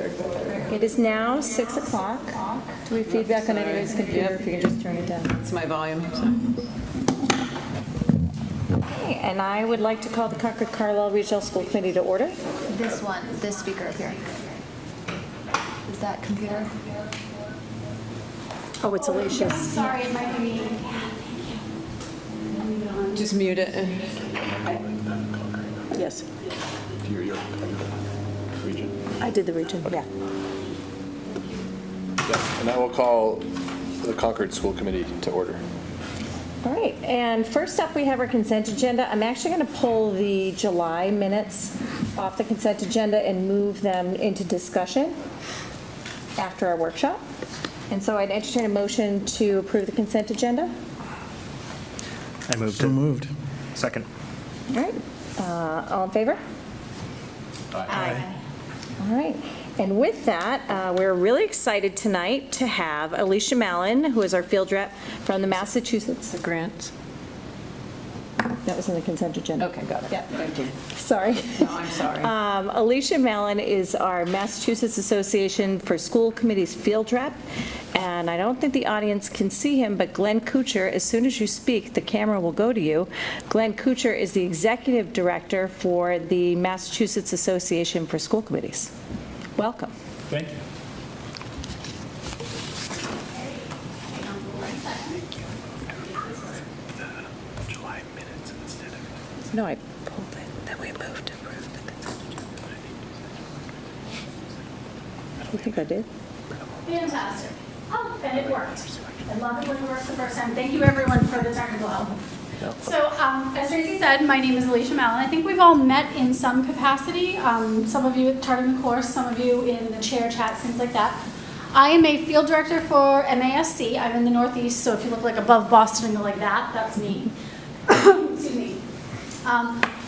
It is now 6 o'clock. Do we feedback on anybody's computer? If you can just turn it down. It's my volume. So. Okay, and I would like to call the Concord Carlisle Regional School Committee to order. This one, this speaker up here. Is that computer? Oh, it's Alicia's. Sorry, it might be me. Just mute it. Yes. Your region. I did the region, yeah. Yes, and I will call the Concord School Committee to order. All right, and first up we have our consent agenda. I'm actually going to pull the July minutes off the consent agenda and move them into discussion after our workshop. And so I'd entertain a motion to approve the consent agenda. I moved So it. moved. Second. All right, all in favor? Aye. All right. And with that, we're really excited tonight to have Alicia Mallon, who is our field rep from the Massachusetts. The grants. That was in the consent agenda. Okay, got it. Yeah. Thank you. Sorry. No, I'm sorry. Alicia Mallon is our Massachusetts Association for School Committees field rep. And I don't think the audience can see him, but Glenn Kuchar, as soon as you speak, the camera will go to you. Glenn Kuchar is the executive director for the Massachusetts Association for School Committees. Welcome. Thank you. July minutes instead of. No, I pulled it. Then we moved to approve the consent agenda. You think I did? Fantastic. Oh, and it worked. I love it when it works the first time. Thank you, everyone, for the technical help. So, as Tracy said, my name is Alicia Mallon. I think we've all met in some capacity. Some of you charting the course, some of you in the chair chats, things like that. I am a field director for MASC. I'm in the Northeast, so if you look like above Boston and go like that, that's me. Excuse me.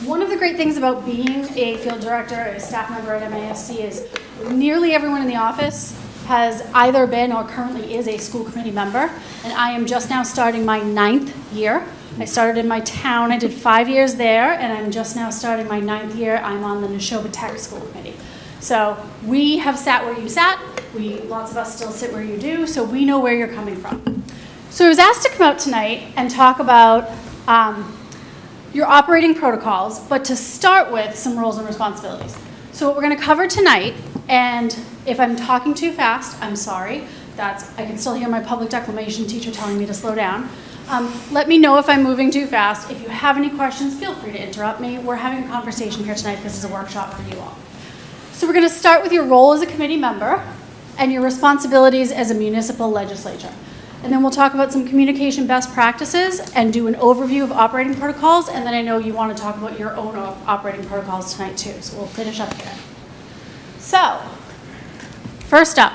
One of the great things about being a field director, a staff member at MASC, is nearly everyone in the office has either been or currently is a school committee member, and I am just now starting my 9th year. I started in my town, I did 5 years there, and I'm just now starting my 9th year. I'm on the Neshoba Tech School Committee. So we have sat where you sat, lots of us still sit where you do, so we know where you're coming from. So I was asked to come out tonight and talk about your operating protocols, but to start with some roles and responsibilities. So what we're going to cover tonight, and if I'm talking too fast, I'm sorry. I can still hear my public declamation teacher telling me to slow down. Let me know if I'm moving too fast. If you have any questions, feel free to interrupt me. We're having a conversation here tonight. This is a workshop for you all. So we're going to start with your role as a committee member and your responsibilities as a municipal legislature. And then we'll talk about some communication best practices and do an overview of operating protocols. And then I know you want to talk about your own operating protocols tonight too. So we'll finish up here. So, first up,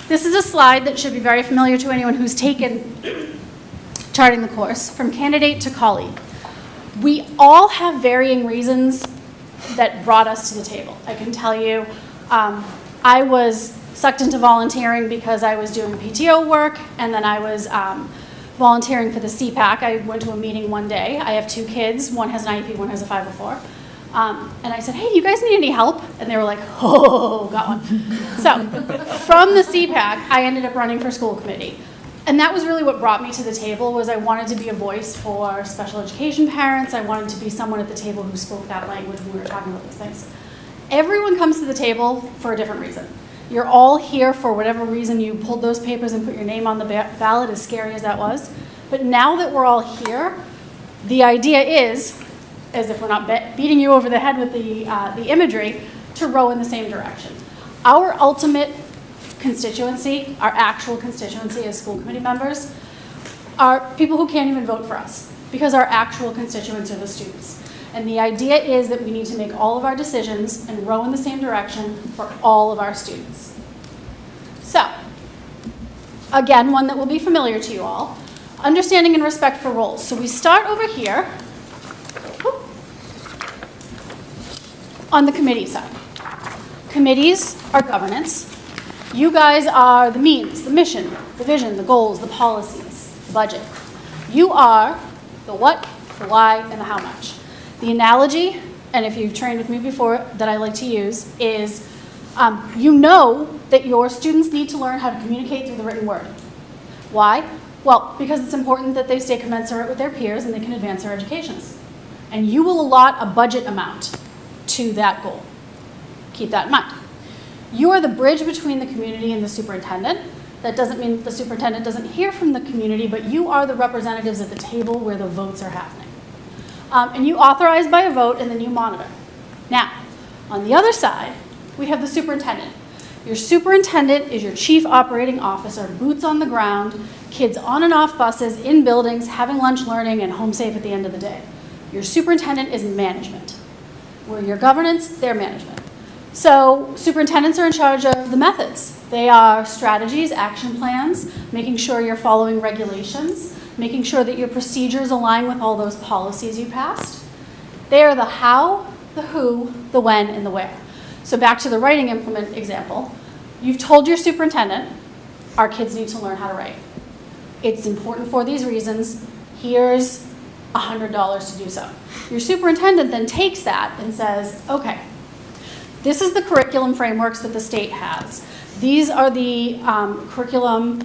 this is a slide that should be very familiar to anyone who's taken charting the course, from candidate to colleague. We all have varying reasons that brought us to the table. I can tell you, I was sucked into volunteering because I was doing PTO work, and then I was volunteering for the CPAC. I went to a meeting one day. I have 2 kids. One has an IEP, one has a 504. And I said, hey, do you guys need any help? And they were like, oh, got one. So from the CPAC, I ended up running for school committee. And that was really what brought me to the table, was I wanted to be a voice for special education parents. I wanted to be someone at the table who spoke that language when we were talking about those things. Everyone comes to the table for a different reason. You're all here for whatever reason you pulled those papers and put your name on the ballot, as scary as that was. But now that we're all here, the idea is, as if we're not beating you over the head with the imagery, to row in the same direction. Our ultimate constituency, our actual constituency as school committee members, are people who can't even vote for us, because our actual constituents are the students. And the idea is that we need to make all of our decisions and row in the same direction for all of our students. So, again, one that will be familiar to you all, understanding and respect for roles. So we start over here on the committee side. Committees are governance. You guys are the means, the mission, the vision, the goals, the policies, the budget. You are the what, the why, and the how much. The analogy, and if you've trained with me before, that I like to use is You know that your students need to learn how to communicate through the written word. Why? Well, because it's important that they stay commensurate with their peers and they can advance their educations. And you will allot a budget amount to that goal. Keep that in mind. You are the bridge between the community and the superintendent. That doesn't mean that the superintendent doesn't hear from the community, but you are the representatives at the table where the votes are happening. And you authorize by a vote, and then you monitor. Now, on the other side, we have the superintendent. Your superintendent is your chief operating officer, boots on the ground, kids on and off buses, in buildings, having lunch, learning, and home safe at the end of the day. Your superintendent is management. We're your governance, they're management. So superintendents are in charge of the methods. They are strategies, action plans, making sure you're following regulations, making sure that your procedures align with all those policies you passed. They are the how, the who, the when, and the where. So back to the writing implement example, you've told your superintendent, our kids need to learn how to write. It's important for these reasons. Here's $100 to do so. Your superintendent then takes that and says, okay, this is the curriculum frameworks that the state has. These are the curriculum,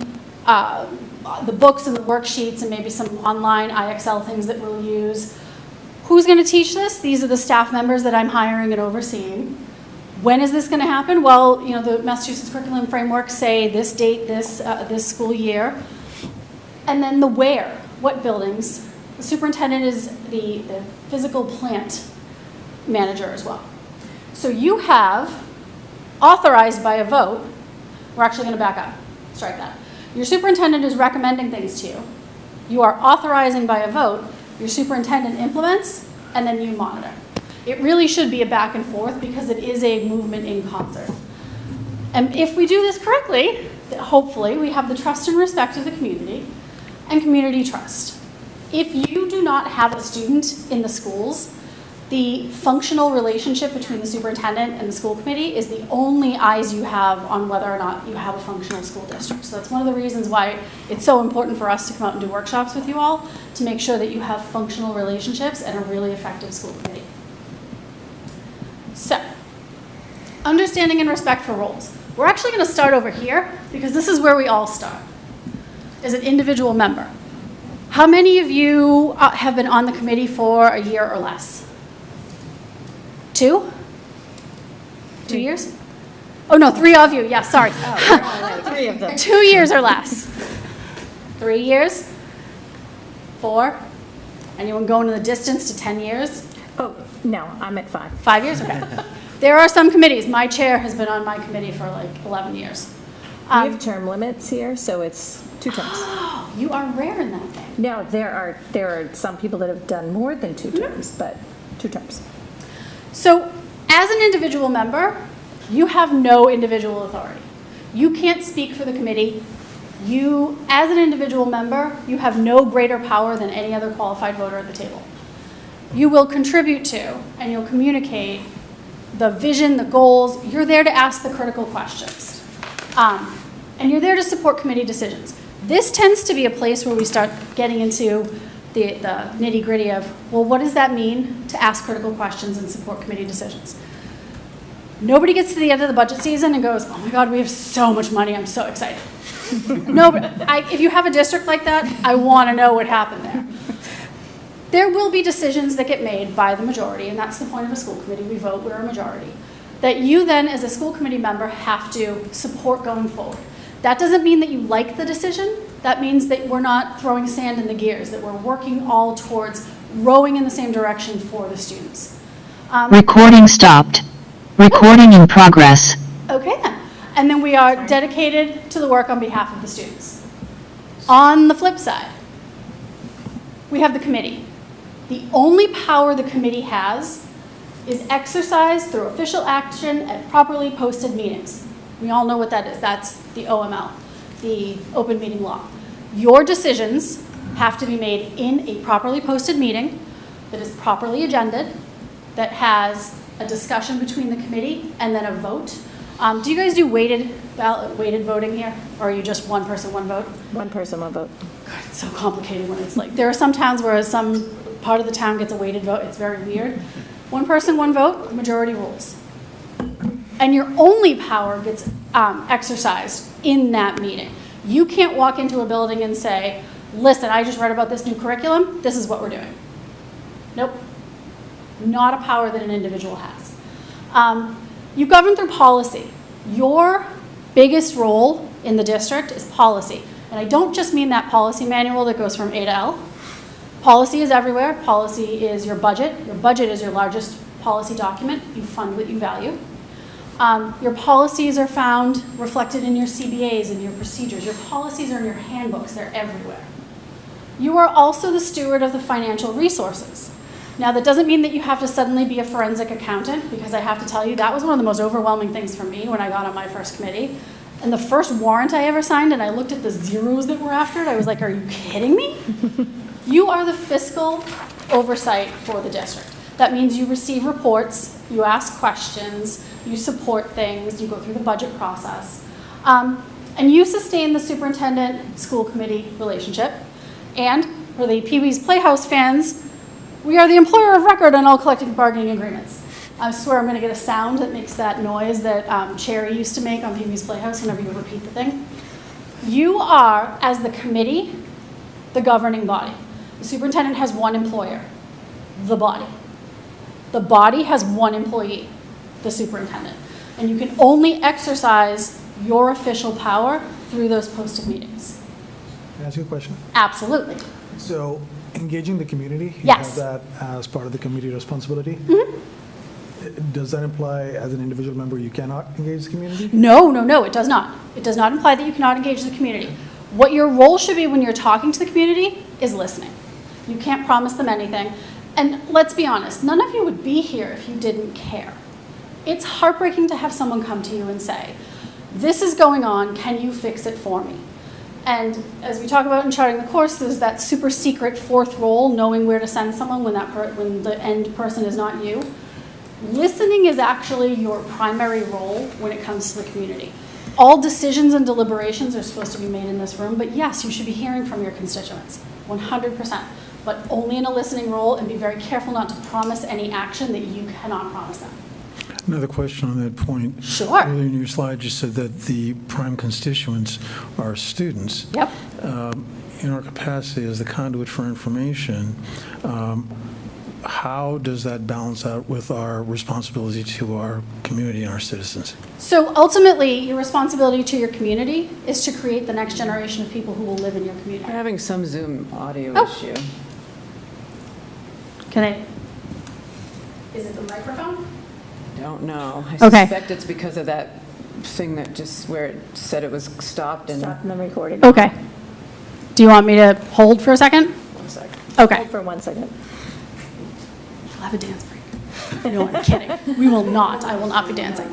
the books and the worksheets and maybe some online IXL things that we'll use. Who's going to teach this? These are the staff members that I'm hiring and overseeing. When is this going to happen? Well, you know, the Massachusetts curriculum frameworks say this date, this school year. And then the where, what buildings. The superintendent is the physical plant manager as well. So you have authorized by a vote. We're actually going to back up, strike that. Your superintendent is recommending things to you. You are authorizing by a vote. Your superintendent implements, and then you monitor. It really should be a back and forth because it is a movement in concert. And if we do this correctly, hopefully we have the trust and respect of the community and community trust. If you do not have a student in the schools, the functional relationship between the superintendent and the school committee is the only eyes you have on whether or not you have a functional school district. So that's one of the reasons why it's so important for us to come out and do workshops with you all to make sure that you have functional relationships and a really effective school committee. So, understanding and respect for roles. We're actually going to start over here because this is where we all start, as an individual member. How many of you have been on the committee for a year or less? 2? 2 years? Oh no, 3 of you, yeah, sorry. Oh, 3 of them. 2 years or less. 3 years? 4? Anyone going to the distance to 10 years? Oh, no, I'm at 5. 5 years? Okay. There are some committees. My chair has been on my committee for like 11 years. We have term limits here, so it's 2 terms. You are rare in that thing. No, there are some people that have done more than 2 terms, but 2 terms. So as an individual member, you have no individual authority. You can't speak for the committee. You, as an individual member, you have no greater power than any other qualified voter at the table. You will contribute to and you'll communicate the vision, the goals. You're there to ask the critical questions. And you're there to support committee decisions. This tends to be a place where we start getting into the nitty-gritty of, well, what does that mean to ask critical questions and support committee decisions? Nobody gets to the end of the budget season and goes, oh my God, we have so much money, I'm so excited. Nobody, if you have a district like that, I want to know what happened there. There will be decisions that get made by the majority, and that's the point of a school committee. We vote, we're a majority, that you then, as a school committee member, have to support going forward. That doesn't mean that you like the decision. That means that we're not throwing sand in the gears, that we're working all towards rowing in the same direction for the students. Recording stopped. Recording in progress. Okay then. And then we are dedicated to the work on behalf of the students. On the flip side, we have the committee. The only power the committee has is exercised through official action at properly posted meetings. We all know what that is. That's the OML, the open meeting law. Your decisions have to be made in a properly posted meeting that is properly agended, that has a discussion between the committee and then a vote. Do you guys do weighted voting here, or are you just one person, one vote? One person, one vote. God, it's so complicated when it's like, there are some towns where some part of the town gets a weighted vote. It's very weird. One person, one vote, majority rules. And your only power gets exercised in that meeting. You can't walk into a building and say, listen, I just read about this new curriculum, this is what we're doing. Nope. Not a power that an individual has. You govern through policy. Your biggest role in the district is policy. And I don't just mean that policy manual that goes from A to L. Policy is everywhere. Policy is your budget. Your budget is your largest policy document. You fund what you value. Your policies are found reflected in your CBAs and your procedures. Your policies are in your handbooks. They're everywhere. You are also the steward of the financial resources. Now, that doesn't mean that you have to suddenly be a forensic accountant, because I have to tell you, that was one of the most overwhelming things for me when I got on my first committee. And the first warrant I ever signed, and I looked at the zeros that were after it, I was like, are you kidding me? You are the fiscal oversight for the district. That means you receive reports, you ask questions, you support things, you go through the budget process, and you sustain the superintendent school committee relationship. And for the Pee Wee's Playhouse fans, we are the employer of record on all collective bargaining agreements. I swear I'm going to get a sound that makes that noise that Cherry used to make on Pee Wee's Playhouse whenever you repeat the thing. You are, as the committee, the governing body. The superintendent has one employer, the body. The body has one employee, the superintendent. And you can only exercise your official power through those posted meetings. Can I ask you a question? Absolutely. So engaging the community, you Yes. have that as part of the committee responsibility. Does that imply as an individual member you cannot engage the community? No, no, no, it does not. It does not imply that you cannot engage the community. What your role should be when you're talking to the community is listening. You can't promise them anything. And let's be honest, none of you would be here if you didn't care. It's heartbreaking to have someone come to you and say, this is going on, can you fix it for me? And as we talk about in charting the course, there's that super secret fourth role, knowing where to send someone when when the end person is not you. Listening is actually your primary role when it comes to the community. All decisions and deliberations are supposed to be made in this room, but yes, you should be hearing from your constituents, 100%, but only in a listening role, and be very careful not to promise any action that you cannot promise them. Another question on that point. Sure. Earlier in your slide, you said that the prime constituents are students. Yep. In our capacity as the conduit for information, how does that balance out with our responsibility to our community and our citizens? So ultimately, your responsibility to your community is to create the next generation of people who will live in your community. We're having some Zoom audio Oh. issue. Is it the microphone? Don't know. I Okay. suspect it's because of that thing that just, where it said it was stopped and. Stop the recording. Okay. Do you want me to hold for a second? 1 second. Okay. Hold for 1 second. We'll have a dance break. No, I'm kidding. We will not. I will not be dancing.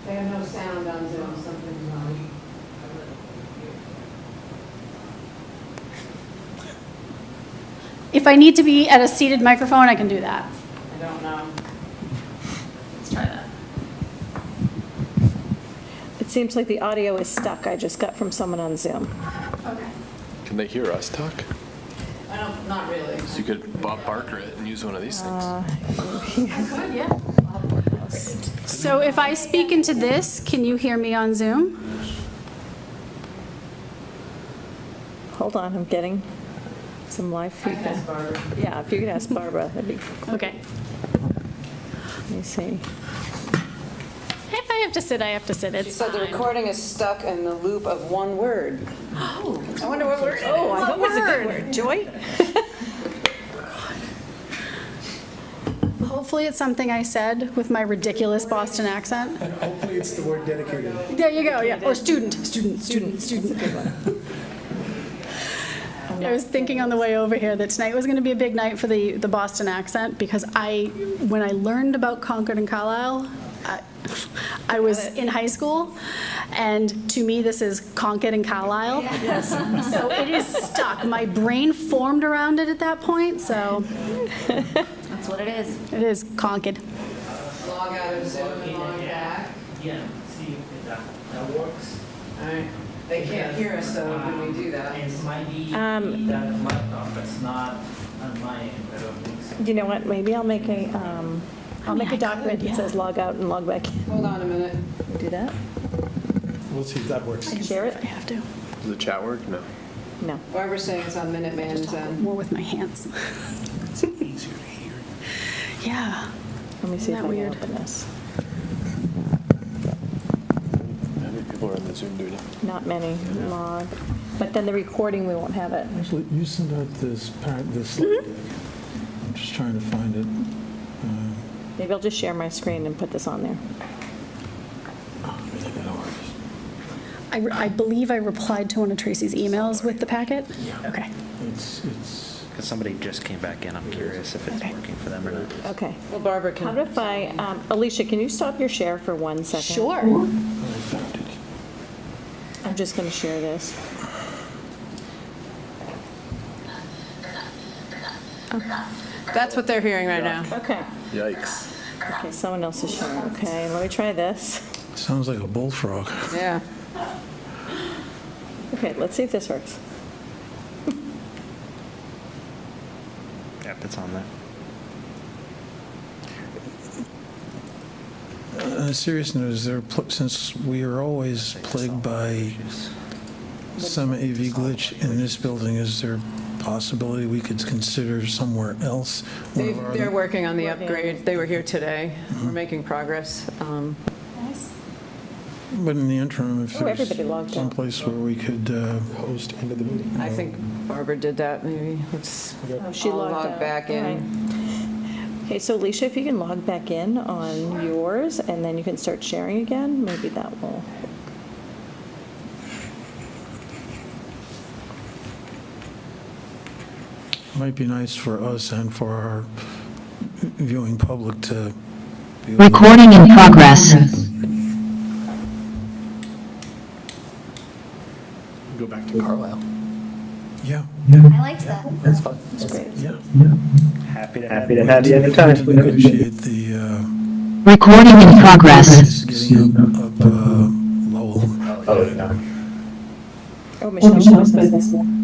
They have no sound on Zoom, something's wrong. If I need to be at a seated microphone, I can do that. I don't know. Let's try that. It seems like the audio is stuck. I just got from someone on Zoom. Okay. Can they hear us talk? I don't, not really. So you could Bob Barker it and use one of these things. Good, yeah. So if I speak into this, can you hear me on Zoom? Hold on, I'm getting some live feedback. Yeah, if you could ask Barbara, that'd be, Okay. let me see. If I have to sit, I have to sit. She It's said the fine. recording is stuck in the loop of one word. Oh. I wonder what word it is. Oh, I hope it's a good word. Joy? Hopefully it's something I said with my ridiculous Boston accent. And hopefully it's the word dedicated. There you go, yeah. Or student, student, student, student. I was thinking on the way over here that tonight was going to be a big night for the Boston accent, because when I learned about Concord and Carlisle, I was in high school, and to me this is Concord and Carlisle. Yes. So it is stuck. My brain formed around it at that point, so That's what it is. it is Concord. Log out of Zoom and log back. Yeah, see if that works. All right. They can't hear us though when we do that. It might be that laptop, it's not on my end, I don't think so. You know what, maybe I'll make I'll make a document that says log out and log back in. Hold on a minute. Do that? We'll see if that works. Share it? I have to. Does the chat work? No. No. Barbara's saying it's on Minuteman's end. More with my hands. It's easier to hear. Yeah. Let me see if I Isn't that can weird? open this. How many people are in the Zoom doing it? Not many. Log. But then the recording, we won't have it. Actually, you sent out this slide deck. I'm just trying to find it. Maybe I'll just share my screen and put this on there. I believe I replied to one of Tracy's emails with the packet. Okay. It's Because somebody just came back in. I'm curious if it's working for them or not. Okay. Well, Barbara How can, about if I, Alicia, can you stop your share for 1 second? Sure. I found it. I'm just going to share this. that's what they're hearing right now. Okay. Yikes. Okay, someone else is sharing. Okay, let me try this. Sounds like a bullfrog. Yeah. Okay, let's see if this works. Yep, it's on there. On a serious note, since we are always plagued by some AV glitch in this building, is there a possibility we could consider somewhere else? They're working on the upgrade. They were here today. We're making progress. But in the interim, if everybody there's logged out. someplace where we could Host end of the meeting. I think Barbara did that, maybe. Let's Oh, she I'll logged log out. back All in. right. Okay, so Alicia, if you can log back in on yours, and then you can start sharing again, maybe that will. might be nice for us and for our viewing public to be able to- Recording in progress. Go back to Carlisle. Yeah, I liked that. That's fun. That's great. yeah. Happy to Happy to have you anytime. To negotiate the Recording in progress. getting up Lowell. Oh, no. Oh, Michelle was missing.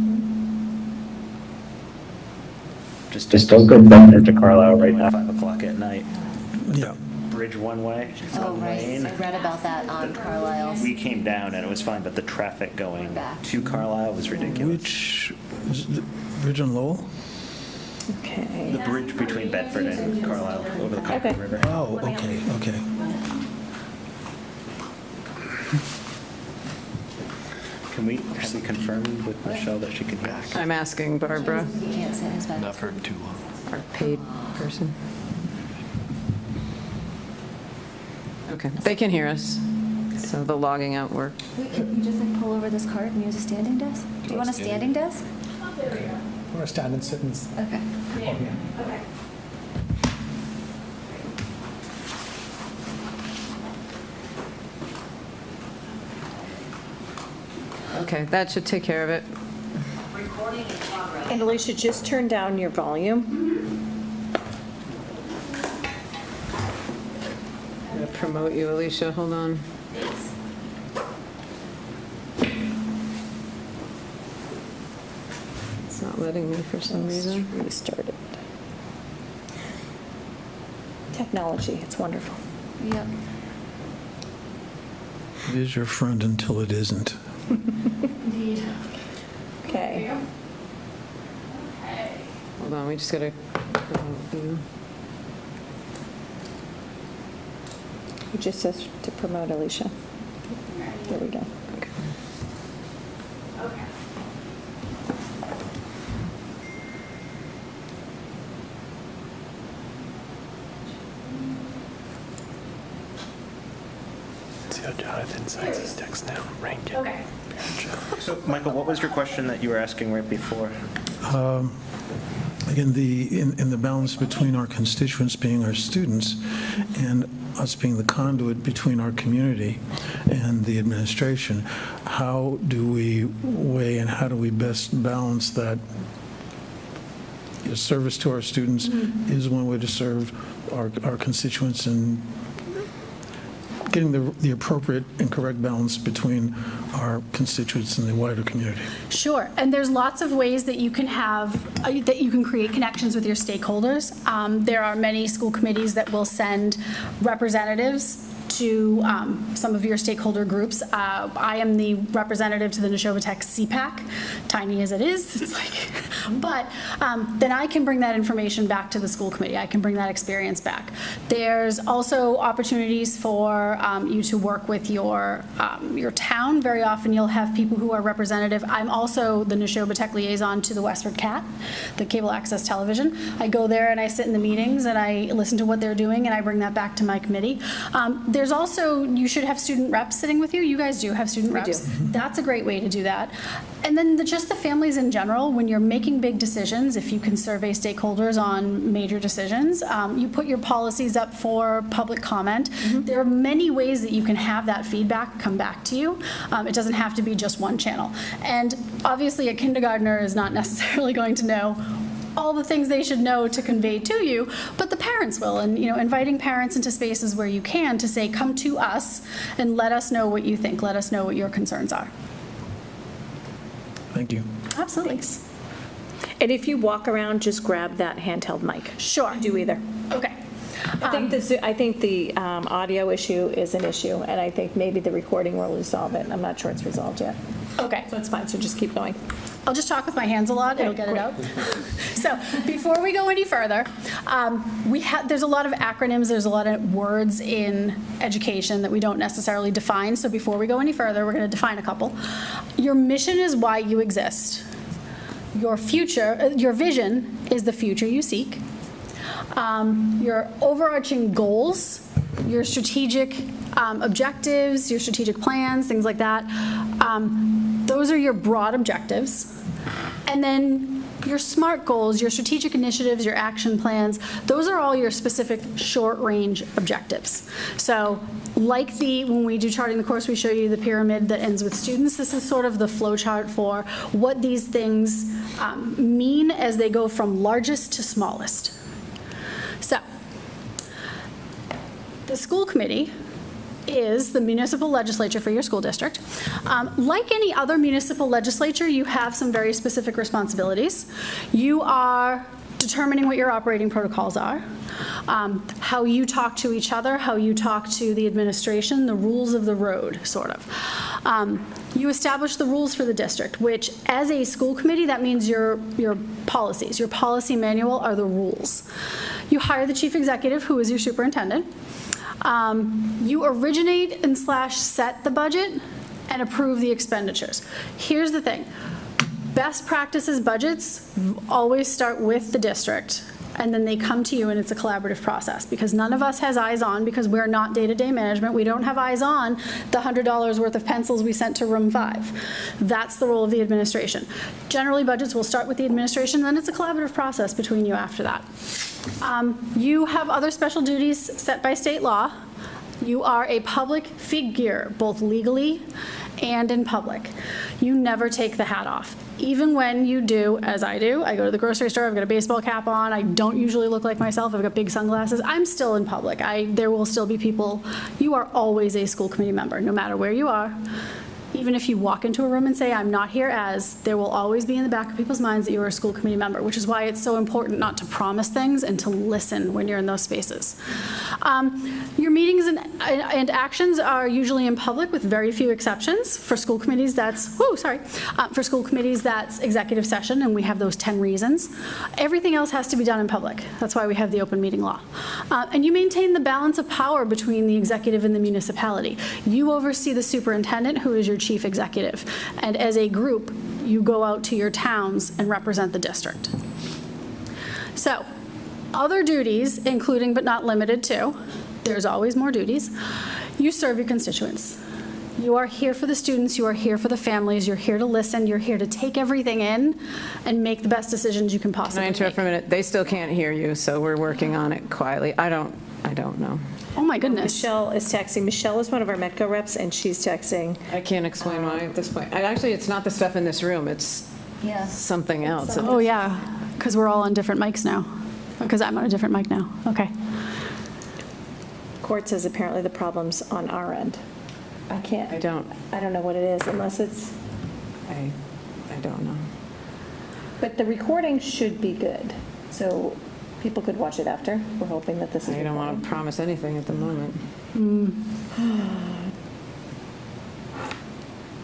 Just don't go Bedford to Carlisle right now. 5 o'clock at night. Yeah. Bridge one way. Oh, one right. lane. I read about that on Carlisle's. We came down and it was fine, but the traffic going Back. to Carlisle was ridiculous. Which, is it the bridge on Lowell? Okay. The bridge between Bedford and Carlisle over the Concord Okay. River. Oh, okay, okay. Can we have you confirmed with Michelle that she can hear? I'm asking Barbara, He can't sit in his bed. Not for too long. our paid person. Okay, they can hear us. So the logging out worked. Wait, can you just like pull over this cart and use a standing desk? Do you want a standing desk? Or stand and sit and. Okay. Okay, that should take care of it. And Alicia, just turn down your volume. I'm gonna promote you, Alicia, hold on. It's not letting me for some reason. Restart it. Technology, it's wonderful. Yep. It is your friend until it isn't. Indeed. Okay. Hold on, we just gotta promote you. It just says to promote Alicia. There we go. Okay. See how Jonathan signs his text now. Rank it. Okay. So, Michael, what was your question that you were asking right before? Again, in the balance between our constituents being our students and us being the conduit between our community and the administration, how do we weigh and how do we best balance that? Service to our students is one way to serve our constituents and getting the appropriate and correct balance between our constituents and the wider community. Sure, and there's lots of ways that you can that you can create connections with your stakeholders. There are many school committees that will send representatives to some of your stakeholder groups. I am the representative to the Neshoba Tech CPAC, tiny as it is, it's like, but then I can bring that information back to the school committee. I can bring that experience back. There's also opportunities for you to work with your town. Very often you'll have people who are representative. I'm also the Neshoba Tech liaison to the Westford CAT, the cable access television. I go there and I sit in the meetings and I listen to what they're doing and I bring that back to my committee. There's also, you should have student reps sitting with you. You guys do have student reps. That's a great way to do that. And then just the families in general, when you're making big decisions, if you can survey stakeholders on major decisions, you put your policies up for public comment. There are many ways that you can have that feedback come back to you. It doesn't have to be just one channel. And obviously a kindergartner is not necessarily going to know all the things they should know to convey to you, but the parents will. And inviting parents into spaces where you can to say, come to us and let us know what you think. Let us know what your concerns are. Thank you. Absolutely. Thanks. And if you walk around, just grab that handheld mic. Sure. Do either. Okay. I think the audio issue is an issue, and I think maybe the recording will resolve it. I'm not sure it's resolved yet. Okay. So it's fine, so just keep going. I'll just talk with my hands a lot. It'll get it out. So before we go any further, there's a lot of acronyms. There's a lot of words in education that we don't necessarily define. So before we go any further, we're going to define a couple. Your mission is why you exist. Your vision is the future you seek. Your overarching goals, your strategic objectives, your strategic plans, things like that. Those are your broad objectives. And then your SMART goals, your strategic initiatives, your action plans, those are all your specific short-range objectives. So like when we do charting the course, we show you the pyramid that ends with students. This is sort of the flow chart for what these things mean as they go from largest to smallest. So the school committee is the municipal legislature for your school district. Like any other municipal legislature, you have some very specific responsibilities. You are determining what your operating protocols are, how you talk to each other, how you talk to the administration, the rules of the road, sort of. You establish the rules for the district, which as a school committee, that means your policies. Your policy manual are the rules. You hire the chief executive, who is your superintendent. You originate and /set the budget and approve the expenditures. Here's the thing. Best practices budgets always start with the district, and then they come to you, and it's a collaborative process because none of us has eyes on, because we're not day-to-day management. We don't have eyes on the $100 worth of pencils we sent to room 5. That's the role of the administration. Generally, budgets will start with the administration, then it's a collaborative process between you after that. You have other special duties set by state law. You are a public figure, both legally and in public. You never take the hat off. Even when you do, as I do, I go to the grocery store, I've got a baseball cap on, I don't usually look like myself, I've got big sunglasses, I'm still in public. There will still be people. You are always a school committee member, no matter where you are. Even if you walk into a room and say, I'm not here as, there will always be in the back of people's minds that you're a school committee member, which is why it's so important not to promise things and to listen when you're in those spaces. Your meetings and actions are usually in public with very few exceptions. For school committees, for school committees, that's executive session, and we have those 10 reasons. Everything else has to be done in public. That's why we have the open meeting law. And you maintain the balance of power between the executive and the municipality. You oversee the superintendent, who is your chief executive. And as a group, you go out to your towns and represent the district. So, other duties, including but not limited to, there's always more duties, you serve your constituents. You are here for the students, you are here for the families, you're here to listen, you're here to take everything in and make the best decisions you can possibly make. Can I interrupt for a minute? They still can't hear you, so we're working on it quietly. I don't know. Oh my goodness. Michelle is texting. Michelle is one of our Metco reps, and she's texting. I can't explain why at this point. Actually, it's not the stuff in this room. It's something else. Oh yeah, because we're all on different mics now. Because I'm on a different mic now. Okay. Court says apparently the problem's on our end. I can't. I don't know what it is unless it's. I don't know. But the recording should be good, so people could watch it after. We're hoping that this is. I don't want to promise anything at the moment.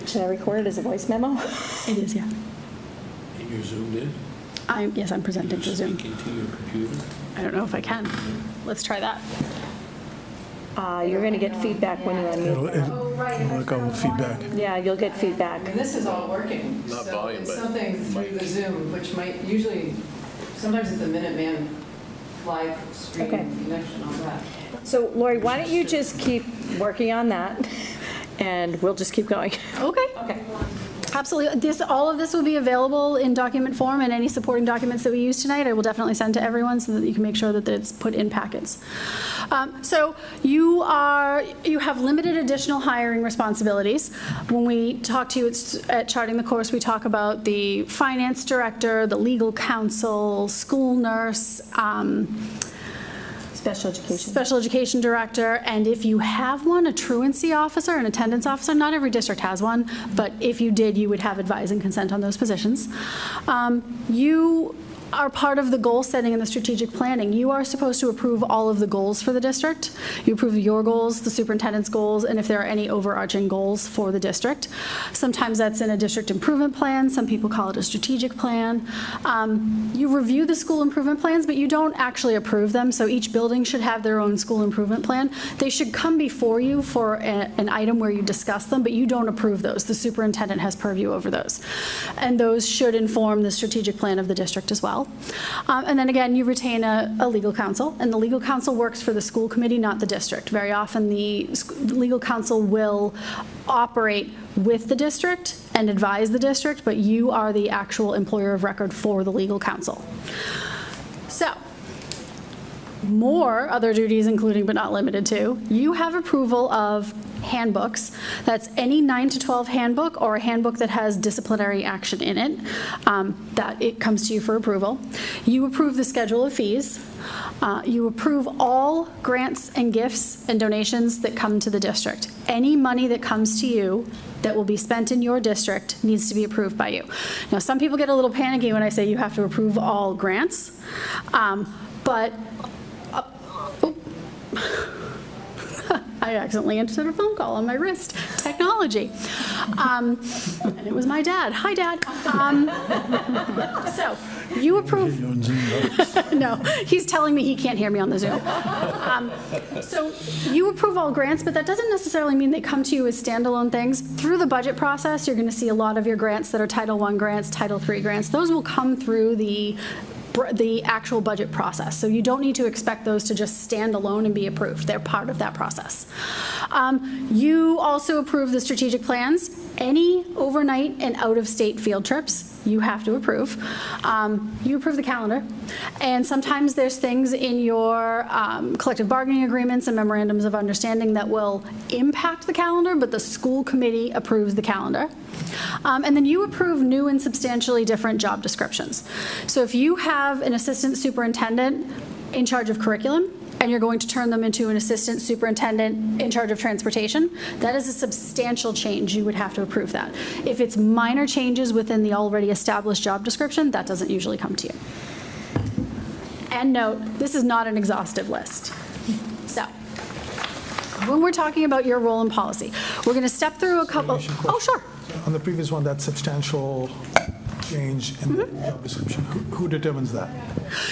Should I record it as a voice memo? It is, yeah. And you're zoomed in? Yes, I'm presenting to Zoom. Speaking to your computer? I don't know if I can. Let's try that. You're going to get feedback when you unmute. It'll go with feedback. Yeah, you'll get feedback. And this is all working. Not so volume, it's but something through the Zoom, which might usually, sometimes it's a Minuteman live stream Okay. connection on that. So Lori, why don't you just keep working on that, and we'll just keep going. Okay. Okay. Absolutely. All of this will be available in document form, and any supporting documents that we use tonight, I will definitely send to everyone so that you can make sure that it's put in packets. So you have limited additional hiring responsibilities. When we talk to you at Charting the Course, we talk about the finance director, the legal counsel, school nurse, Special education director, and if you have one, a truancy officer, an attendance officer. Not every district has one, but if you did, you would have advise and consent on those positions. You are part of the goal setting and the strategic planning. You are supposed to approve all of the goals for the district. You approve your goals, the superintendent's goals, and if there are any overarching goals for the district. Sometimes that's in a district improvement plan. Some people call it a strategic plan. You review the school improvement plans, but you don't actually approve them, so each building should have their own school improvement plan. They should come before you for an item where you discuss them, but you don't approve those. The superintendent has purview over those. And those should inform the strategic plan of the district as well. And then again, you retain a legal counsel, and the legal counsel works for the school committee, not the district. Very often, the legal counsel will operate with the district and advise the district, but you are the actual employer of record for the legal counsel. So, more other duties, including but not limited to, you have approval of handbooks. That's any 9 to 12 handbook or a handbook that has disciplinary action in it, that it comes to you for approval. You approve the schedule of fees. You approve all grants and gifts and donations that come to the district. Any money that comes to you that will be spent in your district needs to be approved by you. Now, some people get a little panicky when I say you have to approve all grants, but I accidentally entered a phone call on my wrist. Technology. And it was my dad. Hi, Dad. So you approve. No, he's telling me he can't hear me on the Zoom. So you approve all grants, but that doesn't necessarily mean they come to you as standalone things. Through the budget process, you're going to see a lot of your grants that are Title I grants, Title III grants. Those will come through the actual budget process. So you don't need to expect those to just stand alone and be approved. They're part of that process. You also approve the strategic plans. Any overnight and out-of-state field trips, you have to approve. You approve the calendar. And sometimes there's things in your collective bargaining agreements and memorandums of understanding that will impact the calendar, but the school committee approves the calendar. And then you approve new and substantially different job descriptions. So if you have an assistant superintendent in charge of curriculum, and you're going to turn them into an assistant superintendent in charge of transportation, that is a substantial change. You would have to approve that. If it's minor changes within the already established job description, that doesn't usually come to you. And note, this is not an exhaustive list. So, when we're talking about your role in policy, we're going to step through a couple. Oh, sure. On the previous one, that substantial change in the job description, who determines that?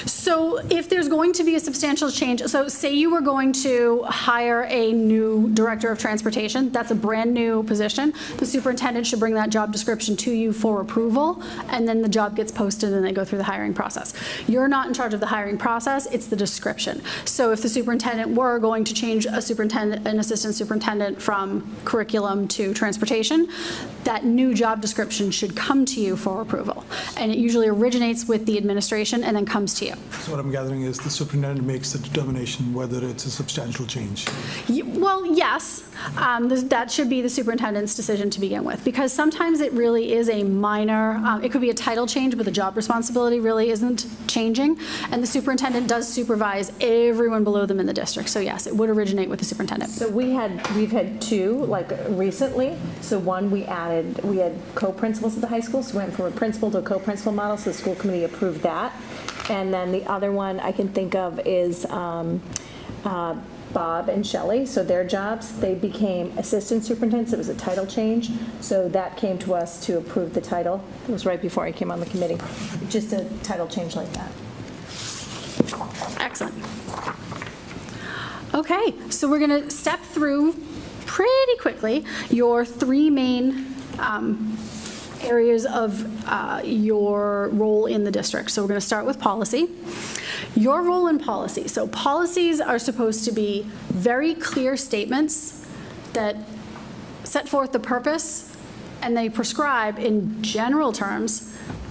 So if there's going to be a substantial change, so say you were going to hire a new director of transportation, that's a brand new position, the superintendent should bring that job description to you for approval, and then the job gets posted and they go through the hiring process. You're not in charge of the hiring process, it's the description. So if the superintendent were going to change an assistant superintendent from curriculum to transportation, that new job description should come to you for approval. approval. And it usually originates with the administration and then comes to you. So what I'm gathering is the superintendent makes the determination whether it's a substantial change. Well, yes, that should be the superintendent's decision to begin with, because sometimes it really is a minor, it could be a title change, but the job responsibility really isn't changing, and the superintendent does supervise everyone below them in the district. So yes, it would originate with the superintendent. So we've had two, like recently. So one, we had co-principals at the high school, so we went from a principal to a co-principal model, so the school committee approved that. And then the other one I can think of is Bob and Shelley, so their jobs, they became assistant superintendents. It was a title change, so that came to us to approve the title. It was right before I came on the committee. Just a title change like that. Excellent. Okay, so we're going to step through pretty quickly your three main areas of your role in the district. So we're going to start with policy. Your role in policy. So policies are supposed to be very clear statements that set forth the purpose, and they prescribe in general terms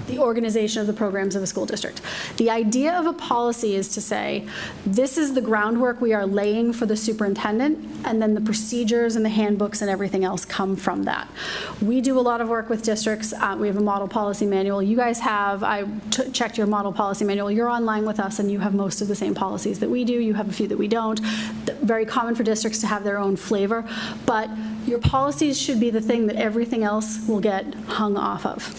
the organization of the programs of a school district. The idea of a policy is to say, this is the groundwork we are laying for the superintendent, and then the procedures and the handbooks and everything else come from that. We do a lot of work with districts. We have a model policy manual. You guys have, I checked your model policy manual. You're online with us, and you have most of the same policies that we do. You have a few that we don't. Very common for districts to have their own flavor, but your policies should be the thing that everything else will get hung off of.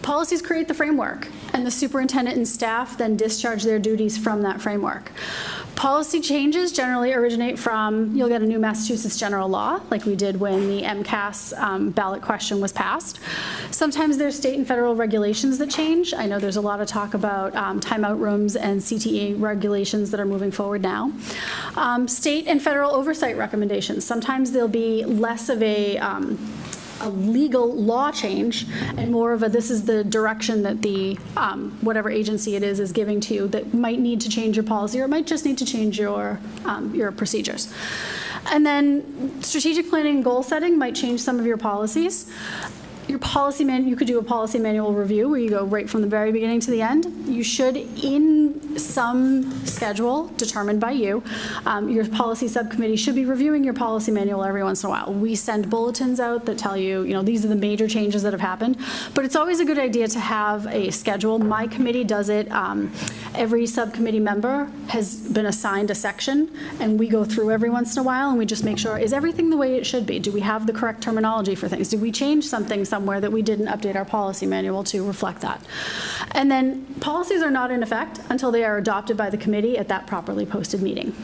Policies create the framework, and the superintendent and staff then discharge their duties from that framework. Policy changes generally originate from, you'll get a new Massachusetts general law, like we did when the MCAS ballot question was passed. Sometimes there's state and federal regulations that change. I know there's a lot of talk about timeout rooms and CTE regulations that are moving forward now. State and federal oversight recommendations. Sometimes there'll be less of a legal law change and more of a, this is the direction that the whatever agency it is giving to you, that might need to change your policy, or it might just need to change your procedures. And then strategic planning and goal setting might change some of your policies. Your policy you could do a policy manual review where you go right from the very beginning to the end. You should, in some schedule determined by you, your policy subcommittee should be reviewing your policy manual every once in a while. We send bulletins out that tell you, these are the major changes that have happened, but it's always a good idea to have a schedule. My committee does it. Every subcommittee member has been assigned a section, and we go through every once in a while, and we just make sure, is everything the way it should be? Do we have the correct terminology for things? Did we change something somewhere that we didn't update our policy manual to reflect that? And then policies are not in effect until they are adopted by the committee at that properly posted meeting.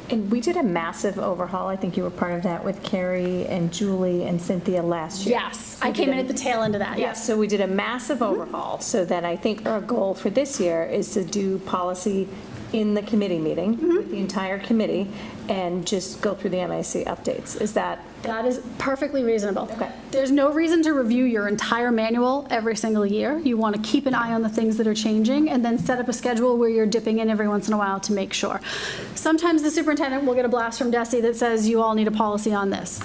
And we did a massive overhaul. I think you were part of that with Carrie and Julie and Cynthia last year. Yes, I came in at the tail end of that. Yes, so we did a massive overhaul. So that I think our goal for this year is to do policy in the committee meeting with the entire committee and just go through the MIC updates. Is that? That is perfectly reasonable. Okay. There's no reason to review your entire manual every single year. You want to keep an eye on the things that are changing and then set up a schedule where you're dipping in every once in a while to make sure. Sometimes the superintendent will get a blast from DESE that says you all need a policy on this.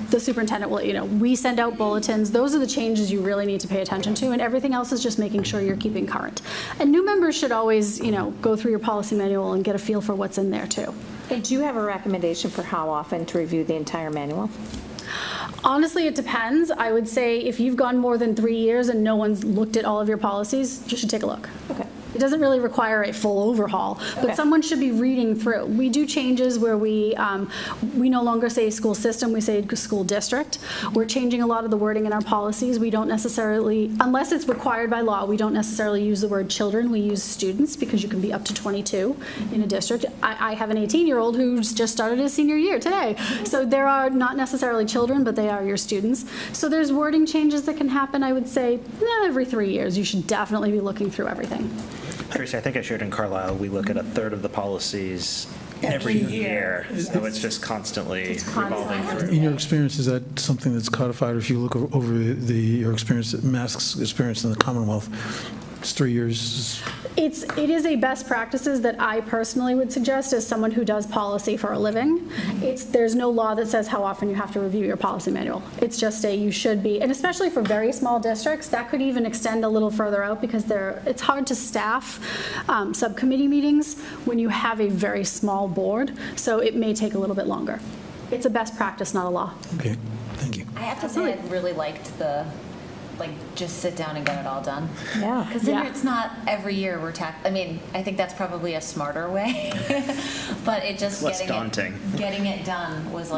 The superintendent will let you know. We send out bulletins. Those are the changes you really need to pay attention to, and everything else is just making sure you're keeping current. And new members should always, go through your policy manual and get a feel for what's in there too. And do you have a recommendation for how often to review the entire manual? Honestly, it depends. I would say if you've gone more than 3 years and no one's looked at all of your policies, you should take a look. Okay. It doesn't really require a full overhaul, but someone should be reading through. We do changes where we no longer say school system, we say school district. We're changing a lot of the wording in our policies. We don't necessarily, unless it's required by law, we don't necessarily use the word children. We use students because you can be up to 22 in a district. I have an 18-year-old who's just started his senior year today. So there are not necessarily children, but they are your students. So there's wording changes that can happen, I would say, every 3 years. You should definitely be looking through everything. Tracy, I think I shared in Carlisle, we look at a third of the policies every year. So it's just constantly revolving through. In your experience, is that something that's codified, or if you look over your experience, Mass's experience in the Commonwealth, It's 3 years. It is a best practices that I personally would suggest as someone who does policy for a living. There's no law that says how often you have to review your policy manual. It's just you should be, and especially for very small districts, that could even extend a little further out because it's hard to staff subcommittee meetings when you have a very small board, so it may take a little bit longer. It's a best practice, not a law. Okay, thank you. I have to say I really liked the, just sit down and get it all done. Yeah. Because then it's not every year we're I mean, I think that's probably a smarter way. But it just Less daunting. Getting it done was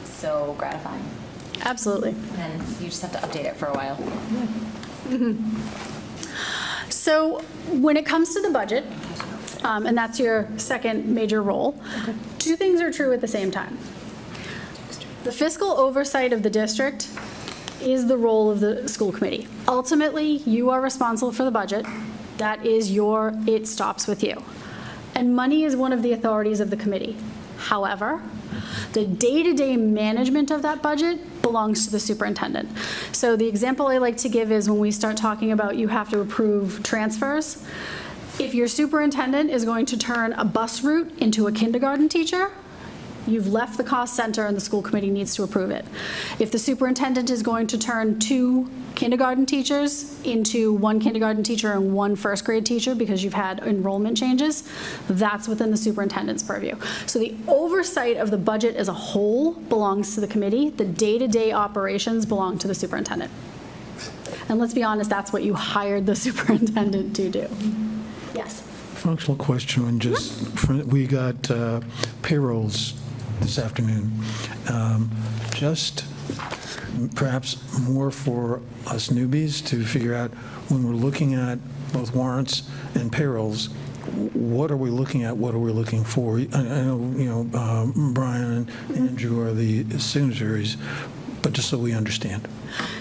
so gratifying. Absolutely. And then you just have to update it for a while. So when it comes to the budget, and that's your second major role, two things are true at the same time. The fiscal oversight of the district is the role of the school committee. Ultimately, you are responsible for the budget. That is it stops with you. And money is one of the authorities of the committee. However, the day-to-day management of that budget belongs to the superintendent. So the example I like to give is when we start talking about you have to approve transfers. If your superintendent is going to turn a bus route into a kindergarten teacher, you've left the cost center and the school committee needs to approve it. If the superintendent is going to turn 2 kindergarten teachers into 1 kindergarten teacher and 1 first grade teacher because you've had enrollment changes, that's within the superintendent's purview. So the oversight of the budget as a whole belongs to the committee. The day-to-day operations belong to the superintendent. And let's be honest, that's what you hired the superintendent to do. Yes? Functional question, we got payrolls this afternoon. Just perhaps more for us newbies to figure out when we're looking at both warrants and payrolls, what are we looking at? What are we looking for? I know, Brian and Andrew are the signatories, but just so we understand.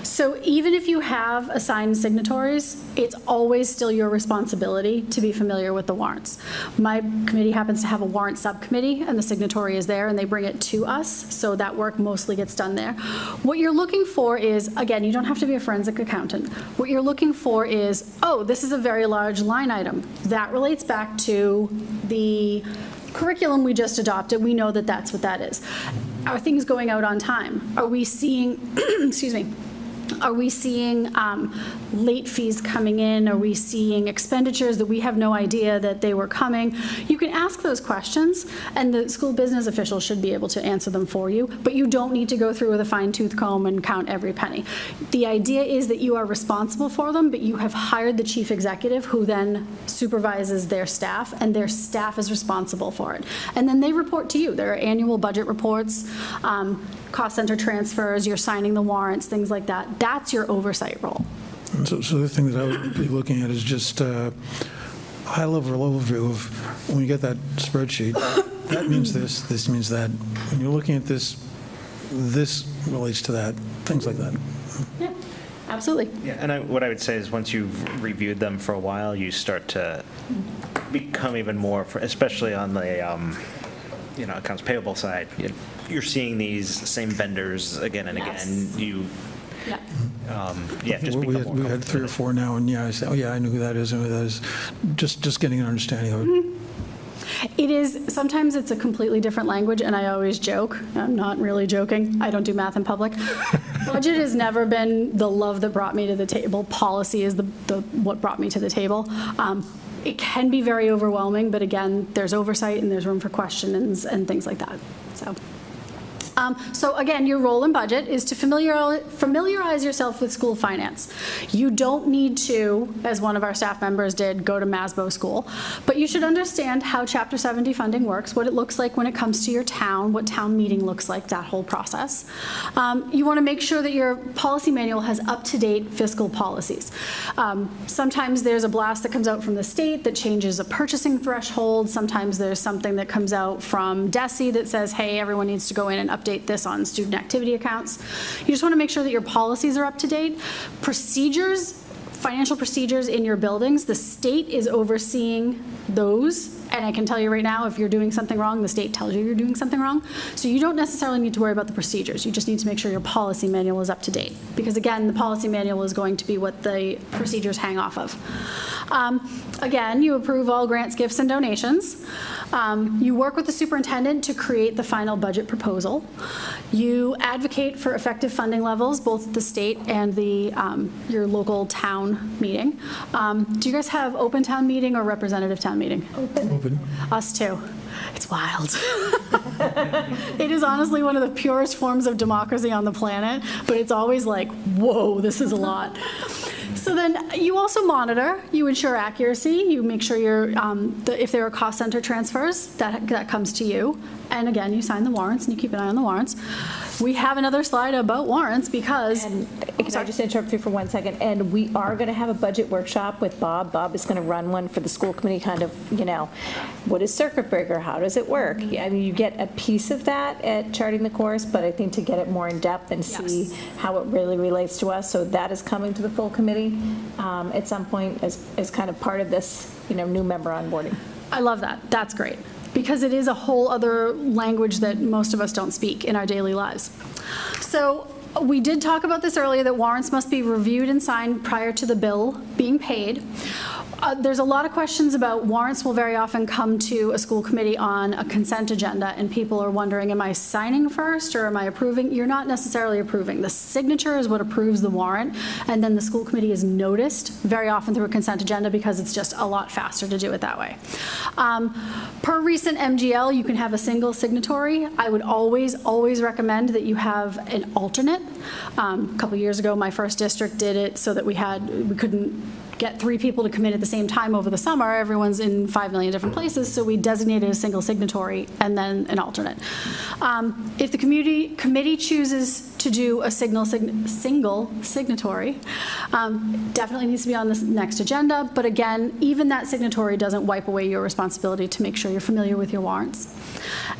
So even if you have assigned signatories, it's always still your responsibility to be familiar with the warrants. My committee happens to have a warrant subcommittee, and the signatory is there, and they bring it to us, so that work mostly gets done there. What you're looking for is, again, you don't have to be a forensic accountant. What you're looking for is, oh, this is a very large line item. That relates back to the curriculum we just adopted. We know that that's what that is. Are things going out on time? Are we seeing, excuse me, are we seeing late fees coming in? Are we seeing expenditures that we have no idea that they were coming? You can ask those questions, and the school business official should be able to answer them for you, but you don't need to go through with a fine-tooth comb and count every penny. The idea is that you are responsible for them, but you have hired the chief executive who then supervises their staff, and their staff is responsible for it. And then they report to you. There are annual budget reports, cost center transfers, you're signing the warrants, things like that. That's your oversight role. So the thing that I would be looking at is just a high-level overview of when you get that spreadsheet, that means this means that. When you're looking at this relates to that, things like that. Yeah, absolutely. Yeah, and what I would say is once you've reviewed them for a while, you start to become even more, especially on the accounts payable side. You're seeing these same vendors again and again. Just we had 3 or 4 now, and I say, oh yeah, I know who that is and who that is. Just getting an understanding of it. It is, sometimes it's a completely different language, and I always joke, I'm not really joking, I don't do math in public. Budget has never been the love that brought me to the table. Policy is what brought me to the table. It can be very overwhelming, but again, there's oversight and there's room for questions and things like that. So again, your role in budget is to familiarize yourself with school finance. You don't need to, as one of our staff members did, go to Masbo School, but you should understand how Chapter 70 funding works, what it looks like when it comes to your town, what town meeting looks like, that whole process. You want to make sure that your policy manual has up-to-date fiscal policies. Sometimes there's a blast that comes out from the state that changes a purchasing threshold. Sometimes there's something that comes out from DESE that says, hey, everyone needs to go in and update this on student activity accounts. You just want to make sure that your policies are up to date. Procedures, financial procedures in your buildings, the state is overseeing those And I can tell you right now, if you're doing something wrong, the state tells you you're doing something wrong. So you don't necessarily need to worry about the procedures. You just need to make sure your policy manual is up to date. Because again, the policy manual is going to be what the procedures hang off of. Again, you approve all grants, gifts, and donations. You work with the superintendent to create the final budget proposal. You advocate for effective funding levels, both at the state and the your local town meeting. Do you guys have open town meeting or representative town meeting? Open. Us too. It's wild. It is honestly one of the purest forms of democracy on the planet, but it's always like, whoa, this is a lot. So then you also monitor, you ensure accuracy, you make sure you're, if there are cost center transfers, that comes to you. And again, you sign the warrants and you keep an eye on the warrants. We have another slide about warrants because. And can I just interrupt you for 1 second? And we are going to have a budget workshop with Bob. Bob is going to run one for the school committee, kind of, you know, what is circuit breaker? How does it work? I mean, you get a piece of that at charting the course, but I think to get it more in depth and see how it really relates to us. So that is coming to the full committee at some point as kind of part of this, you know, new member onboarding. I love that. That's great. Because it is a whole other language that most of us don't speak in our daily lives. So we did talk about this earlier, that warrants must be reviewed and signed prior to the bill being paid. There's a lot of questions about warrants will very often come to a school committee on a consent agenda, and people are wondering, am I signing first or am I approving? You're not necessarily approving. The signature is what approves the warrant, and then the school committee is noticed very often through a consent agenda because it's just a lot faster to do it that way. Per recent MGL, you can have a single signatory. I would always recommend that you have an alternate. A couple years ago, my first district did it so that we couldn't get 3 people to commit at the same time over the summer. Everyone's in 5 million different places, so we designated a single signatory and then an alternate. If the committee chooses to do a single signatory, definitely needs to be on the next agenda, but again, even that signatory doesn't wipe away your responsibility to make sure you're familiar with your warrants.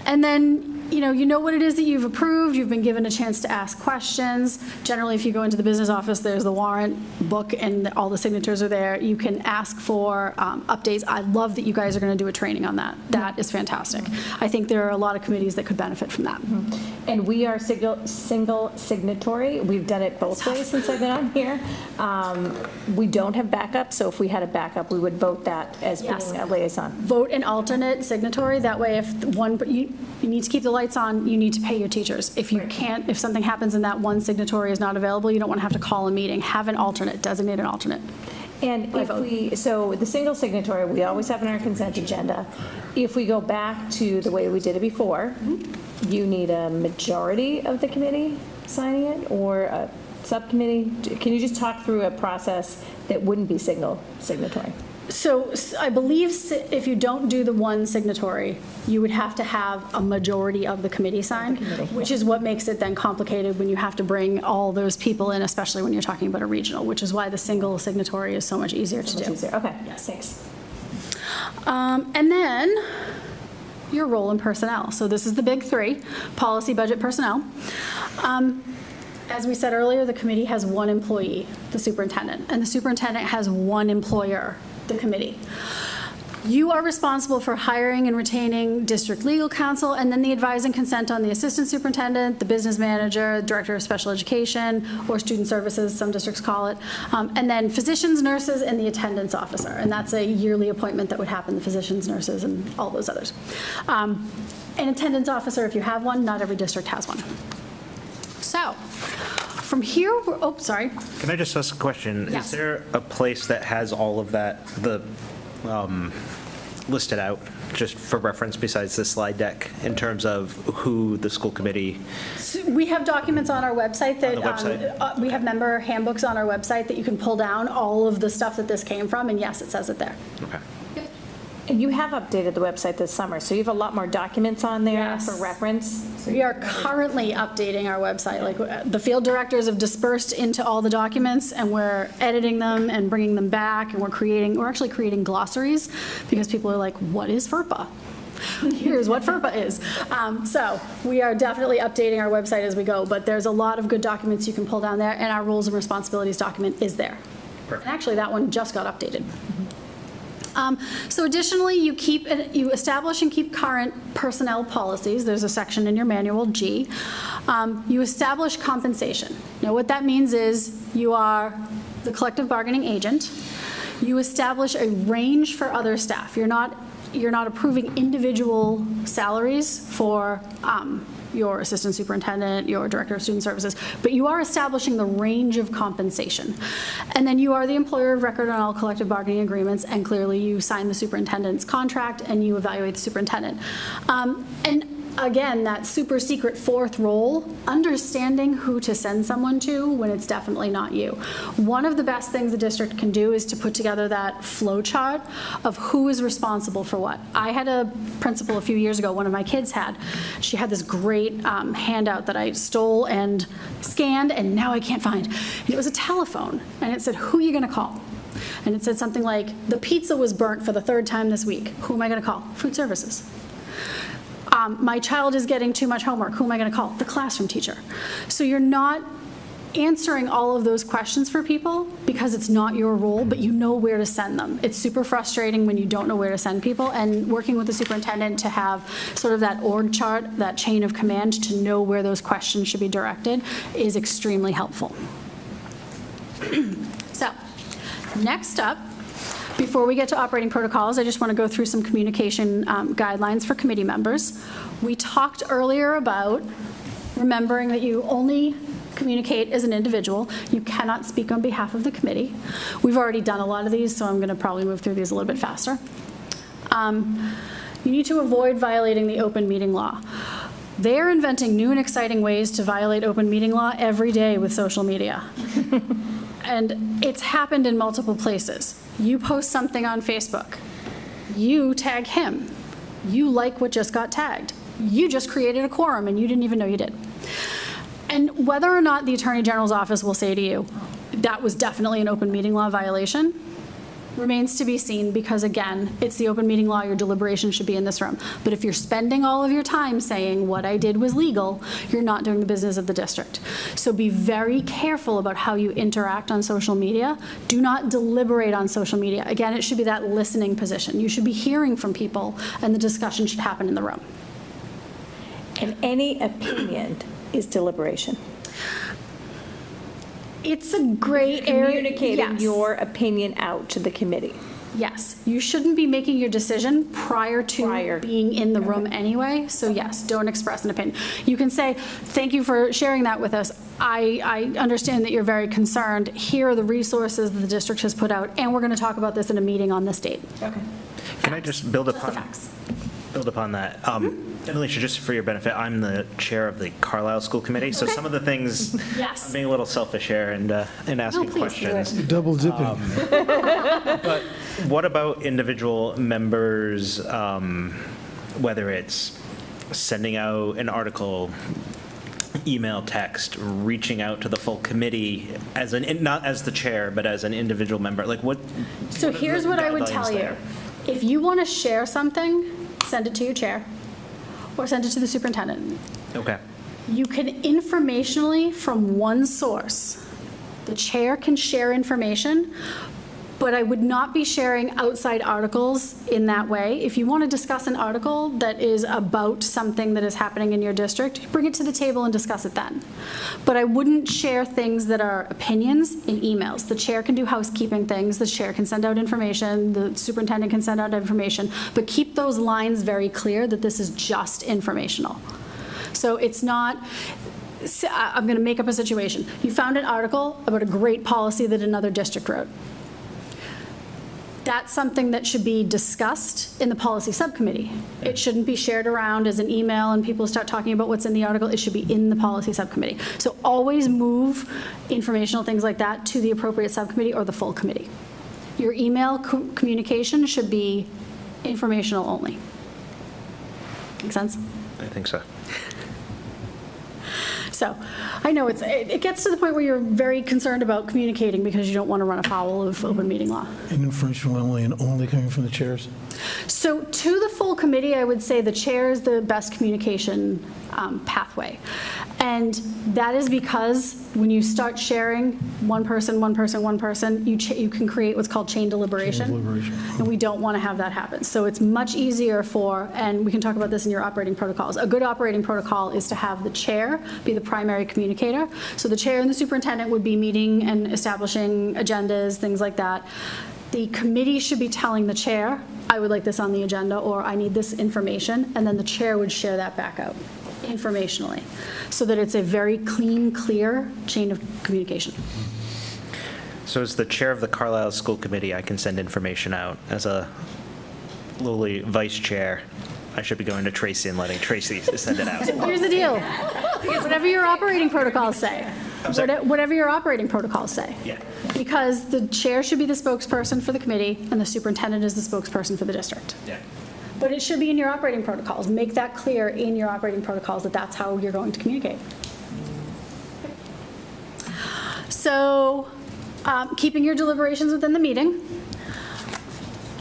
And then you know what it is that you've approved. You've been given a chance to ask questions. Generally, if you go into the business office, there's the warrant book and all the signatures are there. You can ask for updates. I love that you guys are going to do a training on that. That is fantastic. I think there are a lot of committees that could benefit from that. And we are single signatory. We've done it both ways since I've been on here. We don't have backup, so if we had a backup, we would vote that as being a liaison. Vote an alternate signatory. That way, if you need to keep the lights on, you need to pay your teachers. If you can't, if something happens and that one signatory is not available, you don't want to have to call a meeting. Have an alternate, designate an alternate. And so the single signatory, we always have in our consent agenda. If we go back to the way we did it before, you need a majority of the committee signing it or a subcommittee. Can you just talk through a process that wouldn't be single signatory? So I believe if you don't do the one signatory, you would have to have a majority of the committee sign, which is what makes it then complicated when you have to bring all those people in, especially when you're talking about a regional, which is why the single signatory is so much easier to do. Okay. Yes. Thanks. And then your role in personnel. So this is the big 3, policy, budget, personnel. As we said earlier, the committee has 1 employee, the superintendent, and the superintendent has 1 employer, the committee. You are responsible for hiring and retaining district legal counsel, and then the advise and consent on the assistant superintendent, the business manager, director of special education, or student services, some districts call it, and then physicians, nurses, and the attendance officer. And that's a yearly appointment that would happen, the physicians, nurses, and all those others. An attendance officer, if you have one, not every district has one. So, from here, sorry. Can I just ask a question? Yes. Is there a place that has all of that, listed out, just for reference besides the slide deck, in terms of who the school committee? So we have documents on our website that, we have member handbooks on our website that you can pull down all of the stuff that this came from, and yes, it says it there. Okay. And you have updated the website this summer, so you have a lot more documents on there for reference. We are currently updating our website. Like the field directors have dispersed into all the documents, and we're editing them and bringing them back, and we're actually creating glossaries because people are like, what is FERPA? Here's what FERPA is. So we are definitely updating our website as we go, but there's a lot of good documents you can pull down there, and our roles and responsibilities document is there. Perfect. And actually, that one just got updated. So additionally, you establish and keep current personnel policies. There's a section in your manual, G. You establish compensation. Now, what that means is you are the collective bargaining agent. You establish a range for other staff. You're not approving individual salaries for your assistant superintendent, your director of student services, but you are establishing the range of compensation. And then you are the employer of record on all collective bargaining agreements, and clearly you sign the superintendent's contract and you evaluate the superintendent. And again, that super secret fourth role, understanding who to send someone to when it's definitely not you. One of the best things the district can do is to put together that flow chart of who is responsible for what. I had a principal a few years ago, one of my kids had. She had this great handout that I stole and scanned, and now I can't find. And it was a telephone, and it said, who are you going to call? And it said something like, the pizza was burnt for the 3rd time this week. Who am I going to call? Food services. My child is getting too much homework. Who am I going to call? The classroom teacher. So you're not answering all of those questions for people because it's not your role, but you know where to send them. It's super frustrating when you don't know where to send people, and working with the superintendent to have sort of that org chart, that chain of command to know where those questions should be directed is extremely helpful. So, next up, before we get to operating protocols, I just want to go through some communication guidelines for committee members. We talked earlier about remembering that you only communicate as an individual. You cannot speak on behalf of the committee. We've already done a lot of these, so I'm going to probably move through these a little bit faster. You need to avoid violating the open meeting law. They're inventing new and exciting ways to violate open meeting law every day with social media. And it's happened in multiple places. You post something on Facebook. You tag him. You like what just got tagged. You just created a quorum and you didn't even know you did. And whether or not the Attorney General's office will say to you, that was definitely an open meeting law violation, remains to be seen, because again, it's the open meeting law, your deliberation should be in this room. But if you're spending all of your time saying what I did was legal, you're not doing the business of the district. So be very careful about how you interact on social media. Do not deliberate on social media. Again, it should be that listening position. You should be hearing from people, and the discussion should happen in the room. And any opinion is deliberation. It's a gray area. Communicating your opinion out to the committee. Yes, you shouldn't be making your decision prior to being in the room anyway. So yes, don't express an opinion. You can say, thank you for sharing that with us. I understand that you're very concerned. Here are the resources that the district has put out, and we're going to talk about this in a meeting on this date. Okay. Can I just build upon that? And Alicia, just for your benefit, I'm the chair of the Carlisle School Committee, so some of the things, yes. I'm being a little selfish here and asking questions. Double dipping. But what about individual members, whether it's sending out an article, email, text, reaching out to the full committee as not as the chair, but as an individual member? Like what? So here's what I would tell you. If you want to share something, send it to your chair or send it to the superintendent. Okay. You can informationally from one source. The chair can share information, but I would not be sharing outside articles in that way. If you want to discuss an article that is about something that is happening in your district, bring it to the table and discuss it then. But I wouldn't share things that are opinions in emails. The chair can do housekeeping things, the chair can send out information, the superintendent can send out information, but keep those lines very clear that this is just informational. So it's not, I'm going to make up a situation. You found an article about a great policy that another district wrote. That's something that should be discussed in the policy subcommittee. It shouldn't be shared around as an email and people start talking about what's in the article. It should be in the policy subcommittee. So always move informational things like that to the appropriate subcommittee or the full committee. Your email communication should be informational only. Make sense? I think so. So I know it gets to the point where you're very concerned about communicating because you don't want to run afoul of open meeting law. And information only and only coming from the chairs? So to the full committee, I would say the chair is the best communication pathway. And that is because when you start sharing one person, you can create what's called chain deliberation. And we don't want to have that happen. So it's much easier for, and we can talk about this in your operating protocols, a good operating protocol is to have the chair be the primary communicator. So the chair and the superintendent would be meeting and establishing agendas, things like that. The committee should be telling the chair, I would like this on the agenda, or I need this information, and then the chair would share that back out informationally, so that it's a very clean, clear chain of communication. So as the chair of the Carlisle School Committee, I can send information out. As a lowly vice chair, I should be going to Tracy and letting Tracy send it out. Here's the deal. Whatever your operating protocols say. Whatever your operating protocols say. Yeah. Because the chair should be the spokesperson for the committee, and the superintendent is the spokesperson for the district. Yeah. But it should be in your operating protocols. Make that clear in your operating protocols that that's how you're going to communicate. So, keeping your deliberations within the meeting.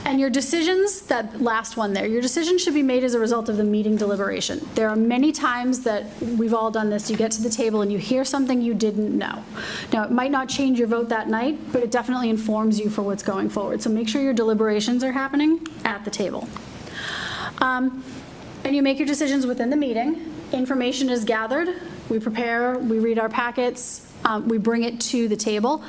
And your decisions, that last one there, your decision should be made as a result of the meeting deliberation. There are many times that we've all done this. You get to the table and you hear something you didn't know. Now, it might not change your vote that night, but it definitely informs you for what's going forward. So make sure your deliberations are happening at the table. And you make your decisions within the meeting. Information is gathered. We prepare, we read our packets, we bring it to the table.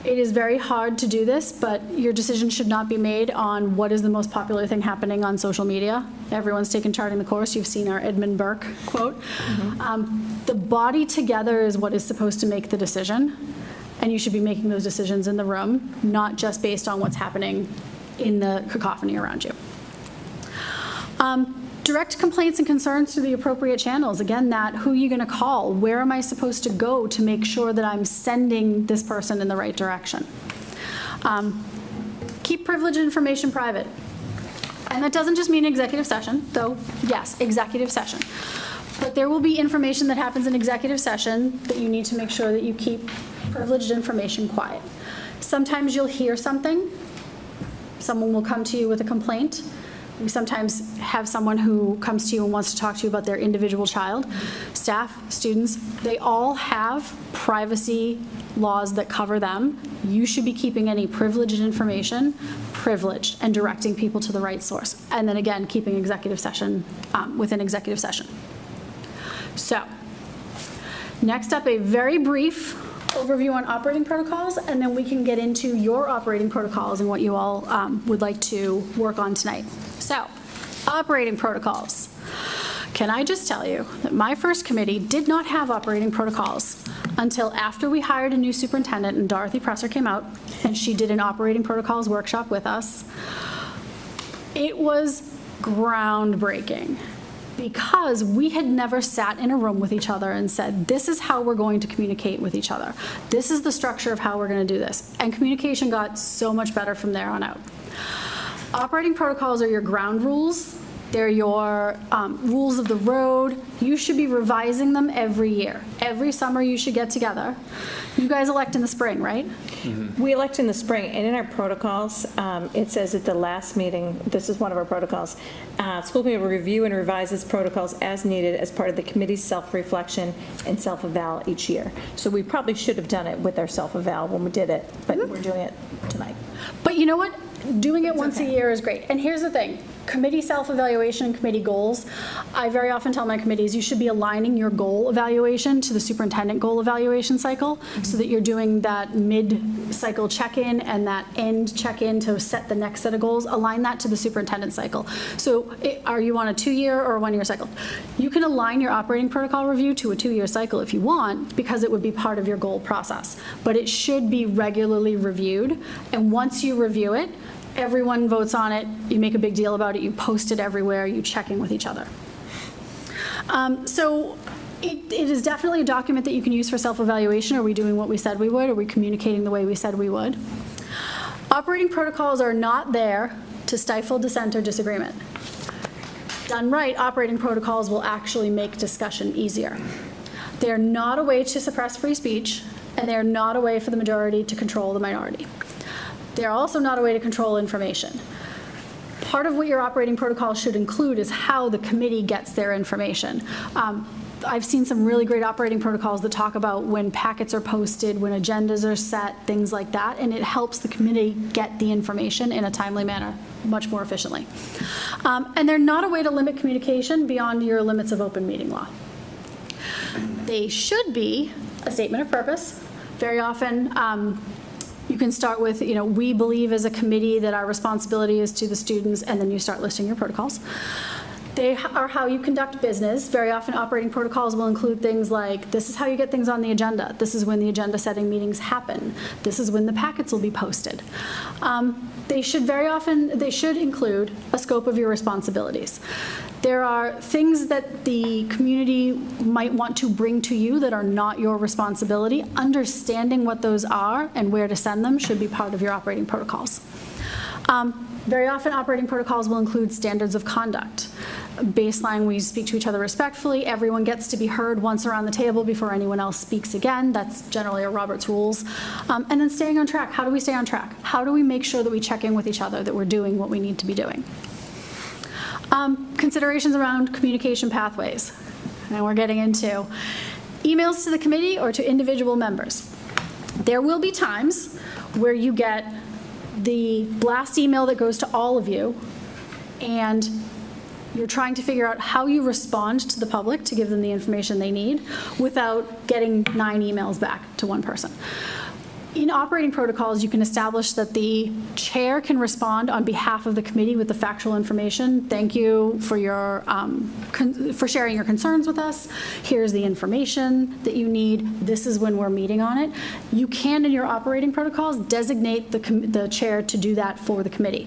It is very hard to do this, but your decision should not be made on what is the most popular thing happening on social media. Everyone's taken charting the course. You've seen our Edmund Burke quote. The body together is what is supposed to make the decision, and you should be making those decisions in the room, not just based on what's happening in the cacophony around you. Direct complaints and concerns through the appropriate channels. Again, that who are you going to call? Where am I supposed to go to make sure that I'm sending this person in the right direction? Keep privileged information private. And that doesn't just mean executive session, though, yes, executive session. But there will be information that happens in executive session that you need to make sure that you keep privileged information quiet. Sometimes you'll hear something. Someone will come to you with a complaint. We sometimes have someone who comes to you and wants to talk to you about their individual child. Staff, students, they all have privacy laws that cover them. You should be keeping any privileged information privileged and directing people to the right source. And then again, keeping executive session within executive session. So, next up, a very brief overview on operating protocols, and then we can get into your operating protocols and what you all would like to work on tonight. So, operating protocols. Can I just tell you that my first committee did not have operating protocols until after we hired a new superintendent and Dorothy Presser came out and she did an operating protocols workshop with us. It was groundbreaking, because we had never sat in a room with each other and said, this is how we're going to communicate with each other. This is the structure of how we're going to do this. And communication got so much better from there on out. Operating protocols are your ground rules. They're your rules of the road. You should be revising them every year. Every summer you should get together. You guys elect in the spring, right? Mm-hmm. We elect in the spring, and in our protocols, it says at the last meeting, this is one of our protocols, school committee will review and revise its protocols as needed as part of the committee's self-reflection and self-eval each year. So we probably should have done it with our self-eval when we did it, but we're doing it tonight. But you know what? Doing it once a year is great. And here's the thing. Committee self-evaluation and committee goals. I very often tell my committees you should be aligning your goal evaluation to the superintendent goal evaluation cycle, so that you're doing that mid-cycle check-in and that end check-in to set the next set of goals. Align that to the superintendent cycle. So are you on a 2-year or a 1-year cycle? You can align your operating protocol review to a 2-year cycle if you want, because it would be part of your goal process. But it should be regularly reviewed. And once you review it, everyone votes on it, you make a big deal about it, you post it everywhere, you check in with each other. So it is definitely a document that you can use for self-evaluation. Are we doing what we said we would? Are we communicating the way we said we would? Operating protocols are not there to stifle dissent or disagreement. Done right, operating protocols will actually make discussion easier. They're not a way to suppress free speech, and they're not a way for the majority to control the minority. They're also not a way to control information. part of what your operating protocol should include is how the committee gets their information. I've seen some really great operating protocols that talk about when packets are posted, when agendas are set, things like that, and it helps the committee get the information in a timely manner, much more efficiently. And they're not a way to limit communication beyond your limits of open meeting law. They should be a statement of purpose. Very often, you can start with, we believe as a committee that our responsibility is to the students, and then you start listing your protocols. They are how you conduct business. Very often operating protocols will include things like, this is how you get things on the agenda. This is when the agenda setting meetings happen. This is when the packets will be posted. They should include a scope of your responsibilities. There are things that the community might want to bring to you that are not your responsibility. Understanding what those are and where to send them should be part of your operating protocols. Very often operating protocols will include standards of conduct. Baseline, we speak to each other respectfully. Everyone gets to be heard once around the table before anyone else speaks again. That's generally a Robert's rules. And then staying on track. How do we stay on track? How do we make sure that we check in with each other, that we're doing what we need to be doing? Considerations around communication pathways. And we're getting into emails to the committee or to individual members. There will be times where you get the blast email that goes to all of you, and you're trying to figure out how you respond to the public to give them the information they need without getting 9 emails back to one person. In operating protocols, you can establish that the chair can respond on behalf of the committee with the factual information. Thank you for your for sharing your concerns with us. Here's the information that you need. This is when we're meeting on it. You can, in your operating protocols, designate the chair to do that for the committee.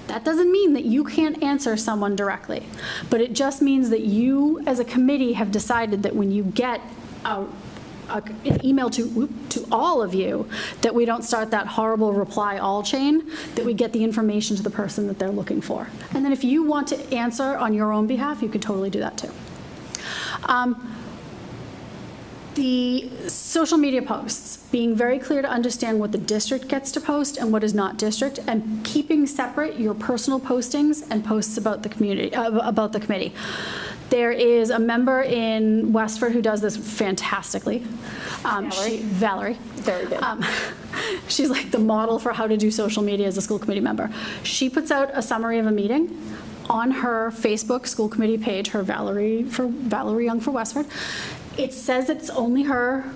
That doesn't mean that you can't answer someone directly, but it just means that you, as a committee, have decided that when you get an email to all of you, that we don't start that horrible reply all chain, that we get the information to the person that they're looking for. And then if you want to answer on your own behalf, you can totally do that too. The social media posts, being very clear to understand what the district gets to post and what is not district, and keeping separate your personal postings and posts about the community, about the committee. There is a member in Westford who does this fantastically. Valerie. Very good. She's like the model for how to do social media as a school committee member. She puts out a summary of a meeting on her Facebook school committee page, her Valerie Young for Westford. It says it's only her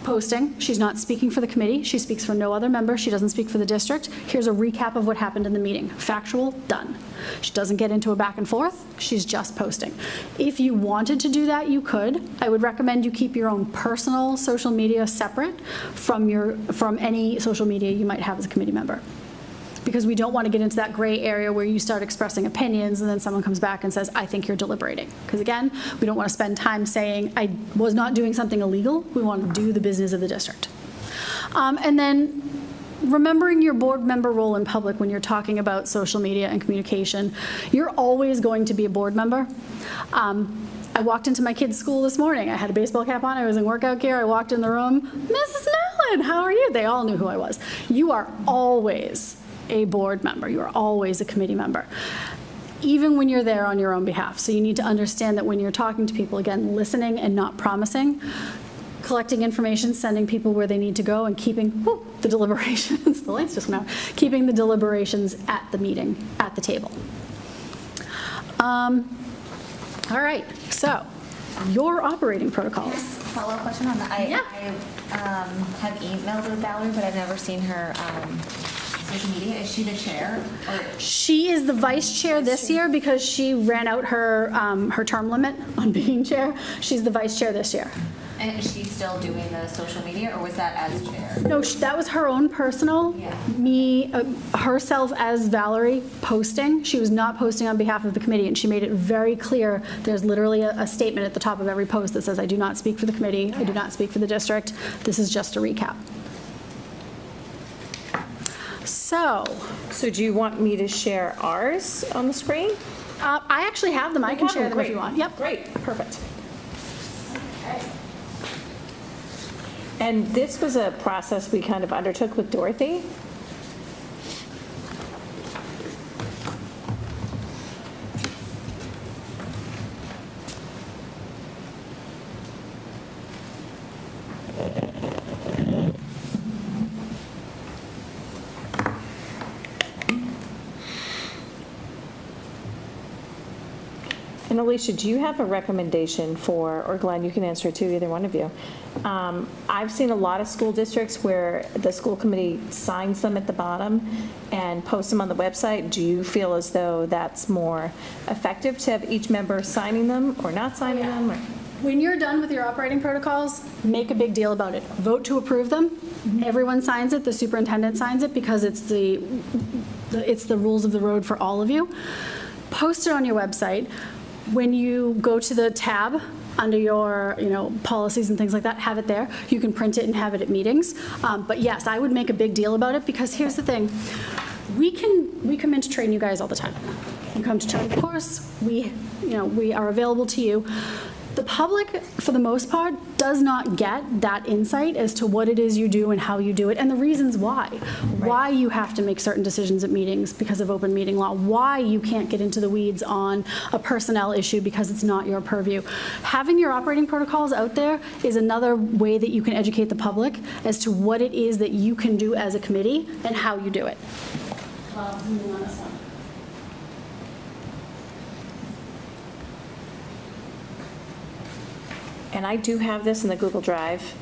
posting. She's not speaking for the committee. She speaks for no other member. She doesn't speak for the district. Here's a recap of what happened in the meeting. Factual, done. She doesn't get into a back and forth. She's just posting. If you wanted to do that, you could. I would recommend you keep your own personal social media separate from any social media you might have as a committee member, because we don't want to get into that gray area where you start expressing opinions and then someone comes back and says, I think you're deliberating. Because again, we don't want to spend time saying, I was not doing something illegal. We want to do the business of the district. And then remembering your board member role in public when you're talking about social media and communication. You're always going to be a board member. I walked into my kids' school this morning. I had a baseball cap on. I was in workout gear. I walked in the room. Mrs. Mellon, how are you? They all knew who I was. You are always a board member. You're always a committee member, even when you're there on your own behalf. So you need to understand that when you're talking to people, again, listening and not promising, collecting information, sending people where they need to go, and keeping the deliberations, the lights just went out, keeping the deliberations at the meeting, at the table. All right, so your operating protocols. Follow-up question on that. I have emailed with Valerie, but I've never seen her social media. Is she the chair? She is the vice chair this year because she ran out her her term limit on being chair. She's the vice chair this year. And is she still doing the social media, or was that as chair? No, that was her own personal, herself as Valerie posting. She was not posting on behalf of the committee, and she made it very clear. There's literally a statement at the top of every post that says, I do not speak for the committee, I do not speak for the district. This is just a recap. So do you want me to share ours on the screen? I actually have them. I can share them if you want. Yep. Great. Perfect. Okay. And this was a process we kind of undertook with Dorothy. And Alicia, do you have a recommendation for, or Glenn, you can answer it too, either one of you. I've seen a lot of school districts where the school committee signs them at the bottom and posts them on the website. Do you feel as though that's more effective to have each member signing them or not signing them? Or? When you're done with your operating protocols, make a big deal about it. Vote to approve them. Everyone signs it, the superintendent signs it, because it's the rules of the road for all of you. Post it on your website. When you go to the tab under your, policies and things like that, have it there. You can print it and have it at meetings. But yes, I would make a big deal about it, because here's the thing. We come in to train you guys all the time. You come to chart of course. We are available to you. The public, for the most part, does not get that insight as to what it is you do and how you do it, and the reasons why. Right. Why you have to make certain decisions at meetings because of open meeting law. Why you can't get into the weeds on a personnel issue because it's not your purview. Having your operating protocols out there is another way that you can educate the public as to what it is that you can do as a committee and how you do it. And I do have this in the Google Drive,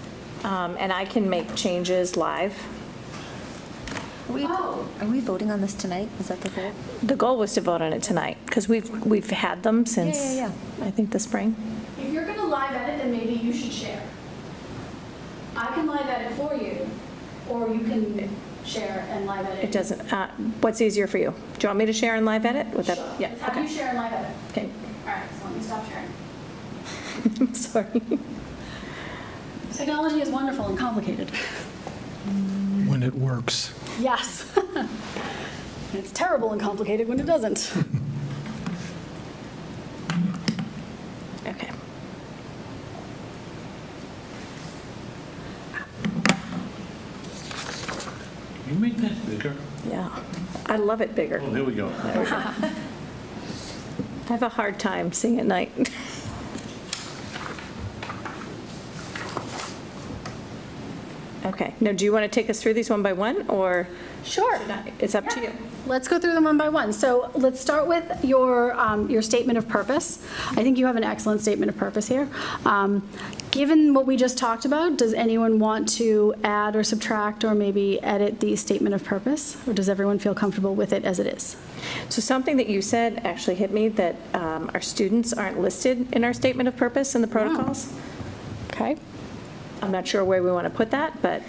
and I can make changes live. Are we voting on this tonight? Is that the goal? The goal was to vote on it tonight, because we've had them since, I think, the spring. If you're going to live edit, then maybe you should share. I can live edit for you, or you can share and live edit. It doesn't, what's easier for you? Do you want me to share and live edit? Sure. Yeah. Let's have you share and live edit. Okay. All right, so let me stop sharing. Sorry. Technology is wonderful and complicated. When it works. Yes. It's terrible and complicated when it doesn't. Okay. You make that bigger? Yeah. I love it bigger. Oh, there we go. There we go. I have a hard time seeing at night. Okay. Now, do you want to take us through these one by one, or? Sure. It's up to you. Let's go through them one by one. So let's start with your statement of purpose. I think you have an excellent statement of purpose here. Given what we just talked about, does anyone want to add or subtract or maybe edit the statement of purpose? Or does everyone feel comfortable with it as it is? So something that you said actually hit me, that our students aren't listed in our statement of purpose in the protocols. Okay. I'm not sure where we want to put that, but.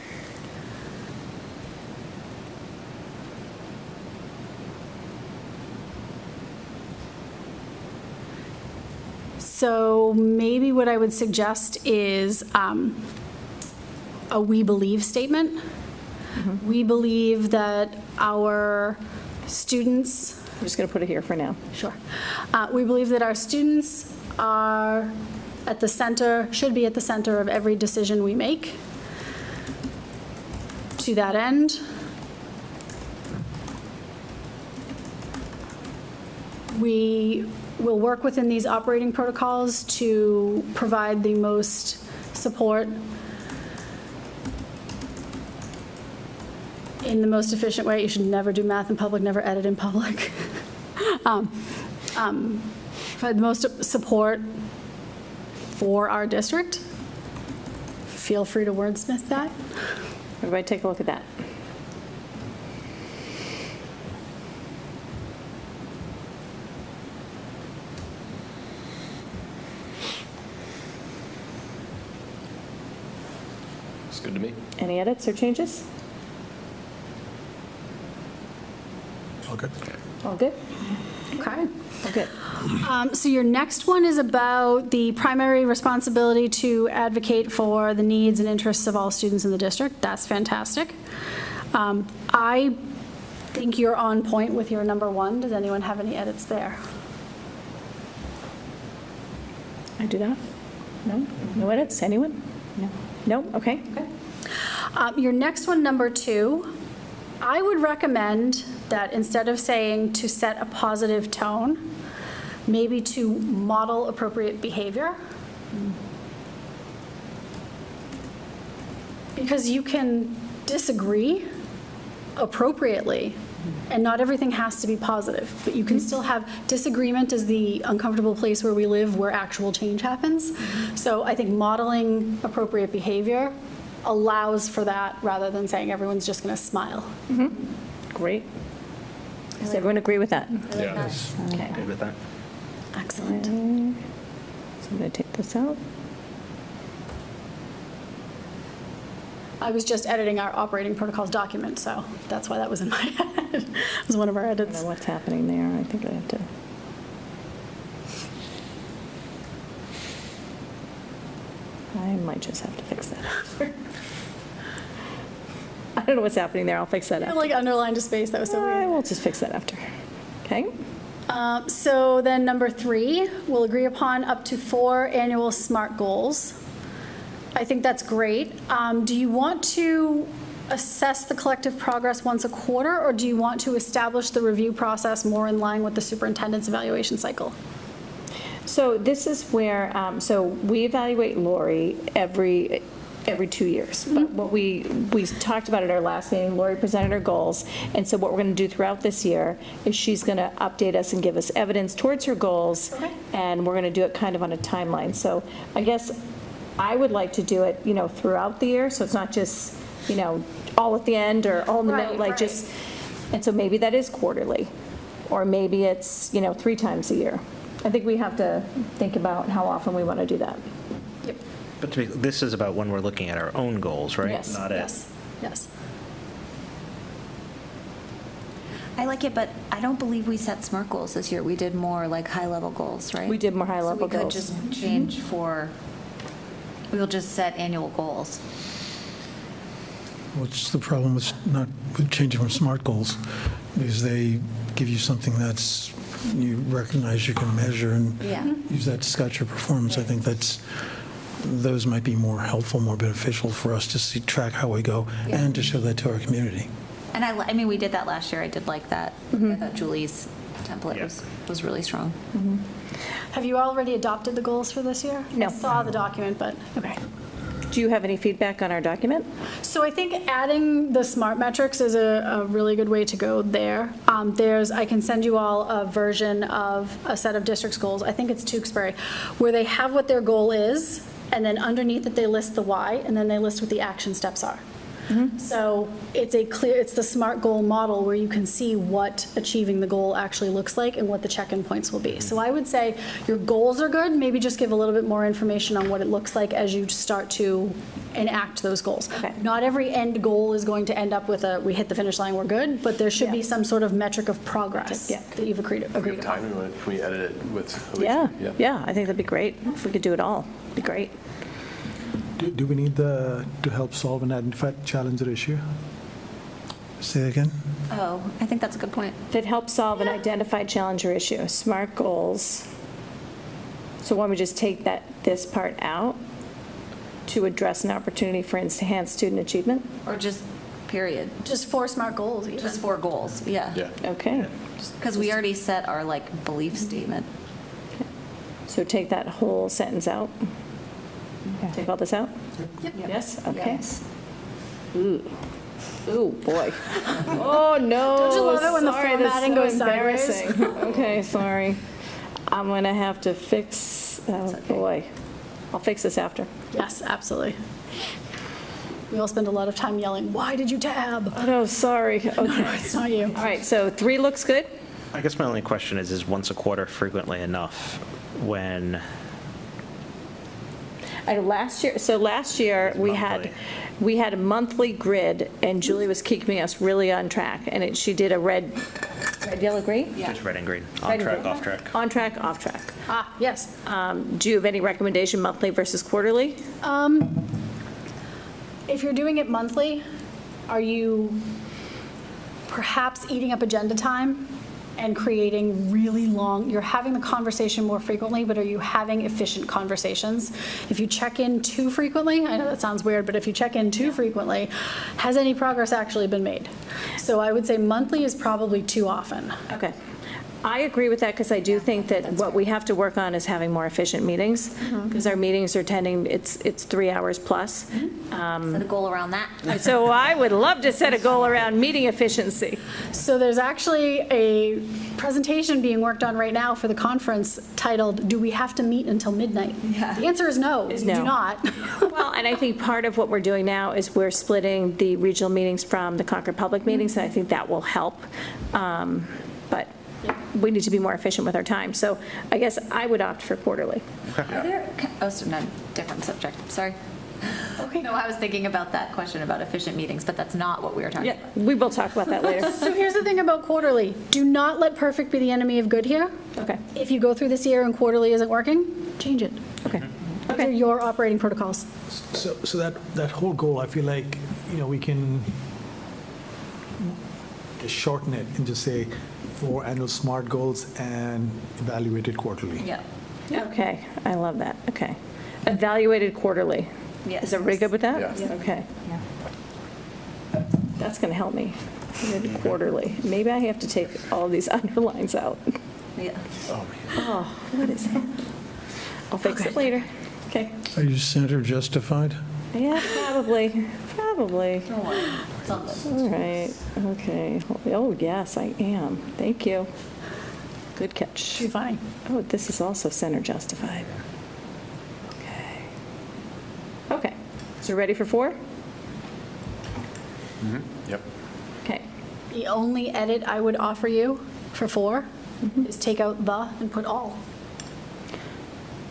So maybe what I would suggest is a we believe statement. Mm-hmm. We believe that our students. I'm just going to put it here for now. Sure. We believe that our students are at the center, should be at the center of every decision we make. To that end, we will work within these operating protocols to provide the most support in the most efficient way. You should never do math in public, never edit in public. Provide the most support for our district. Feel free to wordsmith that. Everybody take a look at that. It's good to me. Any edits or changes? All good. All good? Okay. All good. So your next one is about the primary responsibility to advocate for the needs and interests of all students in the district. That's fantastic. I think you're on point with your number one. Does anyone have any edits there? I do not. No? No edits? Anyone? No. No? Okay. Your next one, number two, I would recommend that instead of saying to set a positive tone, maybe to model appropriate behavior. Because you can disagree appropriately And not everything has to be positive, but you can still have disagreement is the uncomfortable place where we live where actual change happens. So I think modeling appropriate behavior allows for that rather than saying everyone's just going to smile. Great. Does everyone agree with that? Yes. Okay. Good with that. Excellent. So I'm going to take this out. I was just editing our operating protocols document, so that's why that was in my head. It was one of our I don't edits. know what's happening there. I think I have to. I might just have to fix that. I don't know what's happening there. I'll fix that I after. like underlined a space, that was so I weird. will just fix that after. Okay. So then number 3, we'll agree upon up to 4 annual SMART goals. I think that's great. Do you want to assess the collective progress once a quarter, or do you want to establish the review process more in line with the superintendent's evaluation cycle? So this is where, so we evaluate Lori every 2 years. But what we talked about at our last meeting, Lori presented her goals, and so what we're going to do throughout this year is she's going to update us and give us evidence towards her goals, and we're going to do it kind of on a timeline. So I guess I would like to do it, throughout the year, so it's not just, all at the end or all in the middle, just, and so maybe that is quarterly, or maybe it's, 3 times a year. I think we have to think about how often we want to do that. But this is about when we're looking at our own goals, right? Yes, Not yes. I like it, but I don't believe we set SMART goals this year. We did more like high-level goals, right? We did more high-level So we could goals. just change we'll just set annual goals. What's the problem with changing from SMART goals? Because they give you something that's, you recognize you can measure and use that to scout your performance. I think those might be more helpful, more beneficial for us to track how we go and to show that to our community. And I mean, we did that last year. I did like that. I thought Julie's template was really strong. Have you already adopted the goals for this year? No. I saw the document, but, okay. Do you have any feedback on our document? So I think adding the SMART metrics is a really good way to go there. I can send you all a version of a set of district's goals. I think it's Tewksbury, where they have what their goal is, and then underneath it, they list the why, and then they list what the action steps are. So it's the SMART goal model where you can see what achieving the goal actually looks like and what the check-in points will be. So I would say your goals are good, maybe just give a little bit more information on what it looks like as you start to enact those goals. Not every end goal is going to end up with we hit the finish line, we're good, but there should be some sort of metric of progress that you've agreed If we have upon. time, can we edit it with Alicia? Yeah, I think that'd be great. If we could do it all, it'd be great. Do we need to help solve an identified challenge or issue? Say that again? Oh, I think that's a good point. That helps solve an identified challenge or issue. SMART goals. So why don't we just take this part out to address an opportunity for enhanced student achievement? Or just period. Just 4 SMART goals. Even. Just 4 goals, yeah. Okay. Because we already set our belief statement. So take that whole sentence out? Take all this out? Yep. Yes? Okay. Ooh. Ooh, boy. Oh, no. Don't you love it when the Sorry, that's formatting so goes sideways? embarrassing. Okay, sorry. I'm going to have to fix, boy. I'll fix this after. Yes, absolutely. We all spend a lot of time yelling, why did you tab? Oh, no, sorry. Okay. No, it's not you. All right, so 3 looks good? I guess my only question is once a quarter frequently enough when? Last year, we had a monthly grid, and Julie was keeping us really on track, and she did a red, yellow, green? Just red and green. On Red and track, green. off track. On track, off track. Yes. Do you have any recommendation, monthly versus quarterly? If you're doing it monthly, are you perhaps eating up agenda time and creating really long, you're having the conversation more frequently, but are you having efficient conversations? If you check in too frequently, I know that sounds weird, but if you check in too frequently, has any progress actually been made? So I would say monthly is probably too often. Okay. I agree with that because I do think that what we have to work on is having more efficient meetings, because our meetings are tending, it's 3 hours plus. Set a goal around that. So I would love to set a goal around meeting efficiency. So there's actually a presentation being worked on right now for the conference titled, "Do we have to meet until midnight?" The answer is no, we do not. Well, and I think part of what we're doing now is we're splitting the regional meetings from the Concord public meetings, and I think that will help. But we need to be more efficient with our time. So I guess I would opt for quarterly. Are there, oh, so no, different subject, sorry. Okay. No, I was thinking about that question about efficient meetings, but that's not what we were talking about. We will talk about that later. So here's the thing about quarterly. Do not let perfect be the enemy of good here. Okay. If you go through this year and quarterly isn't working, change it. Okay. Those are your operating protocols. So that whole goal, I feel like, we can just shorten it and just say 4 annual SMART goals and evaluate it quarterly. Yeah. Okay, I love that. Okay. Evaluated quarterly. Yes. Is everybody good with that? Yes. Okay. That's going to help me. Quarterly. Maybe I have to take all these underlines out. Yeah. Oh, what is that? I'll fix it later. Okay. Are you center justified? Yeah, probably. Probably. Don't worry, it's all good. All right. Okay. Oh, yes, I am. Thank you. Good catch. Be fine. Oh, this is also center justified. Okay. Okay. So ready for 4? Yep. Okay. The only edit I would offer you for 4 is take out the and put all.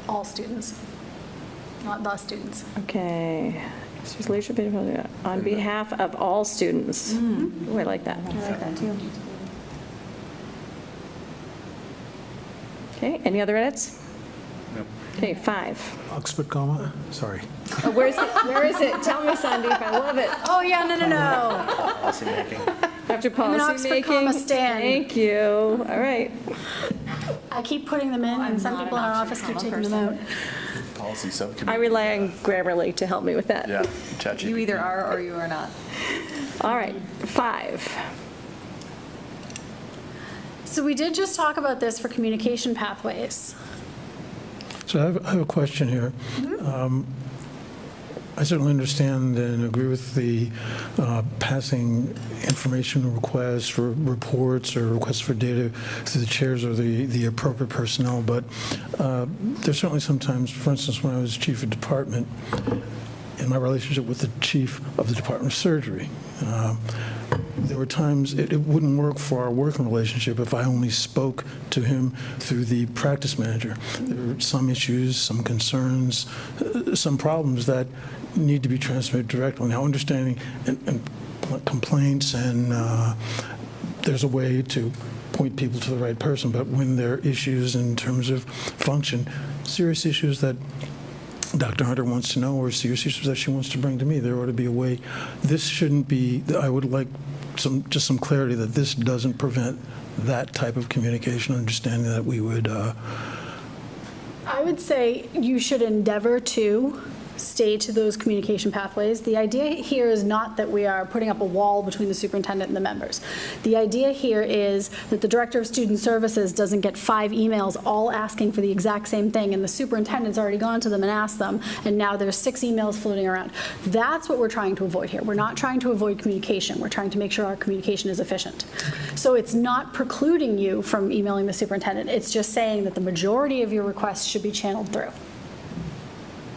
All students, not the students. Okay. Exercise leadership on behalf of all students. Ooh, I like that. I like that too. Okay, any other edits? Nope. Okay, 5. Oxford comma, sorry. Oh, where is it? Tell me, Sandeep, I love it. Oh, yeah, no. Policy making. After an policy Oxford making. comma stan. Thank you. All right. I keep putting them in, and some not people in an our Oxford office keep comma taking them out. Policy subcommittee. I rely on Grammarly to help me with that. Yeah, ChatGPT. You either are or you are not. All right, 5. So we did just talk about this for communication pathways. So I have a question here. I certainly understand and agree with the passing information requests, reports, or requests for data to the chairs or the appropriate personnel, but there's certainly sometimes, for instance, when I was chief of department, in my relationship with the chief of the Department of Surgery, there were times it wouldn't work for our working relationship if I only spoke to him through the practice manager. There were some issues, some concerns, some problems that need to be transmitted directly. Now, understanding and complaints, and there's a way to point people to the right person, but when there are issues in terms of function, serious issues that Dr. Hunter wants to know, or serious issues that she wants to bring to me, there ought to be a way. This shouldn't be, I would like just some clarity that this doesn't prevent that type of communication, understanding that we would. I would say you should endeavor to stay to those communication pathways. The idea here is not that we are putting up a wall between the superintendent and the members. The idea here is that the director of student services doesn't get 5 emails all asking for the exact same thing, and the superintendent's already gone to them and asked them, and now there's 6 emails floating around. That's what we're trying to avoid here. We're not trying to avoid communication. We're trying to make sure our communication is efficient. So it's not precluding you from emailing the superintendent. It's just saying that the majority of your requests should be channeled through.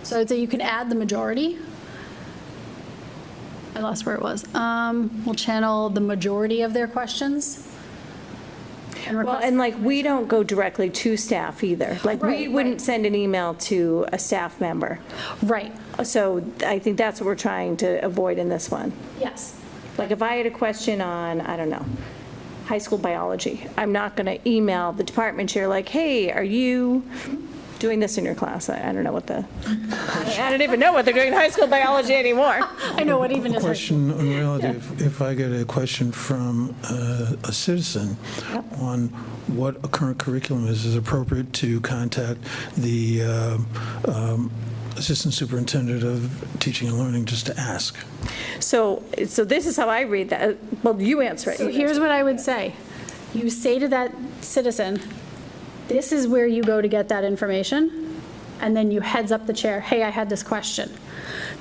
So I'd say you can add the majority. I lost where it was. We'll channel the majority of their questions. Well, and like, we don't go directly to staff either. Like, we wouldn't send an email to a staff member. Right. So I think that's what we're trying to avoid in this one. Yes. Like, if I had a question on, I don't know, high school biology, I'm not going to email the department chair like, hey, are you doing this in your class? I don't know what the, I don't even know what they're doing in high school biology anymore. I know what even is. Question on reality, if I get a question from a citizen on what a current curriculum is appropriate to contact the assistant superintendent of teaching and learning just to ask. So this is how I read that. Well, you answer it. So here's what I would say. You say to that citizen, this is where you go to get that information, and then you heads up the chair, hey, I had this question.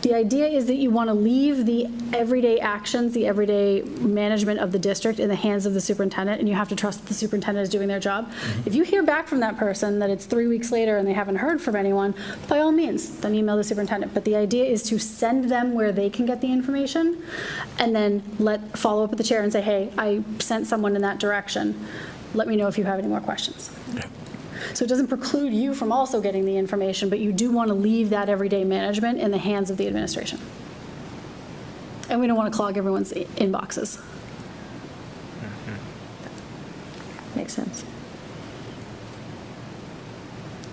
The idea is that you want to leave the everyday actions, the everyday management of the district in the hands of the superintendent, and you have to trust that the superintendent is doing their job. If you hear back from that person that it's 3 weeks later and they haven't heard from anyone, by all means, then email the superintendent. But the idea is to send them where they can get the information, and then follow up with the chair and say, hey, I sent someone in that direction. Let me know if you have any more questions. So it doesn't preclude you from also getting the information, but you do want to leave that everyday management in the hands of the administration. And we don't want to clog everyone's inboxes. Makes sense.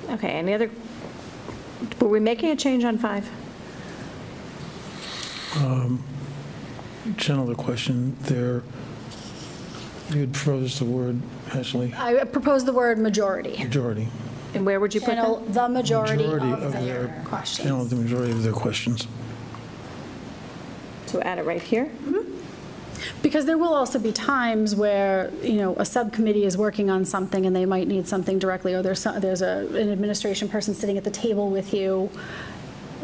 Okay, any other, were we making a change on 5? Channel the question there. You had froze the word, Ashley. I proposed the word majority. Majority. And where would you put Channel that? the majority of their their questions. Channel the majority of their questions. So add it right here? Because there will also be times where, a subcommittee is working on something and they might need something directly, or there's an administration person sitting at the table with you.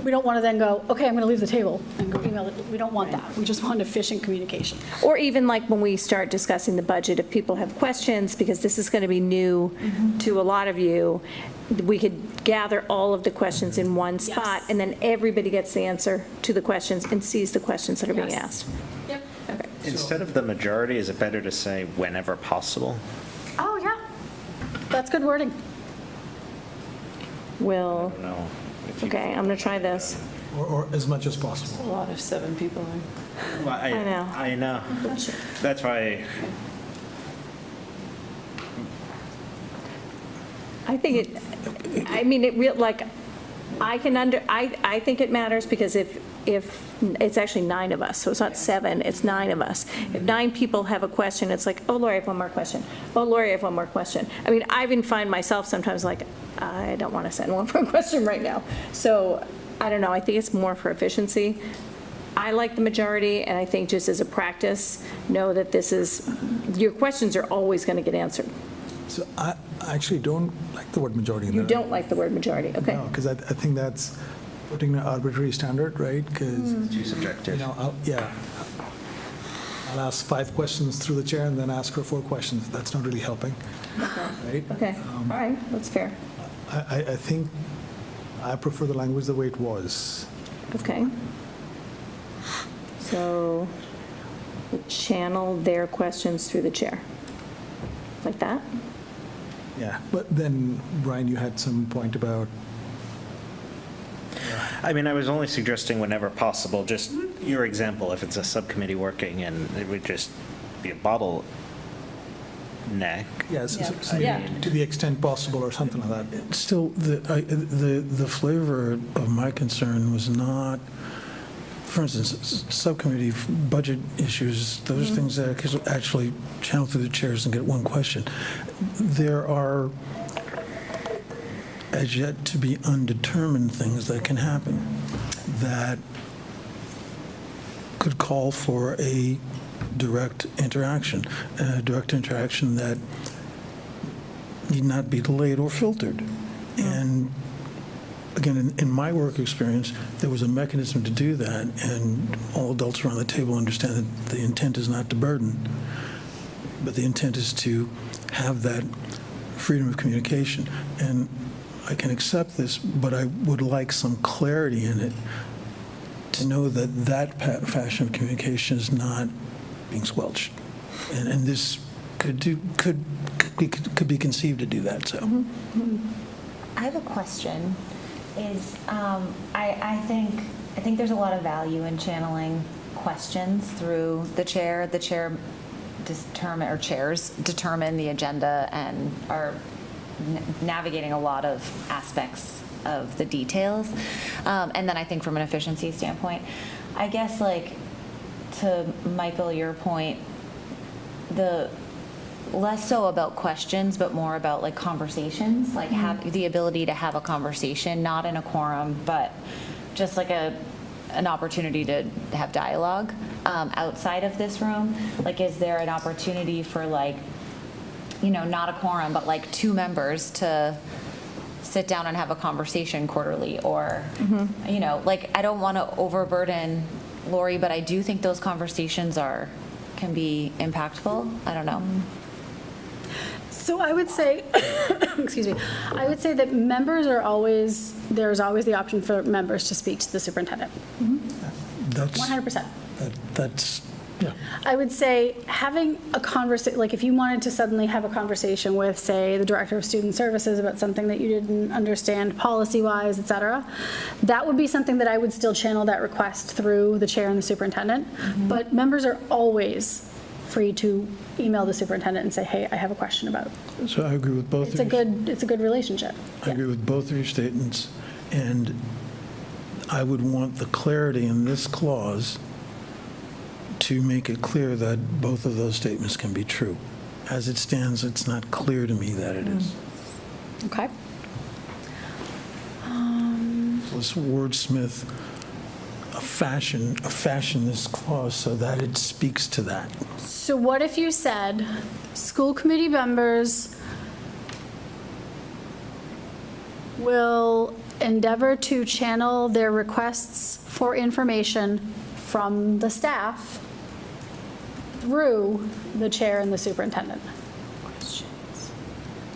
We don't want to then go, okay, I'm going to leave the table and go email it. We don't want that. We just want efficient communication. Or even like when we start discussing the budget, if people have questions, because this is going to be new to a lot of you, we could gather all of the questions in one spot, and then everybody gets the answer to the questions and sees the questions that are being asked. Yep. Okay. Instead of the majority, is it better to say whenever possible? Oh, yeah. That's good wording. Will, No. okay, I'm going to try this. Or as much as possible. A lot of 7 people. Well, I know. I know. That's why. I think I think it matters because if it's actually 9 of us, so it's not 7, it's 9 of us. If 9 people have a question, it's like, oh, Lori, I have one more question. Oh, Lori, I have one more question. I mean, I even find myself sometimes like, I don't want to send one more question right now. So I don't know, I think it's more for efficiency. I like the majority, and I think just as a practice, know that your questions are always going to get answered. So I actually don't like the word majority. You don't like the word majority, okay. No, because I think that's putting an arbitrary standard, right? Because Too subjective. I'll ask 5 questions through the chair and then ask her 4 questions. That's not really helping, right? Okay, all right, that's fair. I think I prefer the language the way it was. Okay. So channel their questions through the chair. Like that? Yeah, but then, Brian, you had some point about... I mean, I was only suggesting whenever possible, just your example, if it's a subcommittee working and it would just be a bottleneck. Yes, Yeah. to the extent possible or something like that. Still, the flavor of my concern was not, for instance, subcommittee budget issues, those things that could actually channel through the chairs and get one question. There are as yet to be undetermined things that can happen that could call for a direct interaction that need not be delayed or filtered. And again, in my work experience, there was a mechanism to do that, and all adults around the table understand that the intent is not to burden, but the intent is to have that freedom of communication. And I can accept this, but I would like some clarity in it to know that that fashion of communication is not being squelched. And this could be conceived to do that, so. I have a question. I think there's a lot of value in channeling questions through the chair. The chair chairs determine the agenda and are navigating a lot of aspects of the details. And then I think from an efficiency standpoint, I guess to Michael, your point, the less so about questions, but more about conversations, have the ability to have a conversation, not in a quorum, but just an opportunity to have dialogue outside of this room. Is there an opportunity for not a quorum, but like 2 members to sit down and have a conversation quarterly, or, like, I don't want to overburden Lori, but I do think those conversations can be impactful. I don't know. So I would say, excuse me, I would say that there's always the option for members to speak to the superintendent. That's 100%. That's, yeah. I would say having a conversation, like if you wanted to suddenly have a conversation with, say, the director of student services about something that you didn't understand policy-wise, et cetera, that would be something that I would still channel that request through the chair and the superintendent. But members are always free to email the superintendent and say, hey, I have a question about. So I agree with both. It's a good relationship. I agree with both of your statements, and I would want the clarity in this clause to make it clear that both of those statements can be true. As it stands, it's not clear to me that it is. Okay. So let's wordsmith fashion this clause so that it speaks to that. So what if you said, school committee members will endeavor to channel their requests for information from the staff through the chair and the superintendent?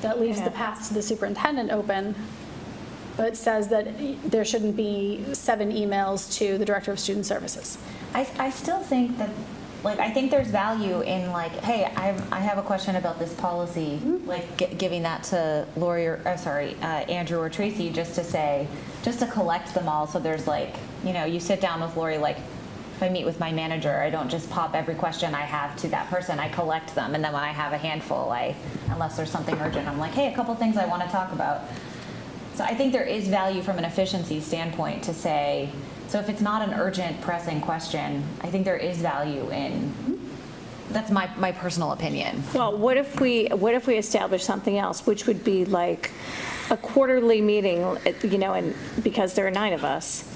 That leaves the path to the superintendent open, but says that there shouldn't be 7 emails to the director of student services. I still think that, like, I think there's value in, like, hey, I have a question about this policy, like giving that to Lori Andrew or Tracy, just to collect them all. So there's, like, you sit down with Lori, like, if I meet with my manager, I don't just pop every question I have to that person. I collect them, and then when I have a handful, unless there's something urgent, I'm like, hey, a couple things I want to talk about. So I think there is value from an efficiency standpoint to say, so if it's not an urgent, pressing question, I think there is value in, that's my personal opinion. Well, what if we establish something else, which would be like a quarterly meeting, and because there are 9 of us,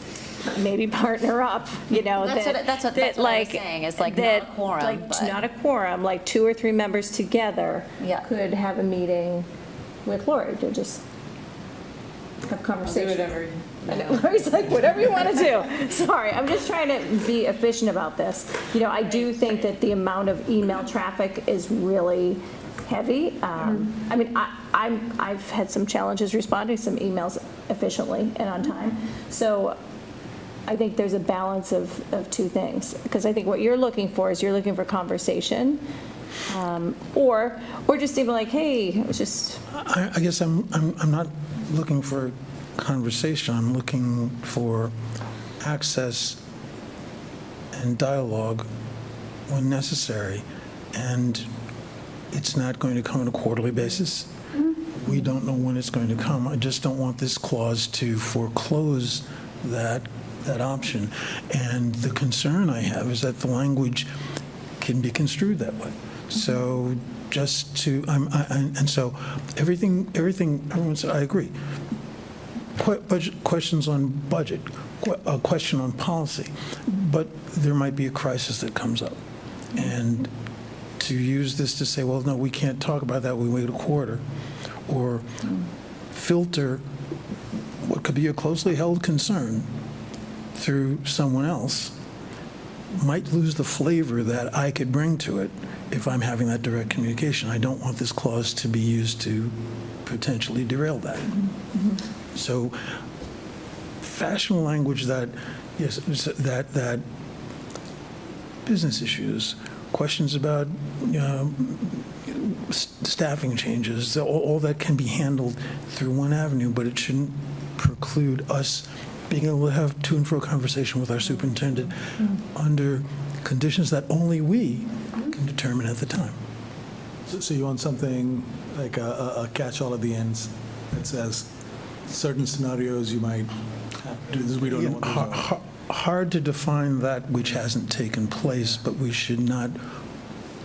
maybe partner up, That's what I was saying, is like not a quorum. Like not a quorum, like 2 or 3 members together could have a meeting with Lori to just have conversation. Lori's like, whatever you want to do. Sorry, I'm just trying to be efficient about this. I do think that the amount of email traffic is really heavy. I mean, I've had some challenges responding to some emails efficiently and on time. So I think there's a balance of 2 things, because I think what you're looking for is conversation, or just even like, hey, it was just. I guess I'm not looking for conversation. I'm looking for access and dialogue when necessary, and it's not going to come on a quarterly basis. We don't know when it's going to come. I just don't want this clause to foreclose that option. And the concern I have is that the language can be construed that way. So just to, and so everyone said, I agree. Questions on budget, a question on policy, but there might be a crisis that comes up. And to use this to say, well, no, we can't talk about that, we wait a quarter, or filter what could be a closely held concern through someone else, might lose the flavor that I could bring to it if I'm having that direct communication. I don't want this clause to be used to potentially derail that. So fashion language that, yes, that business issues, questions about staffing changes, all that can be handled through one avenue, but it shouldn't preclude us being able to have to and fro conversation with our superintendent under conditions that only we can determine at the time. So you want something like a catch-all at the ends that says certain scenarios you might have to do this, we don't know what those are. Hard to define that which hasn't taken place, but we should not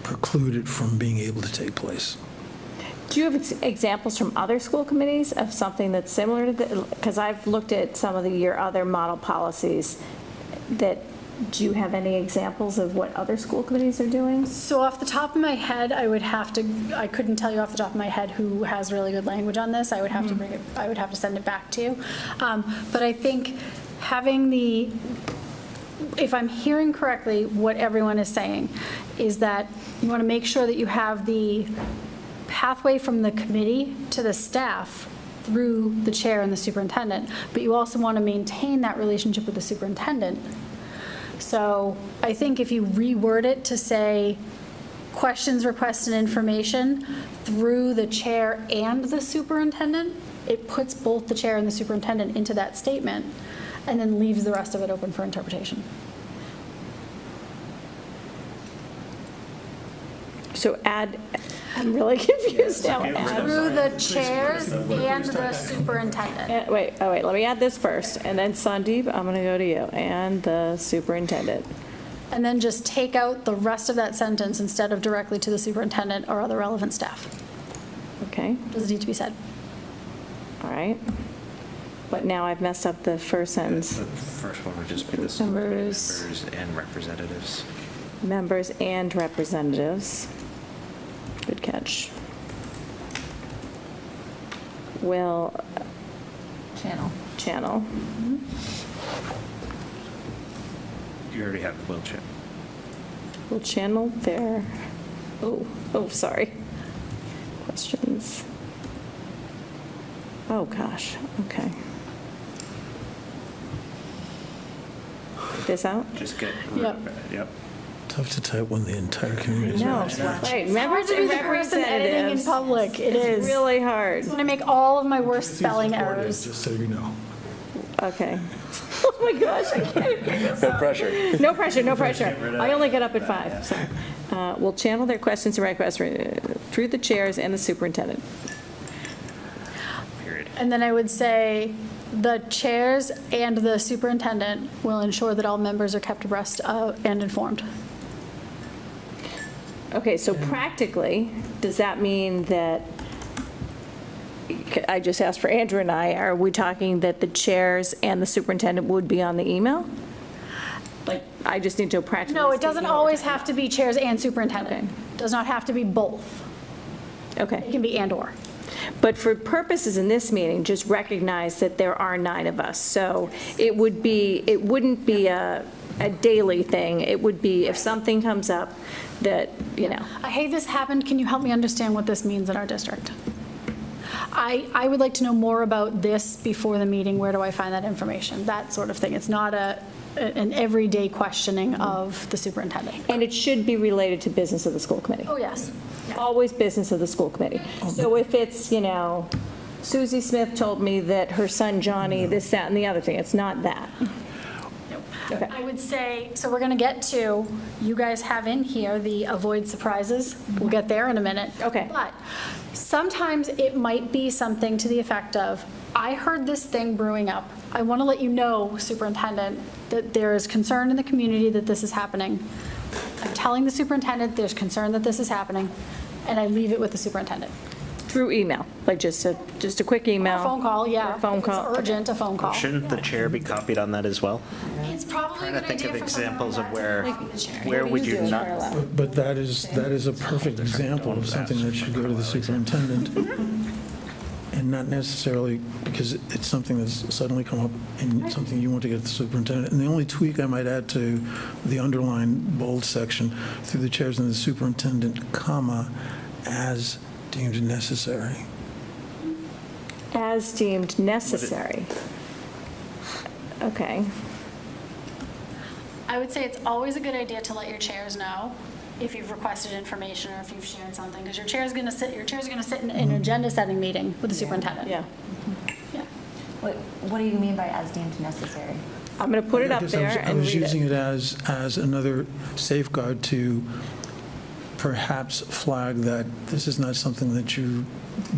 preclude it from being able to take place. Do you have examples from other school committees of something that's similar to this? Because I've looked at some of your other model policies that Do you have any examples of what other school committees are doing? So off the top of my head, I couldn't tell you off the top of my head who has really good language on this. I would have to I would have to send it back to you. But I think having if I'm hearing correctly, what everyone is saying is that you want to make sure that you have the pathway from the committee to the staff through the chair and the superintendent, but you also want to maintain that relationship with the superintendent. So I think if you reword it to say questions, requests, and information through the chair and the superintendent, it puts both the chair and the superintendent into that statement and then leaves the rest of it open for interpretation. So I'm really confused now. Through the chairs and the superintendent. Wait, let me add this first, and then Sandeep, I'm going to go to you, and the superintendent. And then just take out the rest of that sentence instead of directly to the superintendent or other relevant staff. Okay. Does it need to be said? All right. But now I've messed up the first sentence. The first one would just be the Members and representatives. Members and representatives. Good catch. Will channel. You already have will channel. Will channel their, sorry. Questions. Oh, gosh, okay. This out? Just get, yep. Tough to type when the entire community is No, watching. right, members and Person editing in representatives. public, it It's is. really hard. I'm gonna make all of my worst spelling errors. Just so you know. Okay. Oh my gosh, I can't even figure this No out. pressure. No pressure, no pressure. I only get up at 5, so. We'll channel their questions and requests through the chairs and the superintendent. Period. And then I would say, the chairs and the superintendent will ensure that all members are kept abreast and informed. Okay, so practically, does that mean that, I just asked for Andrew and I, are we talking that the chairs and the superintendent would be on the email? Like, I just need to practically. No, it doesn't always have to be chairs and superintendent. Does not have to be both. Okay. It can be and/or. But for purposes in this meeting, just recognize that there are 9 of us. So it wouldn't be a daily thing. It would be if something comes up that, Hey, this happened. Can you help me understand what this means in our district? I would like to know more about this before the meeting. Where do I find that information? That sort of thing. It's not an everyday questioning of the superintendent. And it should be related to business of the school committee. Oh, yes. Always business of the school committee. So if it's, Susie Smith told me that her son Johnny, this, that, and the other thing, it's not that. Okay. I would say, so we're going to get to, you guys have in here the avoid surprises. We'll get there in a minute. Okay. But sometimes it might be something to the effect of, I heard this thing brewing up. I want to let you know, superintendent, that there is concern in the community that this is happening. I'm telling the superintendent there's concern that this is happening, and I leave it with the superintendent. Through email, like just a quick email. Or a phone call, yeah. Or a phone call. If it's urgent, a phone call. Shouldn't the chair be copied on that as well? It's probably a Trying to good think idea of for someone examples of like where, that to be the chair. where would you not? But that is a perfect example of something that should go to the superintendent. And not necessarily because it's something that's suddenly come up and something you want to get to the superintendent. And the only tweak I might add to the underlined bold section, through the chairs and the superintendent, comma, as deemed necessary. As deemed necessary. Okay. I would say it's always a good idea to let your chairs know if you've requested information or if you've shared something, because your chair is going to sit in an agenda setting meeting with the superintendent. Yeah. Yeah. What do you mean by as deemed necessary? I'm going to put it up there I and was read using it. it as another safeguard to perhaps flag that this is not something that you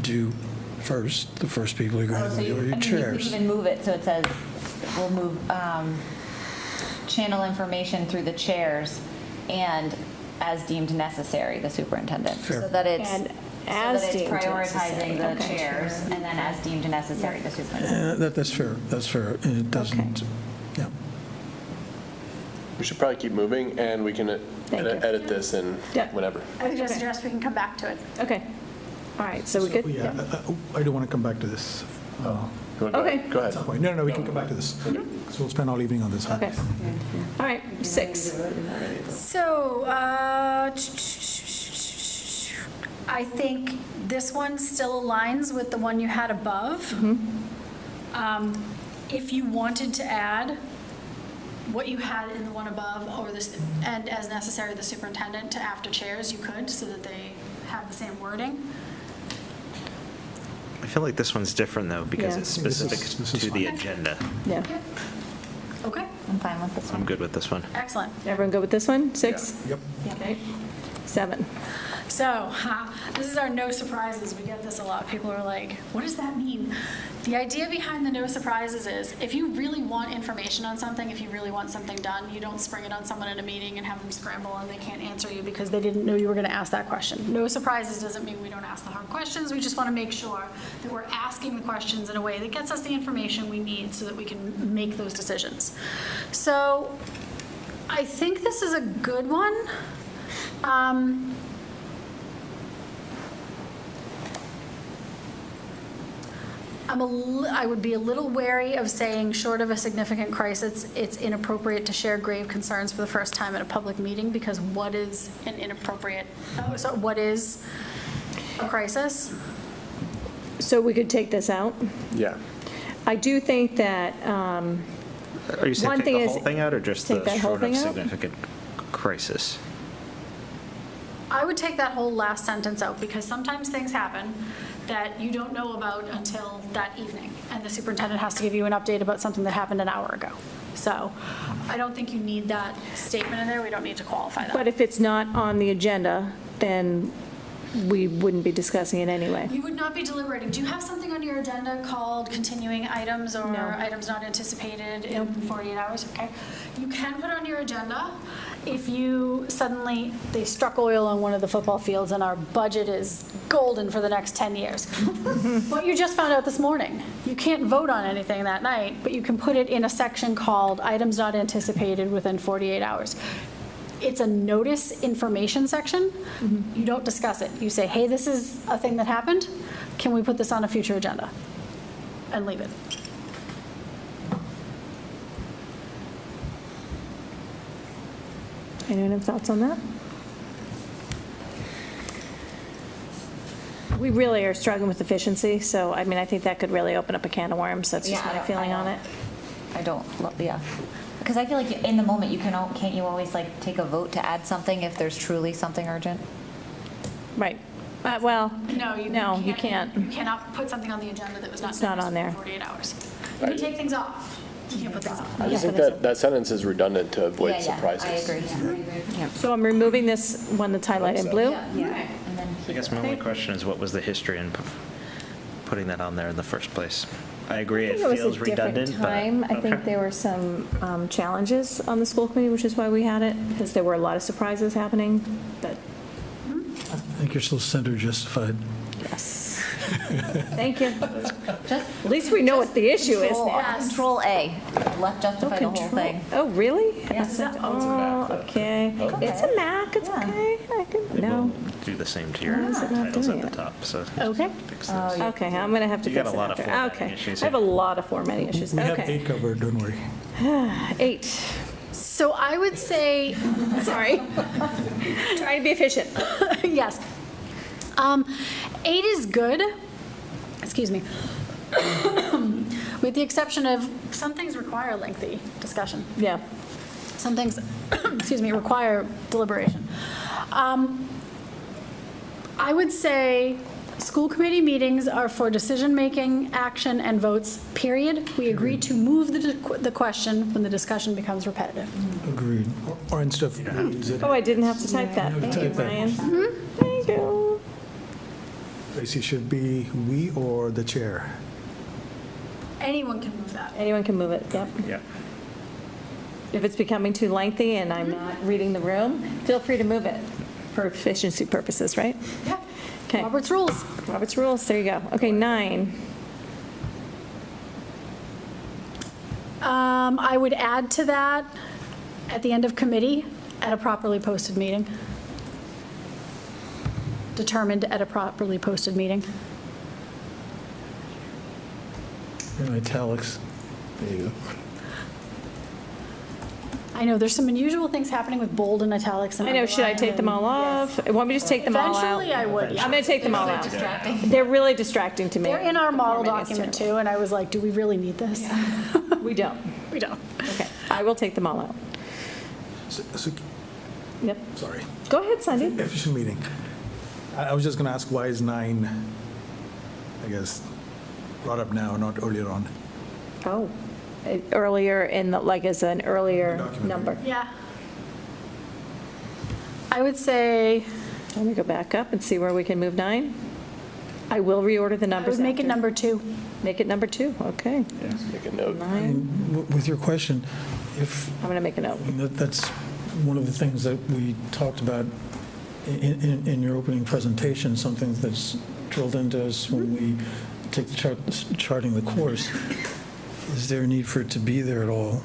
do first. The first people you're going to do are your You chairs. could even move it so it says, we'll move channel information through the chairs and as deemed necessary, the superintendent. Fair. So that it's, And as deemed prioritizing necessary. the Okay. chairs and then as deemed necessary, the superintendent. That's fair. That's fair. And it doesn't, yeah. We should probably keep moving, and we can edit this and Yeah. whatever. I would just suggest we can come back to it. Okay. All right, so we good? Yeah, I do want to come back to this. Okay. Go ahead. No, we can come back to this. So we'll spend all evening on this. Okay. All right, 6. So, I think this one still aligns with the one you had above. If you wanted to add what you had in the one above, or this, and as necessary, the superintendent to after chairs, you could, so that they have the same wording. I feel like this one's different, though, because Yeah. it's specific This is to the fine. agenda. Yeah. Okay, I'm fine with this I'm one. good with this one. excellent. Everyone good with this one? 6? Yep. Okay. 7. So, this is our no surprises. We get this a lot. People are like, what does that mean? The idea behind the no surprises is if you really want information on something, if you really want something done, you don't spring it on someone in a meeting and have them scramble and they can't answer you because they didn't know you were going to ask that question. No surprises doesn't mean we don't ask the hard questions. We just want to make sure that we're asking the questions in a way that gets us the information we need so that we can make those decisions. So, I think this is a good one. I would be a little wary of saying, short of a significant crisis, it's inappropriate to share grave concerns for the first time at a public meeting, because what is an inappropriate, so what is a crisis? So we could take this out? Yeah. I do think that, Are you saying One take thing the is- whole thing out, or just take the that whole short of thing out? significant crisis? I would take that whole last sentence out, because sometimes things happen that you don't know about until that evening, and the superintendent has to give you an update about something that happened an hour ago. So I don't think you need that statement in there. We don't need to qualify that. but if it's not on the agenda, then we wouldn't be discussing it anyway. You would not be deliberating. Do you have something on your agenda called continuing items or No. items not anticipated in 48 hours? Okay. You can put on your agenda if you suddenly, they struck oil on one of the football fields and our budget is golden for the next 10 years. What you just found out this morning. You can't vote on anything that night, but you can put it in a section called items not anticipated within 48 hours. It's a notice information section. You don't discuss it. You say, hey, this is a thing that happened. Can we put this on a future agenda? And leave it. Anyone have thoughts on that? We really are struggling with efficiency, so I mean, I think that could really open up a can of worms. That's just my feeling on it. I don't, yeah. Because I feel like in the moment, can't you always like take a vote to add something if there's truly something urgent? Right. Well, No, you can't. You cannot put something on the agenda that was not It's not noticed on there. within 48 hours. You can take things off. You can't put things on. I just think that sentence is redundant to avoid Yeah, surprises. I agree. So I'm removing this one that's highlighted in blue. Yeah. And then I guess my only question is, what was the history in putting that on there in the first place? I agree, it feels redundant, but... time. I think okay. there were some challenges on the school committee, which is why we had it, because there were a lot of surprises happening, but I think you're still center justified. yes. Thank you. At least we know what the issue is now. Control A, left justify the whole thing. Oh, really? Yeah. Oh, okay. It's a Mac, it's okay. I can, no. Do the same to your is it not titles doing at the it? top, so Okay. fix those. Okay, I'm going to have to You fix got it a lot of after. formatting Okay. issues I have a here. lot of formatting issues. We have Okay. 8 covered, don't worry. 8. So I would say, Sorry. Trying to be efficient. yes. 8 is good. Excuse me. With the exception of some things require lengthy discussion. Yeah. Some things, excuse me, require deliberation. I would say school committee meetings are for decision-making, action, and votes, period. We agree to move the question when the discussion becomes repetitive. Agreed. Or instead of, is it, Oh, I didn't have to type that. Thank you, type that. Brian. Thank you. Tracy, should be we or the chair? Anyone can move that. Anyone can move it, yep. Yeah. If it's becoming too lengthy and I'm not reading the room, feel free to move it for efficiency purposes, right? Yeah. Okay. Robert's rules. Robert's rules, there you go. Okay, 9. I would add to that At the end of committee, at a properly posted meeting. Determined at a properly posted meeting. In italics. There you go. I know, there's some unusual things happening with bold and italics. And I know, should I take them all off? Want me to just take them all out? Eventually, I would, yeah. I'm going to take them all out. They're really distracting to me. They're in our model The formatting is document too, and I was like, do we really need this? We don't. We don't. Okay, I will take them all out. So, Yep. sorry, Go ahead, Sandy. efficient meeting. I was just going to ask, why is 9, I guess, brought up now, not earlier on? Oh, earlier in the, like as an earlier Document. number. Yeah. I would say, Let me go back up and see where we can move 9. I will reorder the I numbers would make it after. number 2. Make it number 2, okay. Make a note. 9, With your question, if, I'm going to make a note. that's one of the things that we talked about in your opening presentation, something that's drilled into us when we take the charting the course. Is there a need for it to be there at all,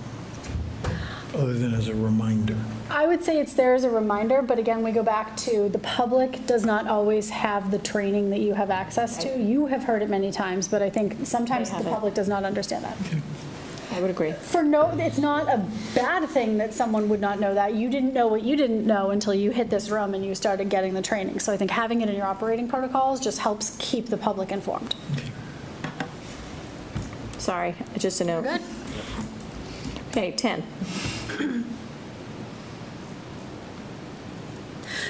other than as a reminder? I would say it's there as a reminder, but again, we go back to the public does not always have the training that you have access to. You have heard it many times, but I think sometimes the haven't. public does not understand that. I would agree. It's not a bad thing that someone would not know that. You didn't know what you didn't know until you hit this room and you started getting the training. So I think having it in your operating protocols just helps keep the public informed. Sorry, just a note. Good. Okay, 10.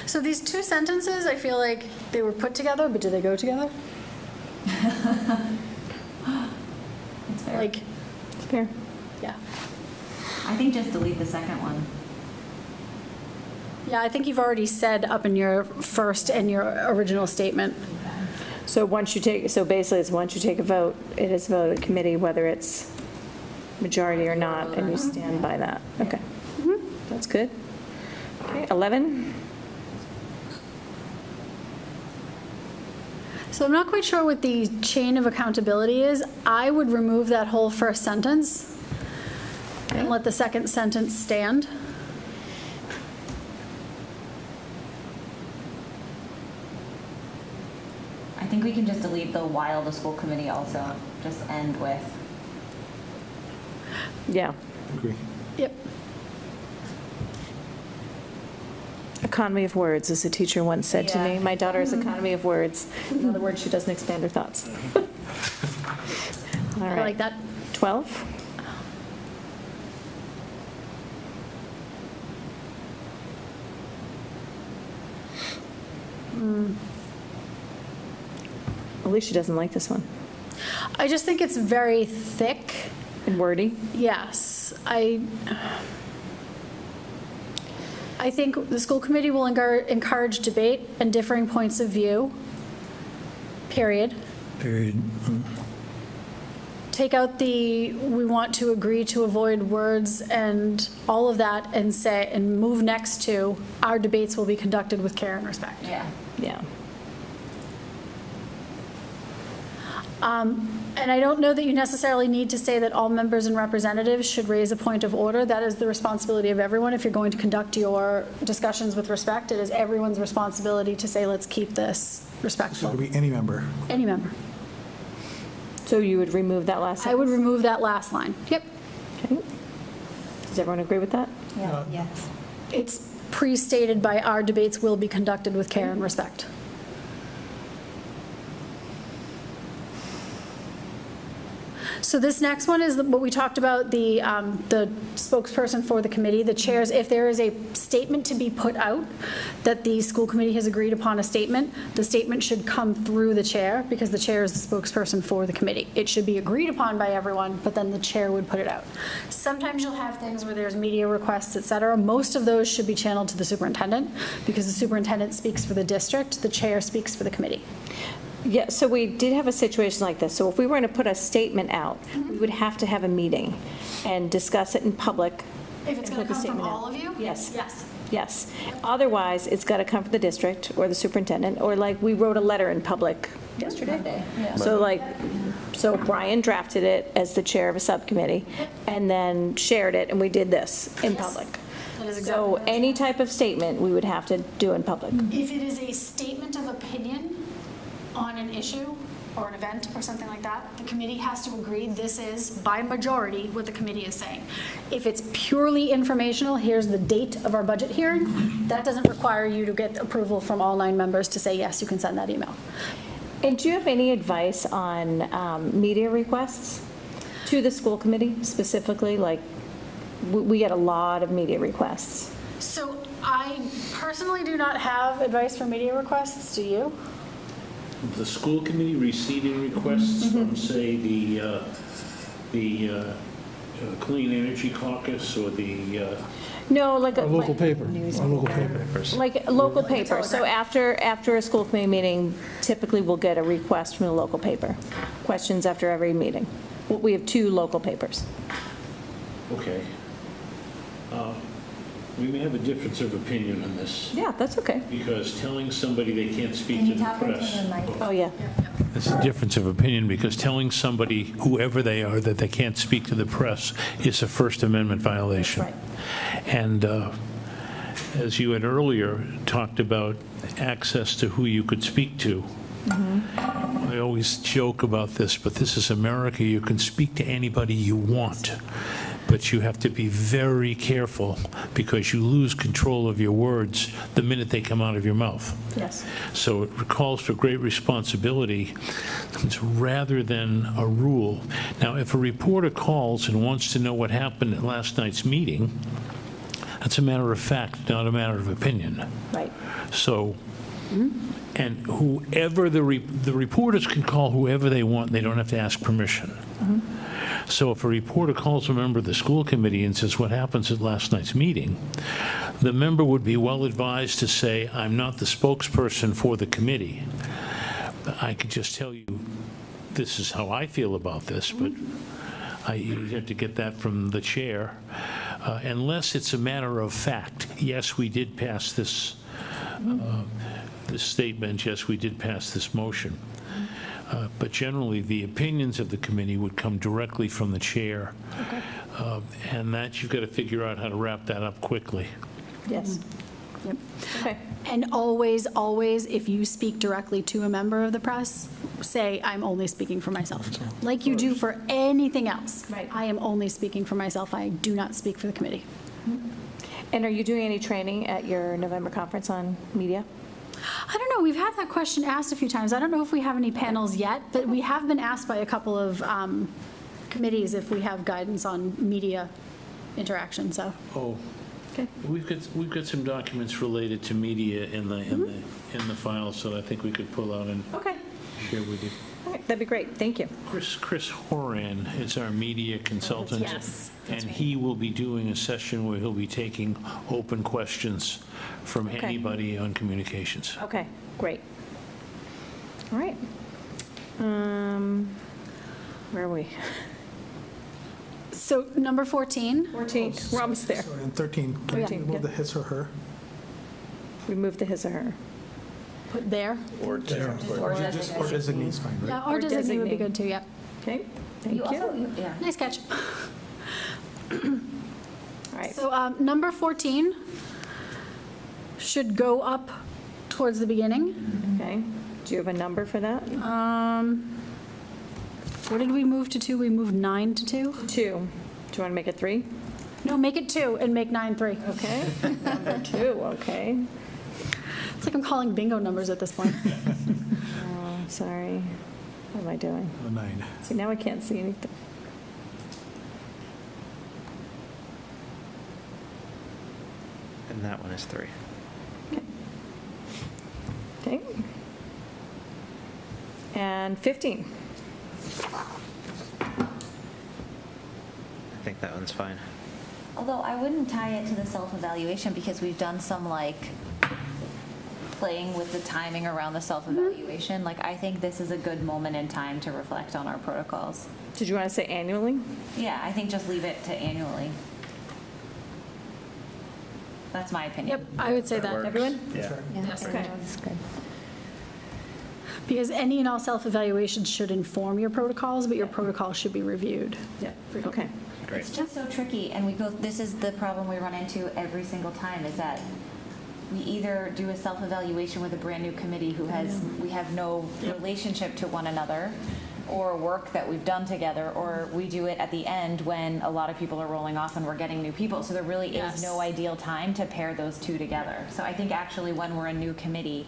So these 2 sentences, I feel like they were put together, but do they go together? It's fair. Like, It's fair. yeah. I think just delete the second one. Yeah, I think you've already said up in your first and your original statement. So basically it's once you take a vote, it is voted committee, whether it's majority or not, and you stand by that. Okay. That's good. Okay, 11. So I'm not quite sure what the chain of accountability is. I would remove that whole first sentence and let the second sentence stand. I think we can just delete the while the school committee also, just end with. Yeah. Agree. Yep. Economy of words, as a teacher once said to me. Yeah. My daughter is economy of words. In other words, she doesn't expand her thoughts. All I right. like that. 12. Alicia doesn't like this one. I just think it's very thick. And wordy. Yes. I think the school committee will encourage debate and differing points of view, period. Period. Take out the, we want to agree to avoid words and all of that and say, and move next to, our debates will be conducted with care and respect. Yeah. Yeah. And I don't know that you necessarily need to say that all members and representatives should raise a point of order. That is the responsibility of everyone. If you're going to conduct your discussions with respect, it is everyone's responsibility to say, let's keep this So respectful. it could be any member. Any member. So you would remove that last I would sentence? remove that last line. Yep. Okay. Does everyone agree with that? Yeah. Yes. It's pre-stated by our debates will be conducted with care and respect. So this next one is what we talked about, the spokesperson for the committee, the chairs. If there is a statement to be put out that the school committee has agreed upon a statement, the statement should come through the chair because the chair is the spokesperson for the committee. It should be agreed upon by everyone, but then the chair would put it out. Sometimes you'll have things where there's media requests, et cetera. Most of those should be channeled to the superintendent because the superintendent speaks for the district, the chair speaks for the committee. Yeah, so we did have a situation like this. So if we were going to put a statement out, we would have to have a meeting and discuss it in public. If it's and going to put the come from statement all out. of you? Yes. Yes. Yes. Otherwise, it's got to come from the district or the superintendent, or like we wrote a letter in public yesterday. So Brian drafted it as the chair of a subcommittee and then shared it, and we did this in public. That is exactly So what I'm any type of statement we would have to do in public. If it is a statement of opinion on an issue or an event or something like that, the committee has to agree this is, by majority, what the committee is saying. If it's purely informational, here's the date of our budget hearing, that doesn't require you to get approval from all 9 members to say, yes, you can send that email. And do you have any advice on media requests to the school committee specifically? Like, we get a lot of media requests. So I personally do not have advice for media requests, do you? The school committee receiving requests from, say, the Clean Energy Caucus or the... No, like a Local paper. Our local paper. like a local paper. So after a school committee meeting, typically we'll get a request from the local paper. Questions after every meeting. We have 2 local papers. Okay. We may have a difference of opinion on this, Yeah, that's okay. because telling somebody they can't speak to the press... Oh, yeah. It's a difference of opinion, because telling somebody, whoever they are, that they can't speak to the press is a First Amendment violation. Right. And as you had earlier talked about access to who you could speak to, I always joke about this, but this is America. You can speak to anybody you want, but you have to be very careful, because you lose control of your words the minute they come out of your mouth. Yes. So it calls for great responsibility rather than a rule. Now, if a reporter calls and wants to know what happened at last night's meeting, that's a matter of fact, not a matter of opinion. Right. So, and whoever the reporters can call whoever they want, they don't have to ask permission. So if a reporter calls a member of the school committee and says, what happens at last night's meeting, the member would be well advised to say, I'm not the spokesperson for the committee. I could just tell you, this is how I feel about this, but you have to get that from the chair. Unless it's a matter of fact, yes, we did pass this statement, yes, we did pass this motion. But generally, the opinions of the committee would come directly from the chair. And that, you've got to figure out how to wrap that up quickly. Yes. Yep. Okay. And always, always, if you speak directly to a member of the press, say, I'm only speaking for myself. Like you do for anything else. Right. I am only speaking for myself. I do not speak for the committee. And are you doing any training at your November conference on media? I don't know. We've had that question asked a few times. I don't know if we have any panels yet, but we have been asked by a couple of committees if we have guidance on media interaction, so. Oh, Okay. we've got some documents related to media in the file, so I think we could pull out and Okay. share with you. All right, that'd be great. Thank you. Chris Horan is our media consultant. Yes, And he will be doing a session where he'll be taking open questions from Okay. anybody on communications. Okay, great. All right. Where are we? So number 14. 14. We're almost there. Sorry, and 13, can you 13, remove yeah. the his or her? Remove the his or her. Put there. Or Or designee's fine, right? Yeah, or designate would be designate. good too, yeah. Okay, thank you. Nice catch. All right. So number 14 should go up towards the beginning. Okay. Do you have a number for that? What did we move to 2? We moved 9 to 2? 2. Do you want to make it 3? No, make it 2 and make 9 3. Okay. Number 2, okay. It's like I'm calling bingo numbers at this point. Oh, sorry. What am I doing? 9. See, now I can't see anything. And that one is 3. Okay. And 15. I think that one's fine. Although I wouldn't tie it to the self-evaluation because we've done some like playing with the timing around the self-evaluation. Like I think this is a good moment in time to reflect on our protocols. Did you want to say annually? Yeah, I think just leave it to annually. That's my opinion. Yep, I would say that. Everyone? Yeah. Yes. Okay. That's good. Because any and all self-evaluations should inform your protocols, but your protocols should be reviewed. Yeah, okay. Great. It's just so tricky, and this is the problem we run into every single time, is that we either do a self-evaluation with a brand-new committee we have no relationship to one another, or work that we've done together, or we do it at the end when a lot of people are rolling off and we're getting new people. So there really is no ideal time to pair those two together. So I think actually when we're a new committee,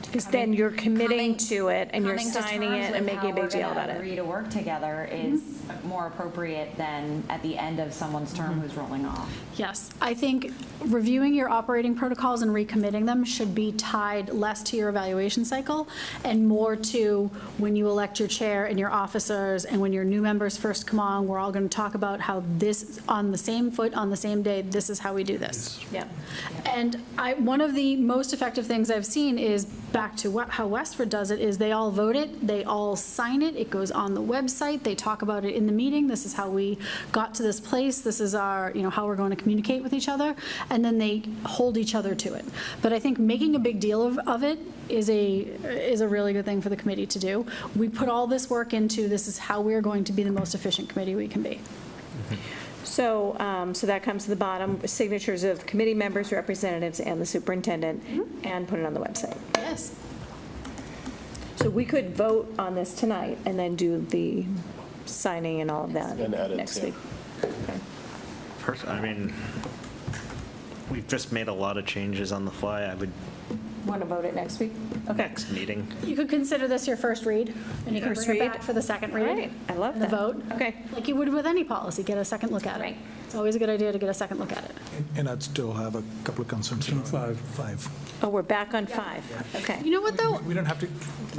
because then you're committing to it and you're signing it and making a big deal about it. Agree to work together is more appropriate than at the end of someone's term who's rolling off. Yes, I think reviewing your operating protocols and recommitting them should be tied less to your evaluation cycle and more to when you elect your chair and your officers, and when your new members first come on, we're all going to talk about how this, on the same foot, on the same day, this is how we do this. Yeah. And one of the most effective things I've seen is, back to how Westford does it, is they all vote it, they all sign it, it goes on the website, they talk about it in the meeting, this is how we got to this place, this is our, how we're going to communicate with each other, and then they hold each other to it. But I think making a big deal of it is a really good thing for the committee to do. We put all this work into, this is how we're going to be the most efficient committee we can be. So, so that comes to the bottom, signatures of committee members, representatives, and the superintendent, and put it on the website. Yes. So we could vote on this tonight and then do the signing and all of that And edits, next yeah. week. Okay. I mean, we've just made a lot of changes on the fly. I would, Want to vote it next week? Okay. next meeting. You could consider this your first read, and you can First bring it read? back for the second All read. right. I love and the that. vote. Okay. Like you would with any policy, get a second look at it. Right. It's always a good idea to get a second look at it. And I'd still have a couple of concerns. On five. Oh, we're back on 5. Okay. You know what, though? We don't have to.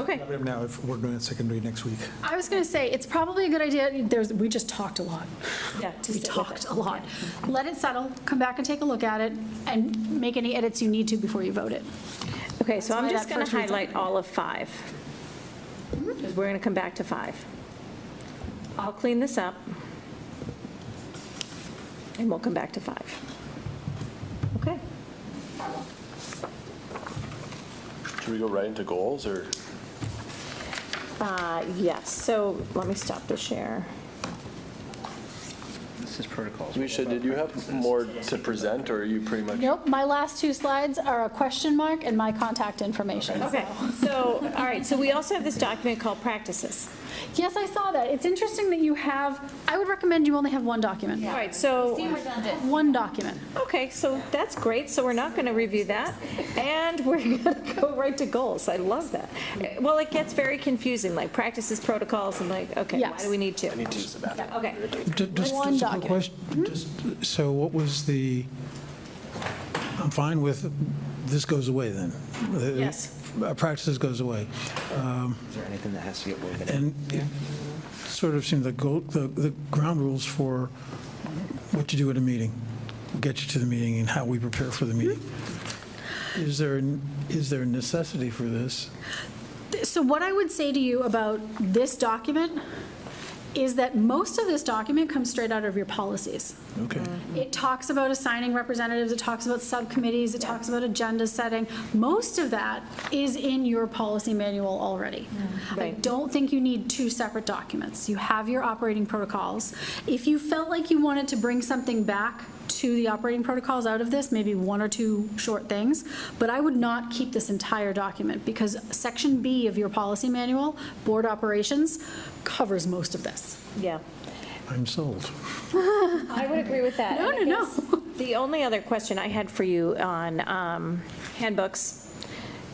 Okay. Now, if we're doing a second read next week. I was going to say, it's probably a good idea. We just talked a lot. Yeah. We talked a lot. Let it settle, come back and take a look at it, and make any edits you need to before you vote it. Okay, so That's I'm why just that going to first read's highlight all of 5. Because we're going to come back to 5. I'll clean this up. And we'll come back to 5. Okay. Should we go right into goals, or? Yes, so let me stop the share. This is protocols. Did you have more to present, or are you pretty much? Nope, my last 2 slides are a question mark and my contact information. Okay, so, all right, so we also have this document called practices. Yes, I saw that. It's interesting that you have, I would recommend you only have one document. All right, so, One document. okay, so that's great, so we're not going to review that, and we're going to go right to goals. I love that. Well, it gets very confusing, like practices, protocols, and like, okay, why Yes. do we need 2? I need to use the bathroom. Okay. Just One a quick document. question. So what was I'm fine with, this goes away then? Yes. Practices goes away. Is there anything that has to get woven in? And it sort of seemed the ground rules for what you do at a meeting, will get you to the meeting and how we prepare for the meeting. Is there a necessity for this? So what I would say to you about this document is that most of this document comes straight out of your policies. Okay. It talks about assigning representatives, it talks about subcommittees, it talks about agenda setting. Most of that is in your policy manual already. I Right. don't think you need 2 separate documents. You have your operating protocols. If you felt like you wanted to bring something back to the operating protocols out of this, maybe 1 or 2 short things, but I would not keep this entire document, because Section B of your policy manual, board operations, covers most of this. Yeah. I'm sold. I would agree with that. No, And I no, guess The only other question I had for you on handbooks,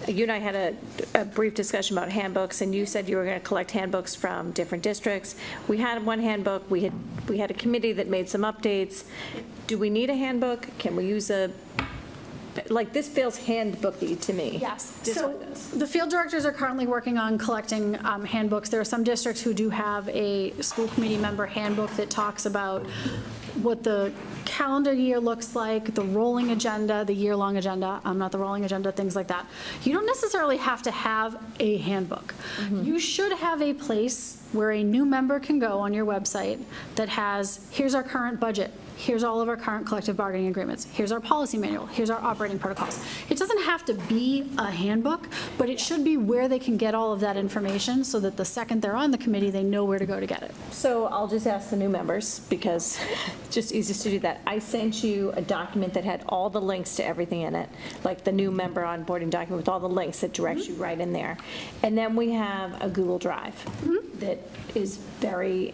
you and I had a brief discussion about handbooks, and you said you were going to collect handbooks from different districts. We had one handbook. We had a committee that made some updates. Do we need a handbook? Can we use like, this feels handbooky to me. Yes. This So one does. the field directors are currently working on collecting handbooks. There are some districts who do have a school committee member handbook that talks about what the calendar year looks like, the rolling agenda, the year-long agenda, not the rolling agenda, things like that. You don't necessarily have to have a handbook. You should have a place where a new member can go on your website that has, here's our current budget, here's all of our current collective bargaining agreements, here's our policy manual, here's our operating protocols. It doesn't have to be a handbook, but it should be where they can get all of that information so that the second they're on the committee, they know where to go to get it. So I'll just ask the new members, because it's just easiest to do that. I sent you a document that had all the links to everything in it, like the new member onboarding document with all the links that directs you right in there. And then we have a Google Drive that is very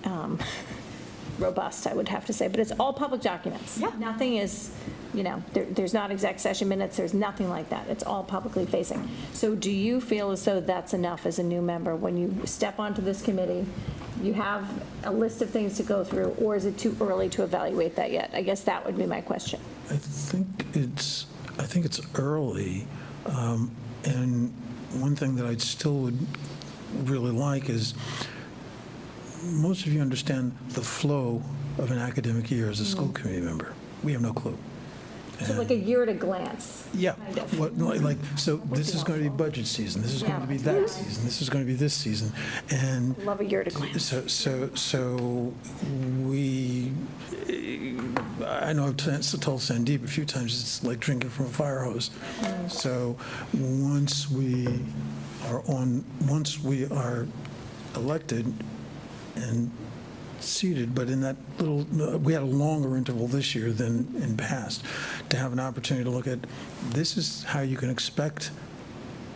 robust, I would have to say, but it's all public documents. Yeah. Nothing is, there's not exec session minutes, there's nothing like that. It's all publicly facing. So do you feel as though that's enough as a new member when you step onto this committee? You have a list of things to go through, or is it too early to evaluate that yet? I guess that would be my question. I think it's early, and one thing that I still would really like is, most of you understand the flow of an academic year as a school committee member. We have no clue. So like a year at a glance. Yeah. Kind of. So this is going to be budget season. This is going to be that season. This is going to be this season. And Love a year at a glance. So I know I've told Sandeep a few times, it's like drinking from a fire hose. So once we are elected and seated, but in that little, we had a longer interval this year than in past, to have an opportunity to look at, this is how you can expect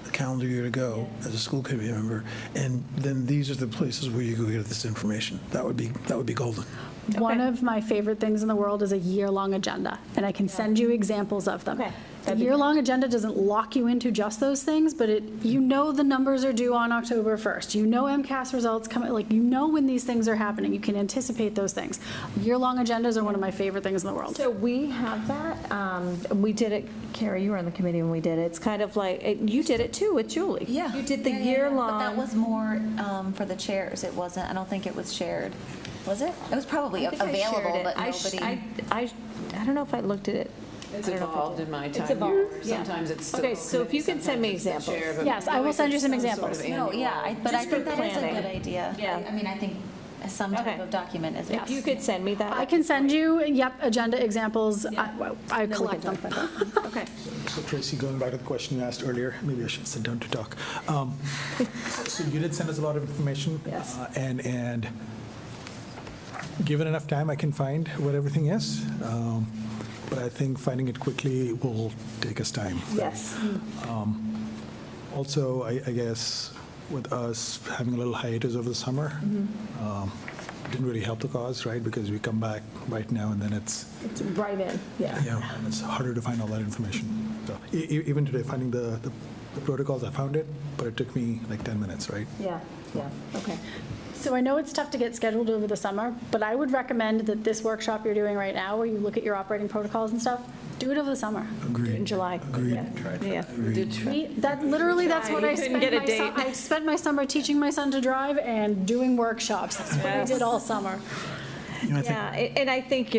the calendar year to go as a school committee member, and then these are the places where you go get this information. That would be golden. One of my favorite things in the world is a year-long agenda, and I can send you examples of them. Okay. The year-long agenda doesn't lock you into just those things, but the numbers are due on October 1st. MCAS results come, when these things are happening. You can anticipate those things. Year-long agendas are one of my favorite things in the world. So we have that. We did it, Carrie, you were on the committee when we did it. It's kind of like, you did it too with Julie. Yeah. You did the year-long. But that was more for the chairs. It wasn't, I don't think it was shared. Was it? It was probably available, but nobody. I don't know if I looked at it. It's evolved in my time. It's evolved, here. yeah. Sometimes it's still. Okay, so if you can send me sometimes it's the examples. chair, but Yes, I will always send you it's some sort of examples. No, annual. but I Just think for that is a planning. good idea. Yeah. I mean, I think some type Okay. of document is. If you could send me that. I can send you, agenda examples. I Then we collect can them. talk about that. Okay. So Tracy, going back to the question you asked earlier, maybe I should sit down to talk. So you did send us a lot of information. Yes. And given enough time, I can find what everything is. But I think finding it quickly will take us time. Yes. Also, I guess with us having a little hiatus over the summer, didn't really help the cause, right? Because we come back right now and then it's right in, yeah. and it's harder to find all that information. So even today, finding the protocols, I found it, but it took me like 10 minutes, right? Yeah, okay. So I know it's tough to get scheduled over the summer, but I would recommend that this workshop you're doing right now, where you look at your operating protocols and stuff, do it over the summer. Agreed. In July. Agreed. Yeah. That's what I couldn't get a date. I spent my summer teaching my son to drive and doing workshops. That's what I did all summer. Yeah, and I think,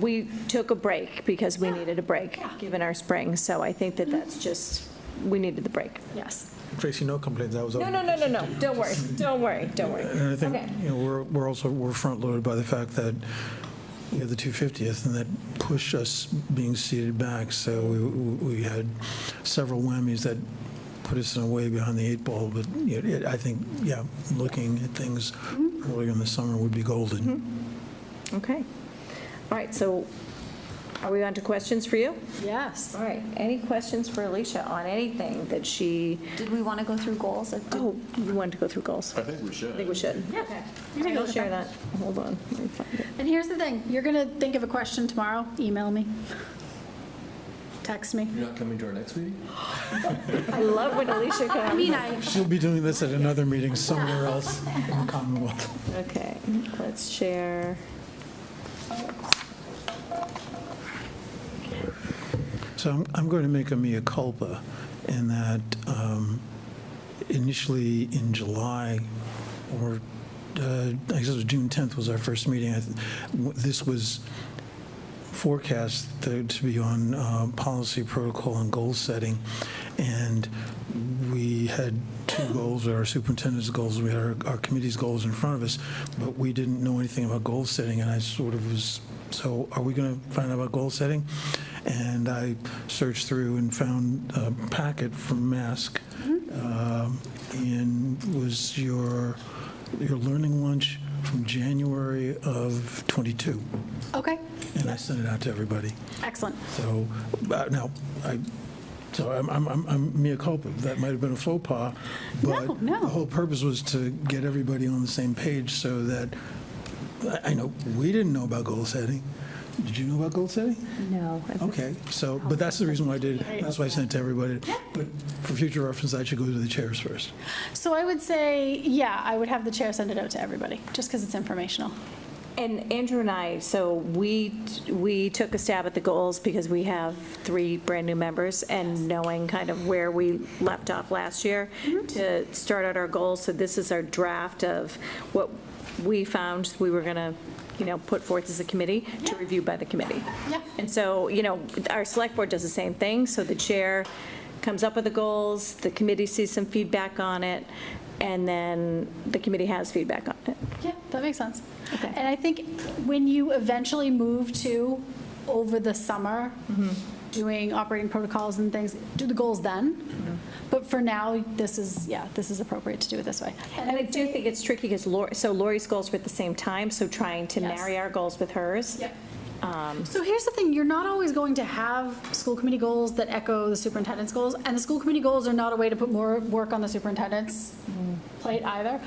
we took a break because we needed a break, given our spring. So I think that's just, we needed the break. Yes. Tracy, no complaints. I was No. Don't worry. And I think, Okay. we're front-loaded by the fact that we had the 250th, and that pushed us being seated back. So we had several whammies that put us in a way behind the eight ball. But I think, looking at things earlier in the summer would be golden. Okay. All right, so are we on to questions for you? Yes. All right, any questions for Alicia on anything that she, Did we want to go through goals? you wanted to go through goals? I think we should. I think we should. Yeah. Okay. I'll share that. Hold on. Let me find it. And here's the thing, you're going to think of a question tomorrow, email me, text me. You're not coming to our next meeting? I love when Alicia comes. She'll be doing this at another meeting somewhere else in the Commonwealth. Okay, let's share. So I'm going to make a mea culpa in that initially in July, or I guess it was June 10th was our first meeting. This was forecast to be on policy, protocol, and goal setting, and we had two goals, our superintendent's goals, we had our committee's goals in front of us, but we didn't know anything about goal setting, and I sort of was, so are we going to find out about goal setting? And I searched through and found a packet from Mask, and was your learning lunch from January of '22. Okay. And I sent it out to everybody. Excellent. So now, I'm mea culpa. That might have been a faux pas, but No. the whole purpose was to get everybody on the same page so that, I know, we didn't know about goal setting. Did you know about goal setting? No. Okay, so, but that's the reason why I did it. That's why I sent it to everybody. But for future reference, I should go to the chairs first. So I would say, yeah, I would have the chair send it out to everybody, just because it's informational. And Andrew and I, so we took a stab at the goals because we have 3 brand-new members, and knowing kind of where we left off last year to start out our goals. So this is our draft of what we found we were going to, put forth as a committee to review by the committee. Yeah. And so, our select board does the same thing. So the chair comes up with the goals, the committee sees some feedback on it, and then the committee has feedback on it. Yeah, that makes sense. Okay. And I think when you eventually move to, over the summer, doing operating protocols and things, do the goals then. But for now, this is appropriate to do it this way. And I do think it's tricky because Lori's goals were at the same time, so trying to marry our goals with hers. Yep. So here's the thing, you're not always going to have school committee goals that echo the superintendent's goals, and the school committee goals are not a way to put more work on the superintendent's plate either.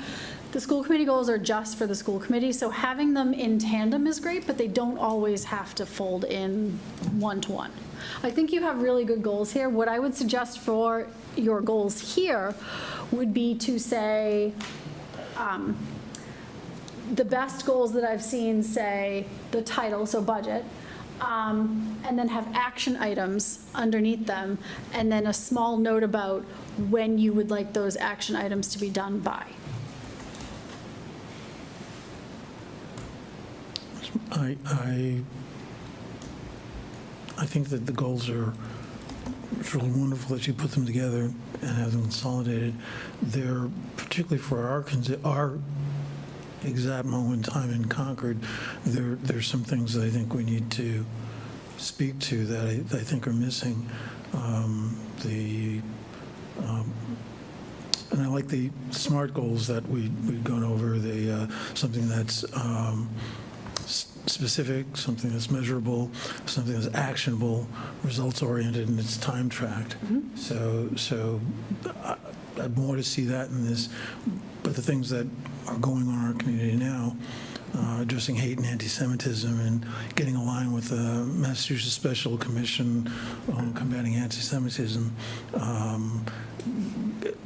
The school committee goals are just for the school committee, so having them in tandem is great, but they don't always have to fold in one-to-one. I think you have really good goals here. What I would suggest for your goals here would be to say, the best goals that I've seen say the title, so budget, and then have action items underneath them, and then a small note about when you would like those action items to be done by. I think that the goals are, it's really wonderful that you put them together and have them consolidated. They're, particularly for our exact moment in time in Concord, there's some things that I think we need to speak to that I think are missing. And I like the SMART goals that we've gone over, something that's specific, something that's measurable, something that's actionable, results-oriented, and it's time-tracked. So I'd more to see that in this. But the things that are going on in our community now, addressing hate and anti-Semitism and getting aligned with the Massachusetts Special Commission on Combating Anti-Semitism,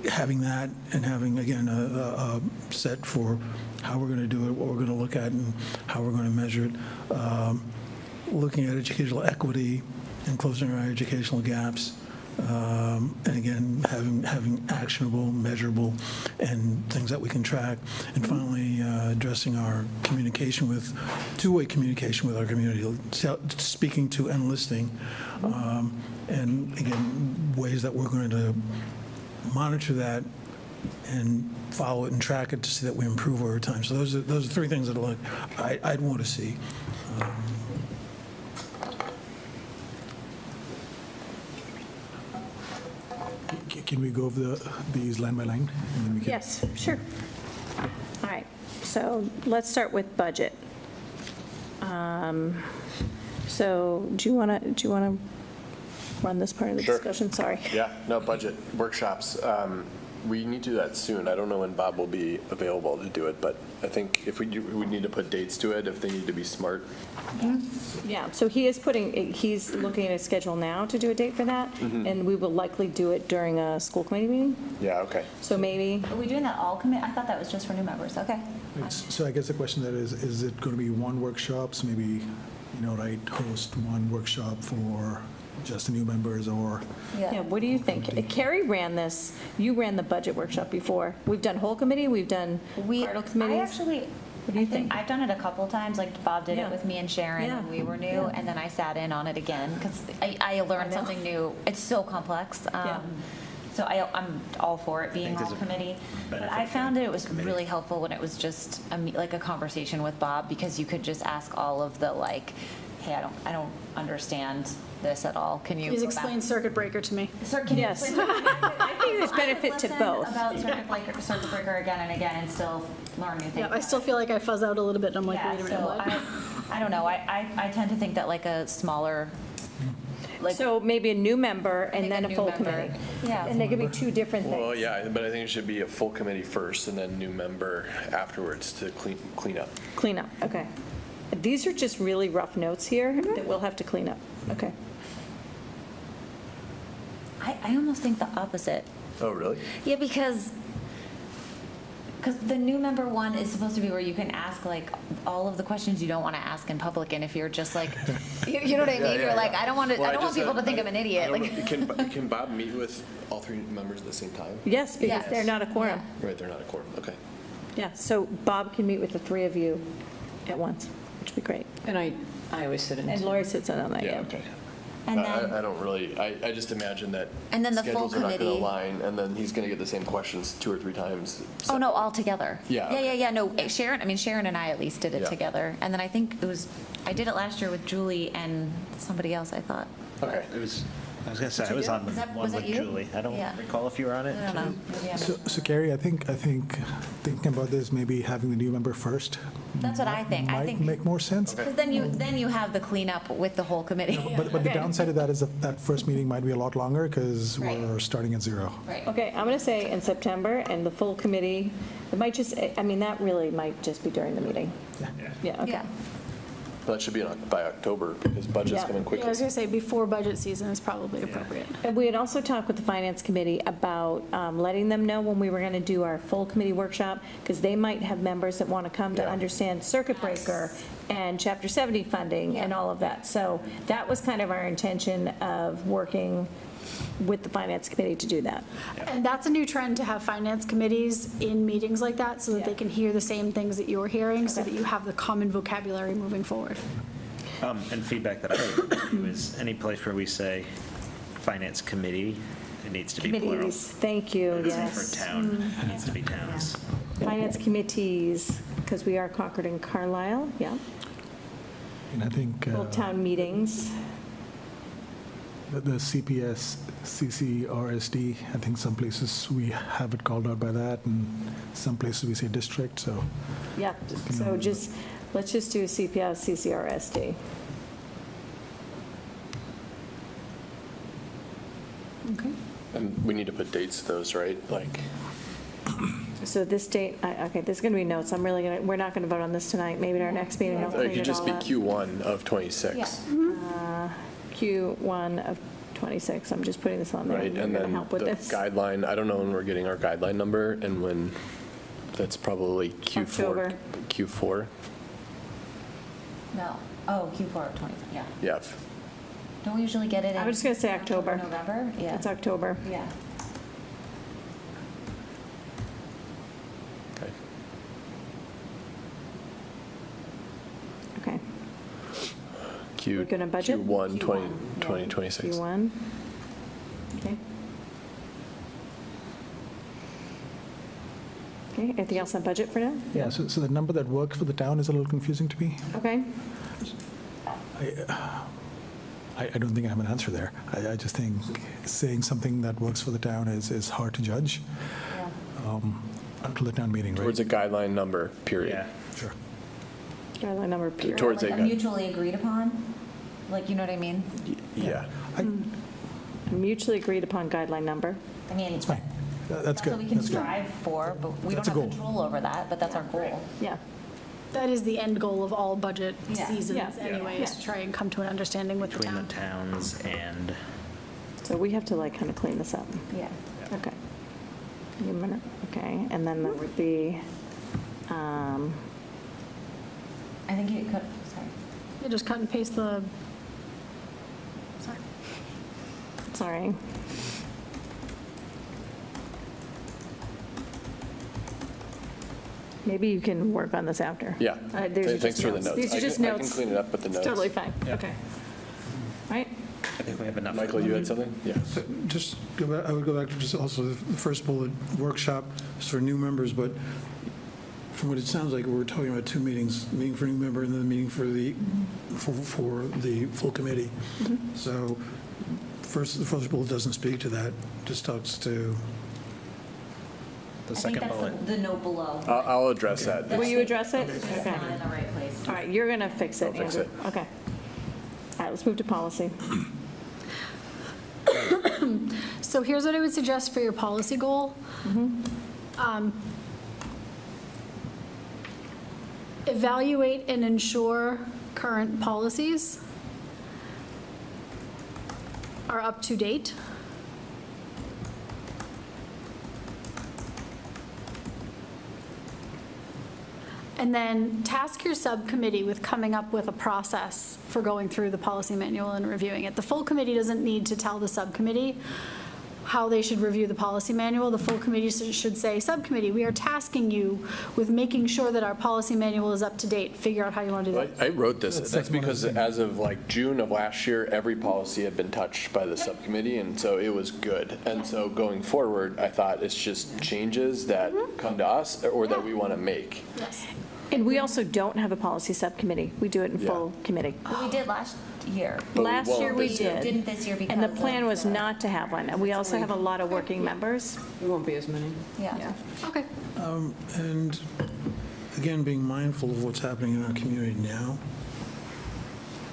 having that and having, again, a set for how we're going to do it, what we're going to look at, and how we're going to measure it. Looking at educational equity and closing our educational gaps. And again, having actionable, measurable, and things that we can track. And finally, addressing our communication with, two-way communication with our community, speaking to and listening. And again, ways that we're going to monitor that and follow it and track it to see that we improve over time. So those are 3 things that I'd want to see. Can we go over these line by line? And then we can... Yes, sure. All right, so let's start with budget. So do you want to run this part of the discussion? Sorry. Yeah, no, budget workshops. We need to do that soon. I don't know when Bob will be available to do it, but I think if we need to put dates to it, if they need to be smart. Yeah, so he's looking at a schedule now to do a date for that, and we will likely do it during a school committee meeting. Yeah, okay. So maybe. Are we doing that all committee? I thought that was just for new members. Okay. So I guess the question that is it going to be one workshop? So maybe, host one workshop for just the new members, or? Yeah, what do you think? Carrie ran this, you ran the budget workshop before. We've done whole committee, we've done partial committees. What do you think? I've done it a couple of times, like Bob did it with me and Sharon when we were new, and then I sat in on it again, because I learned something new. It's so complex. So so I'm all for it being all committee. But I found it was really helpful when it was just like a conversation with Bob, because you could just ask all of the like, hey, I don't understand this at all. Can you Please explain circuit breaker to me. Yes. I think there's benefit to both. About circuit breaker again and again and still learn new things. Yeah, I still feel like I fuzz out a little bit, and I'm like, Yeah, wait a minute, so what? I don't know. I tend to think that like a smaller, like. So maybe a new member and think then a a new full member. committee. Yeah. And they could be two different things. Well, yeah, but I think it should be a full committee first and then new member afterwards to clean up. Clean up, okay. These are just really rough notes here that we'll have to clean up. Okay. I almost think the opposite. Oh, really? Yeah, because the new member one is supposed to be where you can ask like all of the questions you don't want to ask in public, and if you're just like, you know what I mean? You're like, I don't want people to think I'm an idiot. Like, Can Bob meet with all three members at the same time? Yes, because Yes. they're not a quorum. Right, they're not a quorum, okay. Yeah, so Bob can meet with the three of you at once, which would be great. And I always sit in. And Lori sits in on that, yeah. Okay. And then- I don't really, I just imagine that And then the full schedules are not going to committee- align, and then he's going to get the same questions 2 or 3 times. oh no, all together. Yeah, Yeah, okay. yeah. No, Sharon and I at least did it Yeah. together, and then I think I did it last year with Julie and somebody else. I thought. Okay. I was going to say, I was on Was that one with you? Julie. I don't Yeah. recall if you were on it. I don't know. Maybe I'm- So Carrie, I think thinking about this, maybe having the new member first. That's what I think. I Might think make more sense. because then you have the cleanup with the whole committee. But the downside of that is that first meeting might be a lot longer because Right. we're starting at 0. Right. Okay, I'm going to say in September, and the full committee, it might just, I mean, that really might just be during the meeting. Yeah, okay. Yeah. That should be by October, because budget's Yeah. coming Yeah, I quickly. was going to say, before budget season is probably appropriate. And we had also talked with the Finance Committee about letting them know when we were going to do our full committee workshop, because they might have members that want to come to Yeah. understand circuit breaker and Chapter 70 funding and all of that. So that was kind of our intention of working with the Finance Committee to do that. And that's a new trend, to have finance committees in meetings like that, so that they can hear the same things that you're hearing, so that you have the common vocabulary moving forward. And feedback that I would do is any place where we say finance committee, it needs to be plural. Committees, thank you, It's yes. For town, it needs to be towns. Finance committees, because we are Concord and Carlisle, yeah. And I think Full town meetings. the CPS, CCRSD, I think some places we have it called out by that, and some places we say district, so. Yeah, so let's just do CPS, CCRSD. Okay. And we need to put dates to those, right? Like, So this date, okay, there's going to be notes. We're not going to vote on this tonight. Maybe at our next meeting, I'll it clean could it just all be up. Q1 of 26. Q1 of 26. I'm just putting this on there. Right, You're and going to then help with the this. guideline, I don't know when we're getting our guideline number, and when, that's probably Q4. October. Q4, No. Oh, Q4 20. Yeah. yeah. Don't we usually get it in? I was just going to say October. November? Yeah. It's October. Yeah. Okay. Okay. Q, We're gonna budget? Q1 Q1, 2026. Q1. Okay. Okay, anything else on budget for now? Yeah, so the number that works for the town is a little confusing to me. Okay. I don't think I have an answer there. I just think saying something that works for the town is hard to judge until the town meeting, right? Towards a guideline number, period. Yeah. Sure. Guideline number period. Towards Like a a mutually agreed upon? Like, you know what I mean? Yeah. Mutually agreed upon guideline number. I mean, It's fine. That's good. what we can That's good. strive for, but we don't That's a have goal. control over that, but that's our goal. Yeah. That is the end goal of all budget Yeah. seasons Yeah. anyway, is to try and come to an understanding with the Between the town. towns and, So we have to like kind of clean this up. Yeah. Okay. Give me a minute. Okay, and then there would be, I think you could, sorry. You just cut and paste the, sorry. sorry. Maybe you can work on this after. Yeah. These are Thanks just for the notes. notes. These are I just can- I notes. can clean it up with the It's notes. totally fine. Yeah. Okay. All right. I think we have enough. Michael, you had something? Yeah. Just, I would go back to just also the first bullet, workshop is for new members, but from what it sounds like, we're talking about two meetings, meeting for a new member and then a meeting for the full committee. So the first bullet doesn't speak to that, just talks to. The second bullet. The note below. I'll address that. Will you address it? It's Okay. not in the right place. All right, you're going to fix it, I'll fix Andrew. it. Okay. All right, let's move to policy. So here's what I would suggest for your policy goal. Evaluate and ensure current policies are up to date. And then task your subcommittee with coming up with a process for going through the policy manual and reviewing it. The full committee doesn't need to tell the subcommittee how they should review the policy manual. The full committee should say, subcommittee, we are tasking you with making sure that our policy manual is up to date. Figure out how you want to do that. I wrote this. That's because as of like June of last year, every policy had been touched by the subcommittee, and so it was good. And so going forward, I thought it's just changes that come to us or that we want to make. Yes. And we also don't have a policy subcommittee. We do it in full committee. We did last year. Last year we this year. did. Didn't this year because And the plan of was the- not to have one. And we also have a lot of working members. There won't be as many. Yeah. Okay. And again, being mindful of what's happening in our community now,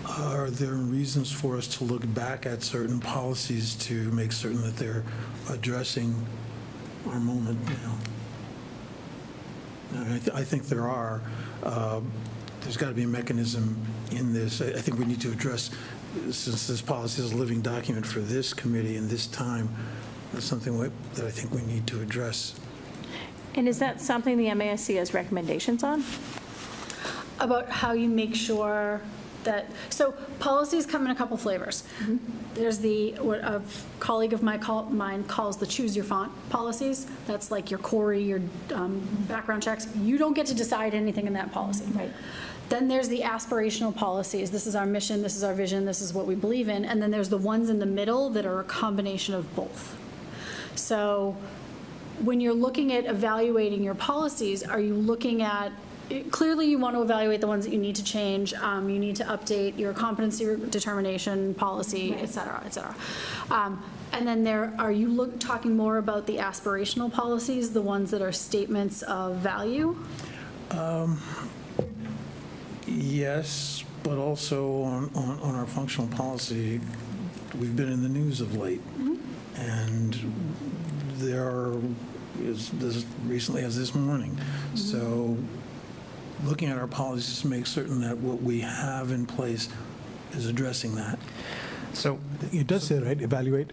are there reasons for us to look back at certain policies to make certain that they're addressing our moment now? And I think there are. There's got to be a mechanism in this. I think we need to address, since this policy is a living document for this committee in this time, that's something that I think we need to address. And is that something the MASC has recommendations on? About how you make sure that, so policies come in a couple flavors. There's what a colleague of mine calls the choose your font policies. That's like your CORI, your background checks. You don't get to decide anything in that policy. Right. Then there's the aspirational policies. This is our mission, this is our vision, this is what we believe in. And then there's the ones in the middle that are a combination of both. So when you're looking at evaluating your policies, are you looking at, clearly you want to evaluate the ones that you need to change. You need to update your competency determination policy, et cetera, et cetera. And then are you talking more about the aspirational policies, the ones that are statements of value? Yes, but also on our functional policy, we've been in the news of late. And as recently as this morning. So looking at our policies to make certain that what we have in place is addressing that. So It does say, right, evaluate,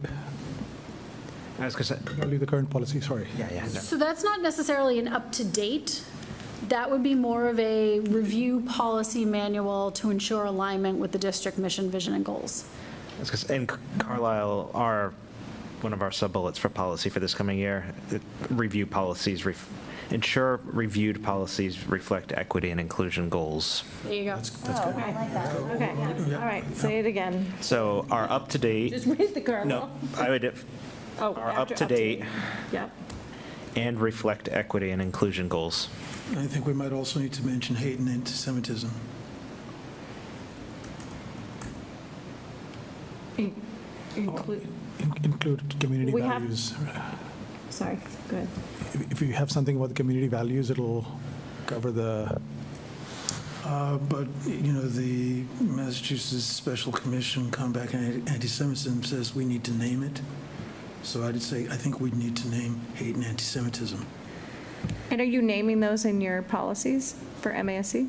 I was going to say, evaluate the current policy, sorry. yeah. No. So that's not necessarily an up-to-date. That would be more of a review policy manual to ensure alignment with the district mission, vision, and goals. I was gonna say, in Carlisle, one of our sub-bullets for policy for this coming year, review policies, ensure reviewed policies reflect equity and inclusion goals. There you go. Oh, I like that. Okay, all right, say it again. So our up-to-date, Just read the Carlisle. no, I would, Oh, are after up-to-date Yep. and reflect equity and inclusion goals. I think we might also need to mention hate and anti-Semitism. Include, Include community We have- values. sorry, go ahead. If you have something about the community values, it'll cover the, But, the Massachusetts Special Commission Combat Anti-Semitism says we need to name it. So I'd say, I think we'd need to name hate and anti-Semitism. And are you naming those in your policies for MASC?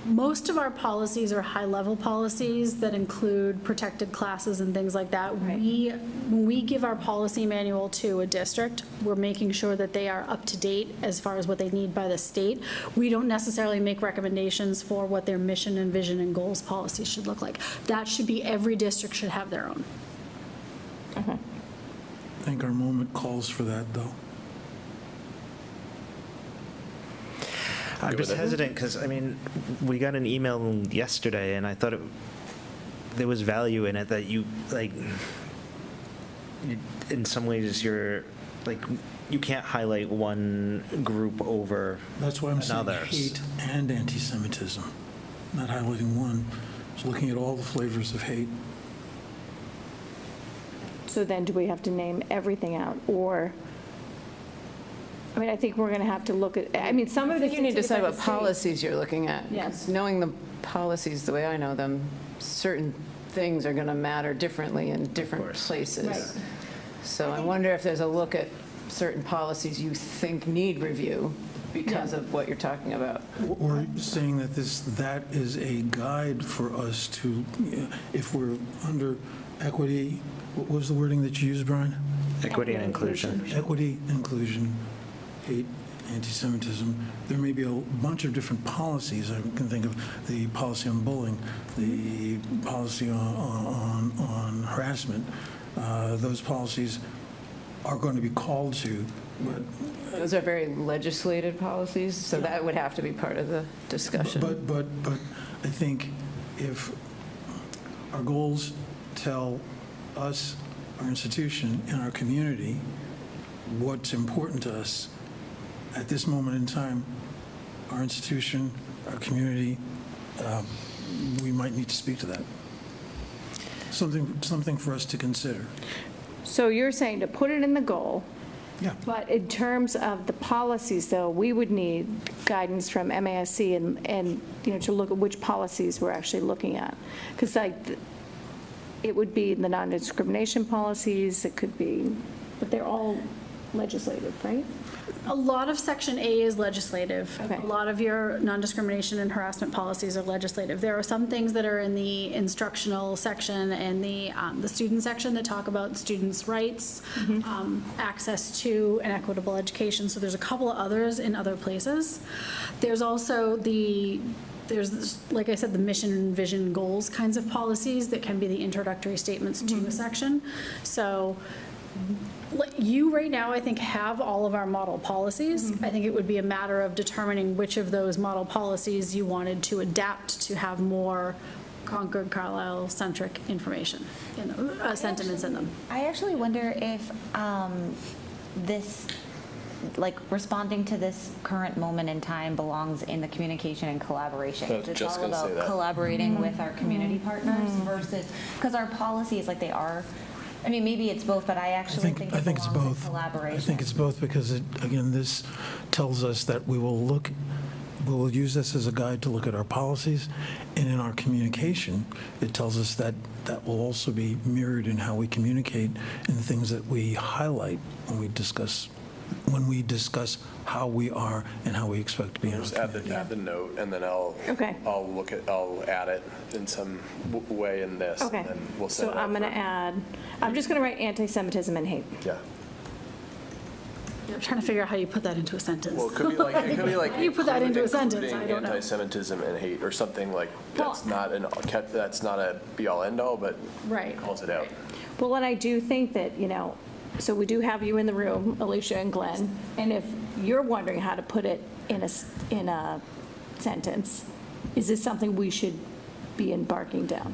Most of our policies are high-level policies that include protected classes and things like that. Right. When we give our policy manual to a district, we're making sure that they are up to date as far as what they need by the state. We don't necessarily make recommendations for what their mission and vision and goals policy should look like. That should be, every district should have their own. Okay. I think our moment calls for that, though. I'm just hesitant because, we got an email yesterday and I thought there was value in it that you, like, in some ways, you're, like, you can't highlight one group over That's why I'm saying another. hate and anti-Semitism, not highlighting one, just looking at all the flavors of hate. So then do we have to name everything out, or, I mean, I think we're going to have to look at, I mean, some I of think it's you need to decide dictated by what the state. policies you're looking at. Yes. 'Cause knowing the policies the way I know them, certain things are going to matter differently in different places. Right. So I wonder if there's a look at certain policies you think need review because of what you're talking about. Or saying that that is a guide for us to, if we're under equity, what was the wording that you used, Brian? Equity and inclusion. Equity, inclusion, hate, anti-Semitism. There may be a bunch of different policies. I can think of the policy on bullying, the policy on harassment. Those policies are going to be called to, but Those are very legislated policies, so that would have to be part of the discussion. But I think if our goals tell us, our institution, and our community what's important to us at this moment in time, our institution, our community, we might need to speak to that. Something for us to consider. So you're saying to put it in the goal. Yeah. But in terms of the policies, though, we would need guidance from MASC and, you know, to look at which policies we're actually looking at. Because, like, it would be the non-discrimination policies, it could be, but they're all legislative, right? A lot of Section A is legislative. Okay. A lot of your non-discrimination and harassment policies are legislative. There are some things that are in the instructional section and the student section that talk about students' rights, access to an equitable education. So there's a couple of others in other places. There's also there's, like I said, the mission and vision goals kinds of policies that can be the introductory statements to a section. So you right now, I think, have all of our model policies. I think it would be a matter of determining which of those model policies you wanted to adapt to have more Concord Carlisle centric information, sentiments in them. I actually wonder if this, like, responding to this current moment in time belongs in the communication and collaboration. I was It's just all gonna say about that. collaborating with our community partners versus, because our policies, like, they are, I mean, maybe it's both, but I actually think it it's belongs both. in collaboration. I think it's both because, again, this tells us that we will use this as a guide to look at our policies, and in our communication, it tells us that that will also be mirrored in how we communicate and things that we highlight when we discuss how we are and how we expect to be in our Just add community. the note, and then I'll add it in some way in this. Okay. And then we'll set So it up I'm going to add, I'm just going to write anti-Semitism and hate. Yeah. I'm trying to figure out how you put that into a sentence. Well, it could be like How do you put that into a sentence? I don't know. Anti-Semitism and hate, or something like that's not a be-all end-all, but Right. calls it out. Well, and I do think that, you know, so we do have you in the room, Alicia and Glenn, and if you're wondering how to put it in a sentence, is this something we should be embarking down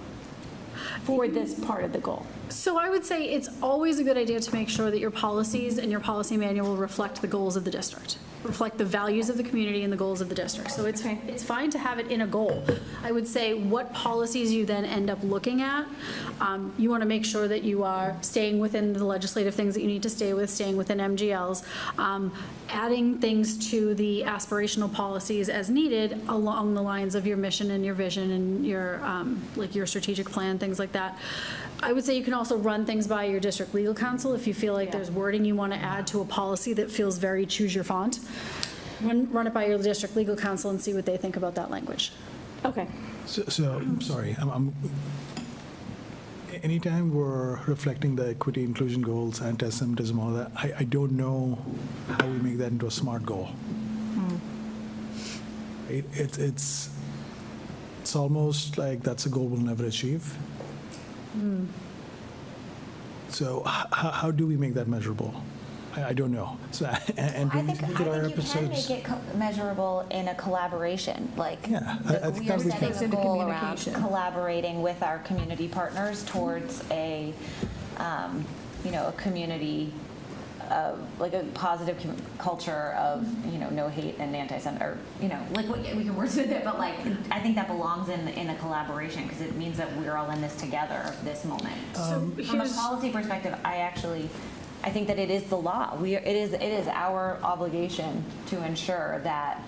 for this part of the goal? So I would say it's always a good idea to make sure that your policies and your policy manual reflect the goals of the district, reflect the values of the community and the goals of the district. So it's fine to have it in a goal. I would say what policies you then end up looking at, you want to make sure that you are staying within the legislative things that you need to stay with, staying within MGLs, adding things to the aspirational policies as needed along the lines of your mission and your vision and your, like your strategic plan, things like that. I would say you can also run things by your district legal counsel if you feel like there's wording you want to add to a policy that feels very choose your font. Run it by your district legal counsel and see what they think about that language. Okay. So sorry, anytime we're reflecting the equity, inclusion goals, anti-Semitism, all that, I don't know how we make that into a SMART goal. It's almost like that's a goal we'll never achieve. So how do we make that measurable? I don't know. So, and I when think you look at our you can episodes, make it measurable in a collaboration, like Yeah, I think we that are we setting can. a goal around collaborating with our community partners towards a, a community, like a positive culture of, no hate and anti-Semitic, or, like we can work with it, but like, I think that belongs in a collaboration because it means that we're all in this together, this moment. From a policy perspective, I think that it is the law. It is our obligation to ensure that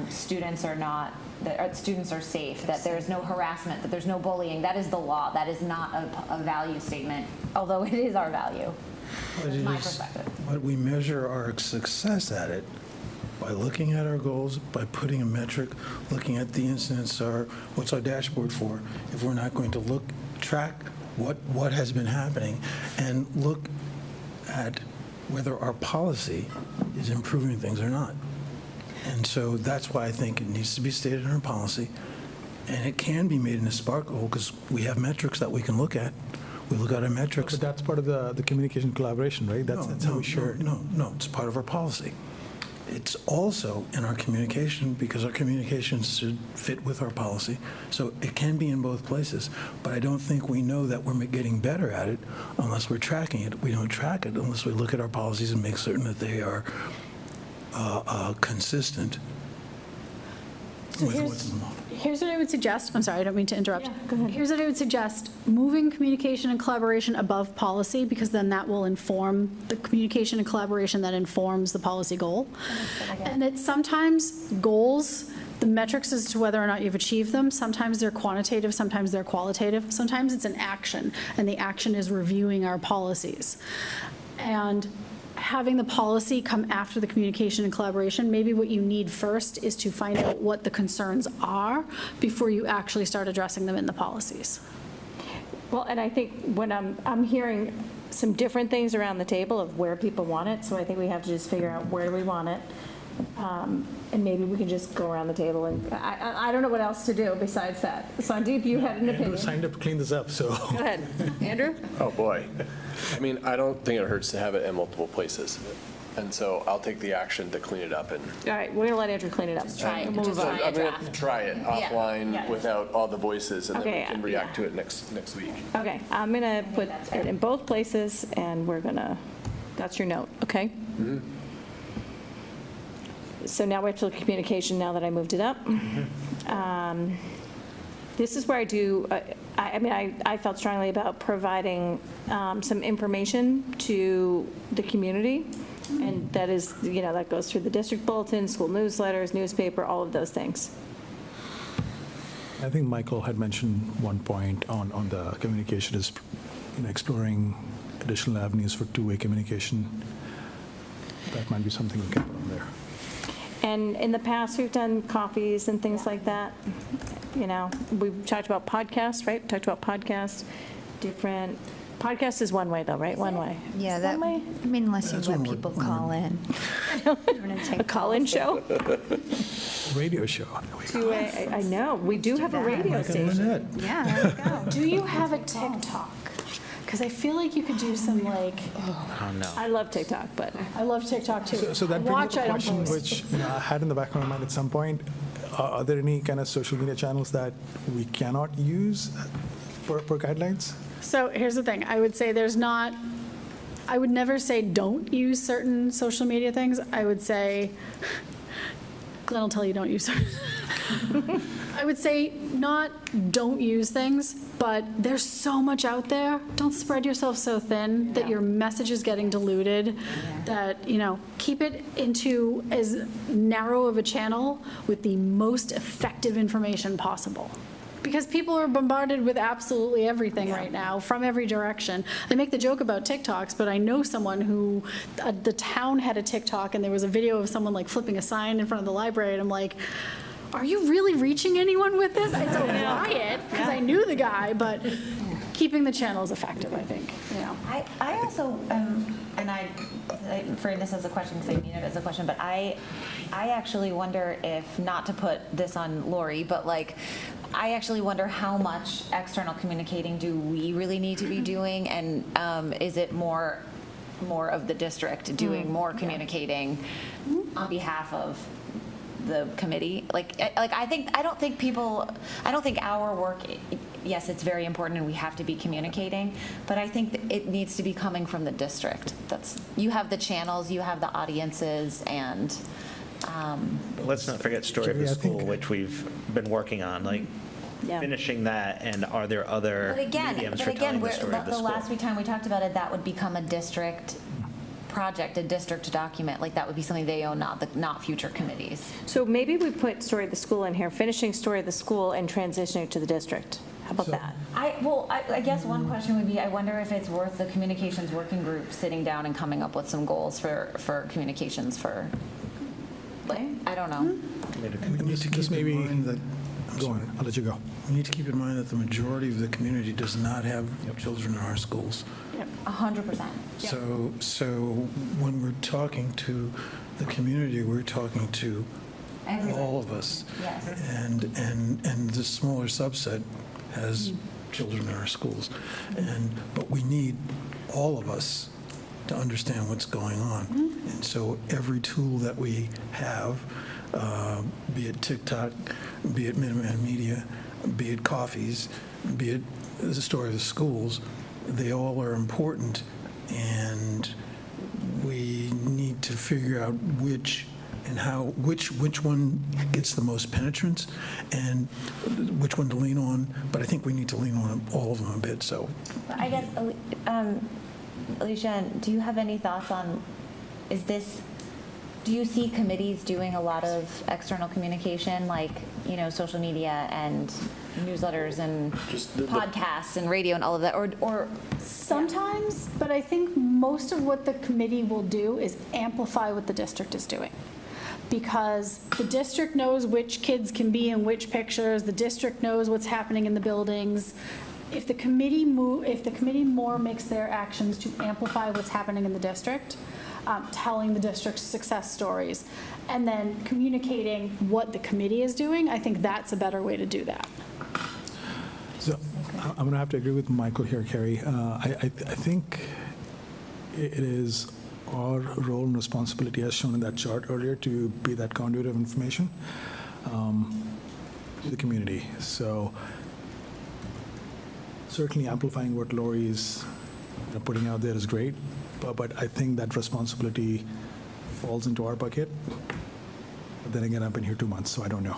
students are safe, that there is no harassment, that there's no bullying. That is the law. That is not a value statement, although it is our value. That's my perspective. But we measure our success at it by looking at our goals, by putting a metric, looking at the incidents, what's our dashboard for? If we're not going to track what has been happening and look at whether our policy is improving things or not. And so that's why I think it needs to be stated in our policy, and it can be made in a SPARK goal because we have metrics that we can look at. We look at our metrics. But that's part of the communication collaboration, right? That's how we share it. No, it's part of our policy. It's also in our communication because our communications should fit with our policy. So it can be in both places. But I don't think we know that we're getting better at it unless we're tracking it. We don't track it unless we look at our policies and make certain that they are consistent with what's in the law. Here's what I would suggest. I'm sorry, I don't mean to interrupt. Yeah, go ahead. Here's what I would suggest. Moving communication and collaboration above policy, because then that will inform the communication and collaboration that informs the policy goal. And that sometimes goals, the metrics as to whether or not you've achieved them, sometimes they're quantitative, sometimes they're qualitative. Sometimes it's an action, and the action is reviewing our policies. And having the policy come after the communication and collaboration, maybe what you need first is to find out what the concerns are before you actually start addressing them in the policies. Well, and I think when I'm hearing some different things around the table of where people want it, so I think we have to just figure out where do we want it. And maybe we can just go around the table, and I don't know what else to do besides that. Sandeep, you had an opinion. Andrew signed up to clean this up, so. Go ahead. Andrew? Oh, boy. I mean, I don't think it hurts to have it in multiple places. And so I'll take the action to clean it up and. All right, we're going to let Andrew clean it up. Try it. And move Just on. try it. I'm going to try it offline Yeah. without all the voices, and then Okay, we can react to it next week. Okay, I'm going to put it in both places, and we're going to, that's your note, okay? So now we have to look at communication now that I moved it up. This is where I do, I felt strongly about providing some information to the community. And that is, that goes through the district bulletin, school newsletters, newspaper, all of those things. I think Michael had mentioned one point on the communication is exploring additional avenues for two-way communication. That might be something we can put on there. And in the past, we've done coffees and things like that. We've talked about podcasts, right? Talked about podcasts, different, podcast is one way though, right? One way. Yeah, Is that, one way? I mean, unless you let people call in. A call-in show? Radio show. Two-way, I know, we do have a radio station. Yeah, there you go. Do you have a TikTok? Because I feel like you could do some Oh, no. I love TikTok, but. I love TikTok too. So that I brings watch, up I a don't question post. which I had in the back of my mind at some point. Are there any kind of social media channels that we cannot use per guidelines? So here's the thing, I would say I would never say don't use certain social media things. I would say, Glenn will tell you don't use certain. I would say not don't use things, but there's so much out there. Don't spread yourself so thin that your message is getting diluted, that, keep it into as narrow of a channel with the most effective information possible. Because people are bombarded with absolutely everything right now from every direction. I make the joke about TikToks, but I know someone who, the town had a TikTok and there was a video of someone like flipping a sign in front of the library, and I'm like, are you really reaching anyone with this? It's a riot, because I knew the guy, but keeping the channels effective, I think. I also, and I frame this as a question because I mean it as a question, but I actually wonder if, not to put this on Lori, but I actually wonder how much external communicating do we really need to be doing, and is it more more of the district doing more communicating on behalf of the committee. I don't think our work, yes, it's very important and we have to be communicating, but I think that it needs to be coming from the district. You have the channels, you have the audiences, and Let's not forget Story of the School, which we've been working on, finishing that, and are there other mediums for telling the story of the school? The last time we talked about it, that would become a district project, a district document. That would be something they own, not future committees. So maybe we put Story of the School in here, finishing Story of the School and transitioning to the district. How about that? I guess one question would be, I wonder if it's worth the communications working group sitting down and coming up with some goals for communications for, I don't know. We need to keep in mind that, Go on, I'll let you go. We need to keep in mind that the majority of the community does not have children in our schools. 100%. So when we're talking to the community, we're talking to all of us. Yes. And the smaller subset has children in our schools. But we need all of us to understand what's going on. And so every tool that we have, be it TikTok, be it Minuteman Media, be it Coffees, be it the Story of the Schools, they all are important, and we need to figure out which one gets the most penetrance and which one to lean on. But I think we need to lean on all of them a bit. So I guess, Alicia, do you have any thoughts on, do you see committees doing a lot of external communication, social media and newsletters and podcasts and radio and all of that, or Sometimes, but I think most of what the committee will do is amplify what the district is doing. Because the district knows which kids can be in which pictures, the district knows what's happening in the buildings. If the committee more makes their actions to amplify what's happening in the district, telling the district's success stories, and then communicating what the committee is doing, I think that's a better way to do that. So I'm going to have to agree with Michael here, Carrie. I think it is our role and responsibility, as shown in that chart earlier, to be that conduit of information to the community. So certainly amplifying what Lori is putting out there is great, but I think that responsibility falls into our bucket. But then again, I've been here 2 months, so I don't know.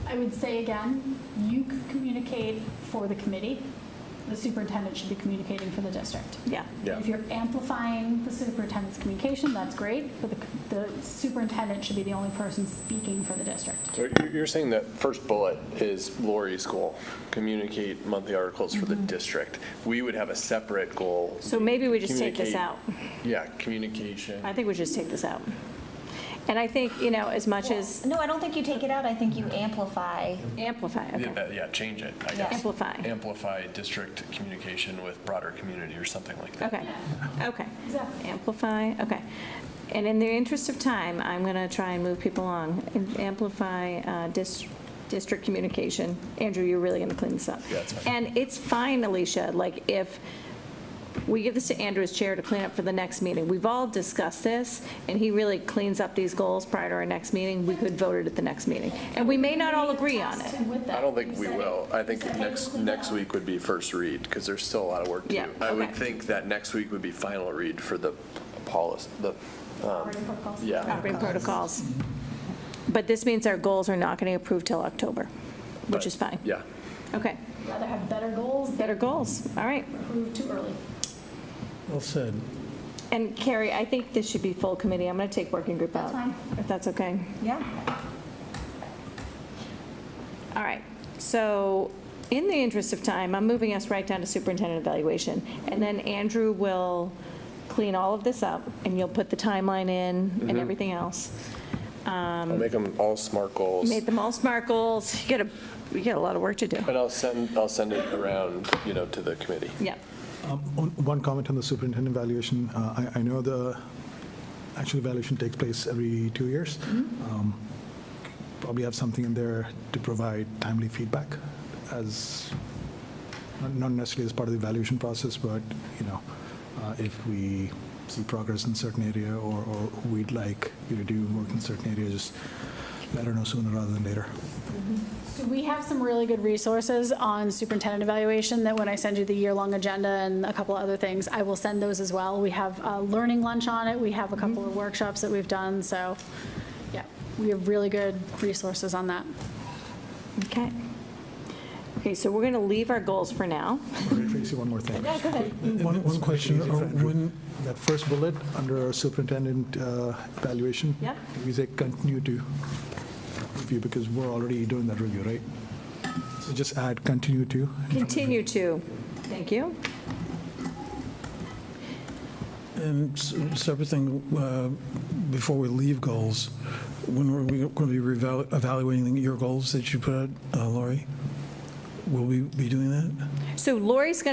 I would say again, you could communicate for the committee. The superintendent should be communicating for the district. Yeah. If you're amplifying the superintendent's communication, that's great, but the superintendent should be the only person speaking for the district. So you're saying that first bullet is Lori's goal, communicate monthly articles for the district. We would have a separate goal. So maybe we just take this out. Yeah, communication. I think we just take this out. And I think, as much as... No, I don't think you take it out. I think you amplify. Amplify, okay. Yeah, change it, I guess. Amplify. Amplify district communication with broader community or something like that. Okay. Exactly. Amplify, okay. And in the interest of time, I'm going to try and move people along. Amplify district communication. Andrew, you're really going to clean this up. Yeah, that's fine. And it's fine, Alicia, if we give this to Andrew as chair to clean up for the next meeting. We've all discussed this, and he really cleans up these goals prior to our next meeting. We could vote it at the next meeting. And we may not all agree on it. I don't think we will. I think next week would be first read, because there's still a lot of work to do. I would think that next week would be final read for the policy, Operating protocols. But this means our goals are not going to approve till October, which is fine. Yeah. Okay. Rather have better goals. Better goals. All right. Approved too early. Well said. And Carrie, I think this should be full committee. I'm going to take working group out. That's fine. If that's okay. Yeah. All right. So in the interest of time, I'm moving us right down to superintendent evaluation. And then Andrew will clean all of this up, and you'll put the timeline in and everything else. I'll make them all SMART goals. Make them all SMART goals. You got a lot of work to do. And I'll send it around, to the committee. Yeah. One comment on the superintendent evaluation. I know the actual evaluation takes place every 2 years. Probably have something in there to provide timely feedback, as not necessarily as part of the evaluation process, but if we see progress in a certain area or we'd like you to do work in a certain area, just let her know sooner rather than later. So we have some really good resources on superintendent evaluation that when I send you the year-long agenda and a couple of other things, I will send those as well. We have a learning lunch on it. We have a couple of workshops that we've done. So yeah, we have really good resources on that. Okay. Okay, so we're going to leave our goals for now. Tracy, one more thing. Yeah, go ahead. One question. When That first bullet under our superintendent evaluation, Yeah. we say continue to review because we're already doing that review, right? So just add continue to. Continue to. Thank you. And separate thing, before we leave goals, when are we going to be evaluating your goals that you put out, Lori? Will we be doing that? So Lori's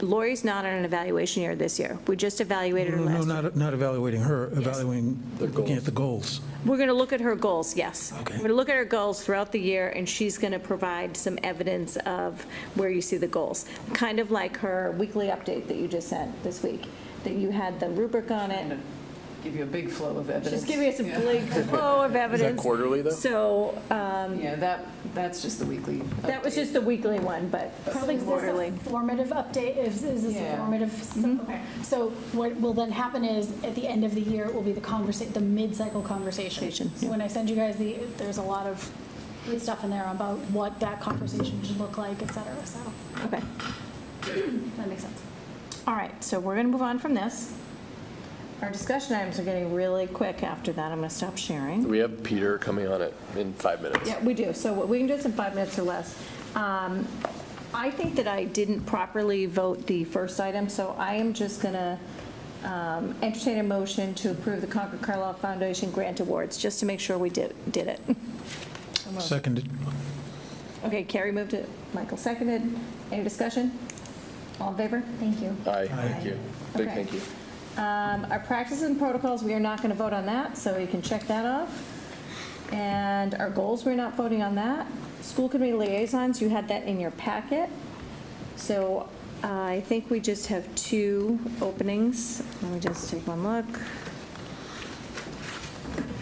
Lori's not on an evaluation year this year. We just evaluated her last year. No, not evaluating her, evaluating, looking at the goals. We're going to look at her goals, yes. Okay. We're going to look at her goals throughout the year, and she's going to provide some evidence of where you see the goals. Kind of like her weekly update that you just sent this week, that you had the rubric on it. Give you a big flow of evidence. Just give us a big flow of evidence. Is that quarterly, though? So, Yeah, that's just the weekly. that was just the weekly one, but probably Is this quarterly. a formative update? Is this a Yeah. formative? Okay. So what will then happen is, at the end of the year, it will be the mid-cycle conversation. So when I send you guys there's a lot of good stuff in there about what that conversation should look like, et cetera, so. Okay. That makes sense. All right, so we're going to move on from this. Our discussion items are getting really quick after that. I'm going to stop sharing. We have Peter coming on it in 5 minutes. Yeah, we do. So we can do this in 5 minutes or less. I think that I didn't properly vote the first item, so I am just going to entertain a motion to approve the Concord Carlisle Foundation grant awards, just to make sure we did it. Seconded. Okay, Carrie moved it, Michael seconded. Any discussion? All in favor? Thank you. Aye, thank you. Big Okay. thank you. Our practices and protocols, we are not going to vote on that, so you can check that off. And our goals, we're not voting on that. School committee liaisons, you had that in your packet. So I think we just have 2 openings. Let me just take one look.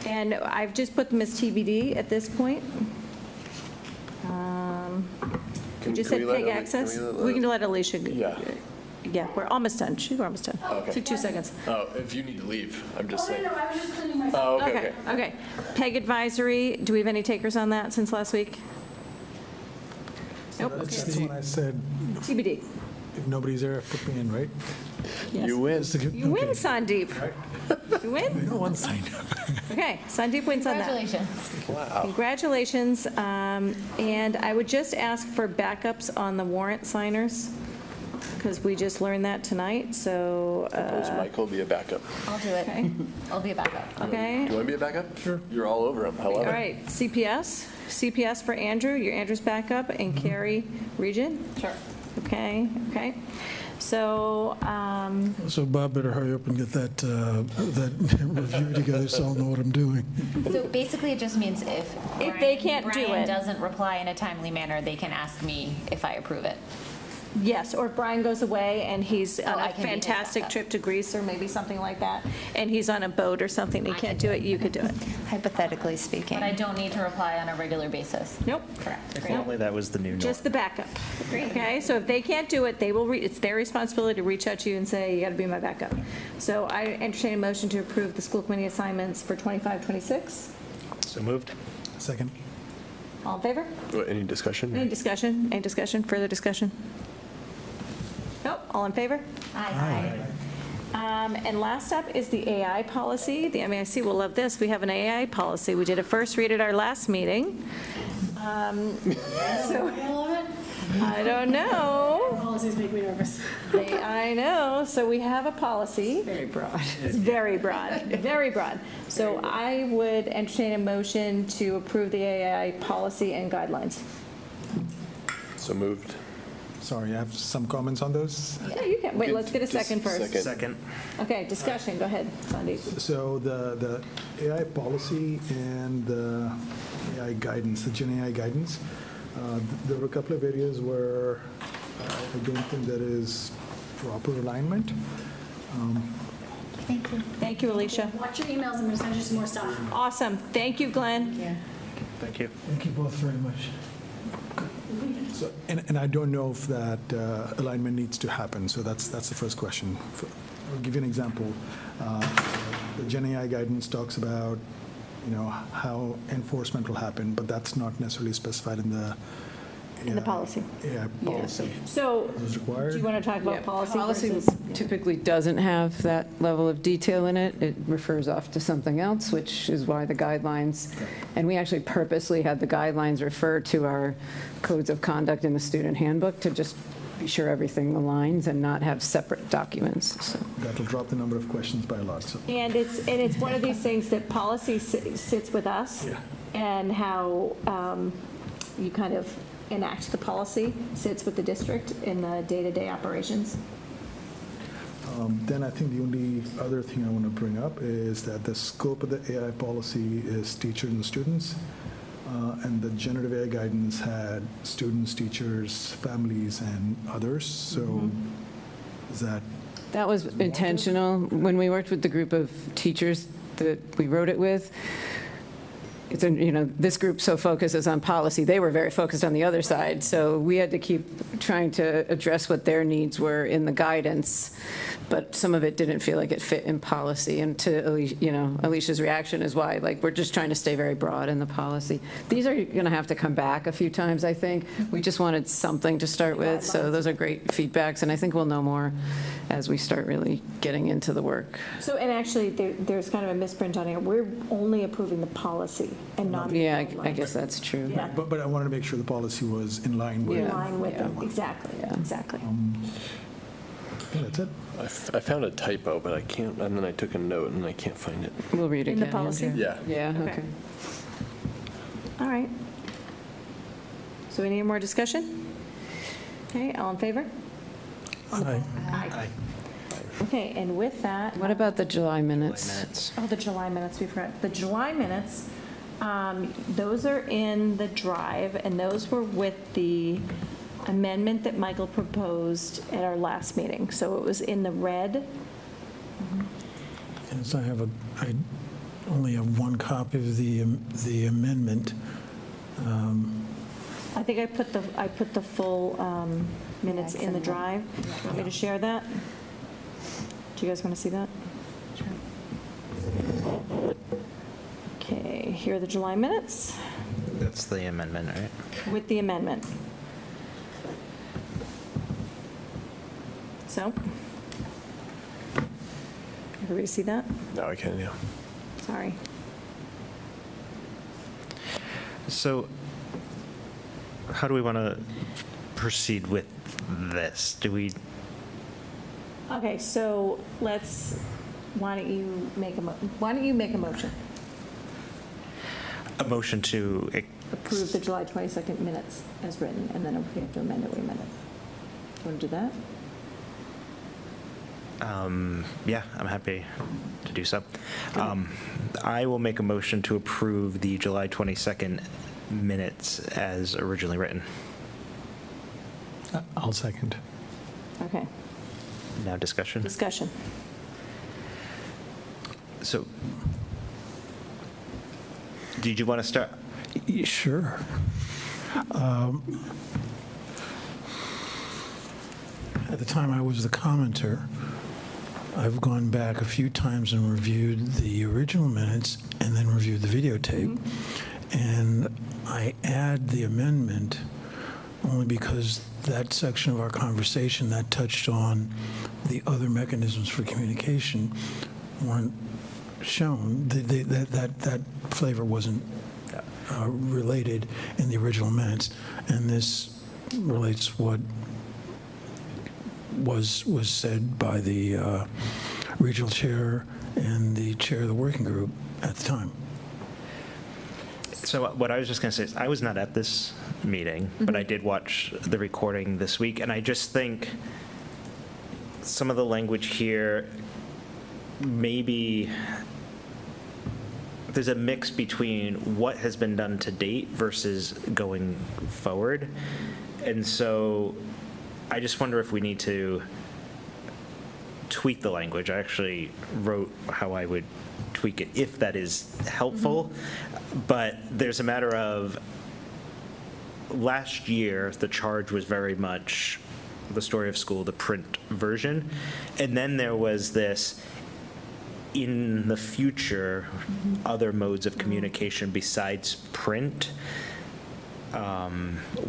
And I've just put them as TBD at this point. We just said PEG access. We can let Alicia. Yeah. Yeah, we're almost done. We're almost done. Okay. Take 2 seconds. Oh, if you need to leave, I'm just saying. No, I was just cleaning myself. Oh, okay. Okay. PEG advisory, do we have any takers on that since last week? Nope. That's when I said, TBD. if nobody's there, put me in, right? Yes. You win. You win, Sandeep. You win? No one signed. Okay, Sandeep wins on that. Congratulations. Wow. Congratulations. And I would just ask for backups on the warrant signers, because we just learned that tonight, so. Suppose Michael be a backup. I'll do it. Okay. I'll be a backup. Do Okay. you want to be a backup? Sure. You're all over him. I love All it. right, CPS for Andrew, you're Andrew's backup, and Carrie Region? Sure. Okay. So, So Bob better hurry up and get that review together so I'll know what I'm doing. So basically, it just means if they can't do Brian it. doesn't reply in a timely manner, they can ask me if I approve it. yes, or if Brian goes away and he's on I a can be his fantastic backup. trip to Greece or maybe something like that, and he's on a boat or something, he can't do it, you could do it. Hypothetically speaking. But I don't need to reply on a regular basis. Nope. Correct. If only that was the new norm. Just the backup. Okay, so if they can't do it, it's their responsibility to reach out to you and say, you got to be my backup. So I entertain a motion to approve the school committee assignments for 25-26. So moved. Second. All in favor? Any discussion? Any discussion? Any discussion? Further discussion? Nope. All in favor? Aye. And last up is the AI policy. The MASC will love this. We have an AI policy. We did a first read at our last meeting. So I don't know. Policies make me nervous. I know. So we have a policy. Very broad. It's very broad, very broad. So I would entertain a motion to approve the AI policy and guidelines. So moved. Sorry, I have some comments on those. Yeah, you can. Wait, let's get a second first. Second. Okay, discussion. Go ahead, Sandeep. So the AI policy and the AI guidance, the Gen AI guidance, there were a couple of areas where I don't think that is proper alignment. Thank you. Thank you, Alicia. Watch your emails, I'm going to send you some more stuff. Awesome. Thank you, Glenn. Thank you. Thank you both very much. So, and I don't know if that alignment needs to happen, so that's the first question. I'll give you an example. The Gen AI guidance talks about, how enforcement will happen, but that's not necessarily specified in the policy. AI policy. So, Is this required? do you want to talk about Yeah, policy Policy versus? typically doesn't have that level of detail in it. It refers off to something else, which is why the guidelines, and we actually purposely had the guidelines refer to our codes of conduct in the student handbook to just be sure everything aligns and not have separate documents, so. That'll drop the number of questions by a lot. So. And it's one of these things that policy sits with us, Yeah. and how you kind of enact the policy sits with the district in the day-to-day operations. Then I think the only other thing I want to bring up is that the scope of the AI policy is teachers and students, and the generative AI guidance had students, teachers, families, and others. So is that? That was intentional. When we worked with the group of teachers that we wrote it with, it's, this group so focuses on policy. They were very focused on the other side. So we had to keep trying to address what their needs were in the guidance. But some of it didn't feel like it fit in policy. And to, Alicia's reaction is why, we're just trying to stay very broad in the policy. These are going to have to come back a few times, I think. We just wanted something to start with. So those are great feedbacks. And I think we'll know more as we start really getting into the work. So, and actually, there's kind of a misprint on here. We're only approving the policy and not the Yeah, I guidelines. guess that's true. Yeah. But I wanted to make sure the policy was in line with. In line with them, exactly, exactly. Yeah, that's it. I found a typo, but I can't, and then I took a note and I can't find it. We'll read it In the again, policy? Andrew. Yeah. Yeah, Okay. okay. All right. So any more discussion? Okay, all in favor? Aye. Aye. Okay, and with that, What about the July minutes? oh, the July minutes, we forgot. The July minutes, those are in the drive, and those were with the amendment that Michael proposed at our last meeting. So it was in the red. As I only have one copy of the amendment. I think I put the full minutes in the drive. Want me to share that? Do you guys want to see that? Okay, here are the July minutes That's the amendment, right? with the amendment. So, everybody see that? No, I can't, yeah. Sorry. So how do we want to proceed with this? Do we, Okay, so why don't you make a motion? a motion to, Approve the July 22nd minutes as written, and then if we have to amend it, we amend it. You want to do that? yeah, I'm happy to do so. I will make a motion to approve the July 22nd minutes as originally written. I'll second. Okay, Now discussion. discussion. So, did you want to start? Sure. At the time I was the commenter, I've gone back a few times and reviewed the original minutes and then reviewed the videotape. And I add the amendment only because that section of our conversation that touched on the other mechanisms for communication weren't shown. That flavor wasn't related in the original minutes, and this relates what was said by the regional chair and the chair of the working group at the time. So what I was just going to say is I was not at this meeting, but I did watch the recording this week, and I just think some of the language here, maybe there's a mix between what has been done to date versus going forward. And so I just wonder if we need to tweak the language. I actually wrote how I would tweak it, if that is helpful. But there's a matter of, last year, the charge was very much the story of school, the print version. And then there was this, in the future, other modes of communication besides print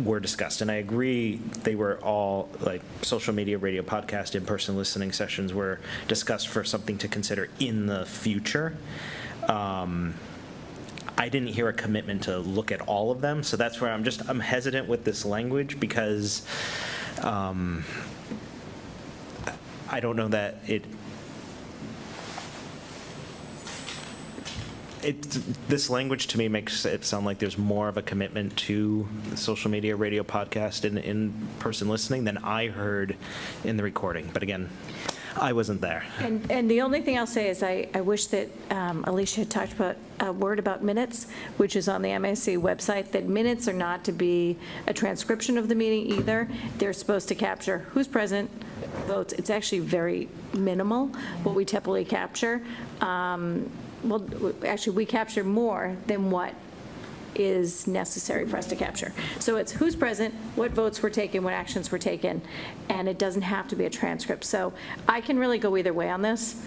were discussed. And I agree, they were all, like, social media, radio, podcast, in-person listening sessions were discussed for something to consider in the future. I didn't hear a commitment to look at all of them, so that's where I'm hesitant with this language, because I don't know that this language to me makes it sound like there's more of a commitment to social media, radio, podcast, and in-person listening than I heard in the recording. But again, I wasn't there. And the only thing I'll say is I wish that Alicia had talked about a word about minutes, which is on the MASC website, that minutes are not to be a transcription of the meeting either. They're supposed to capture who's present, votes. It's actually very minimal what we typically capture. Well, actually, we capture more than what is necessary for us to capture. So it's who's present, what votes were taken, what actions were taken, and it doesn't have to be a transcript. So I can really go either way on this,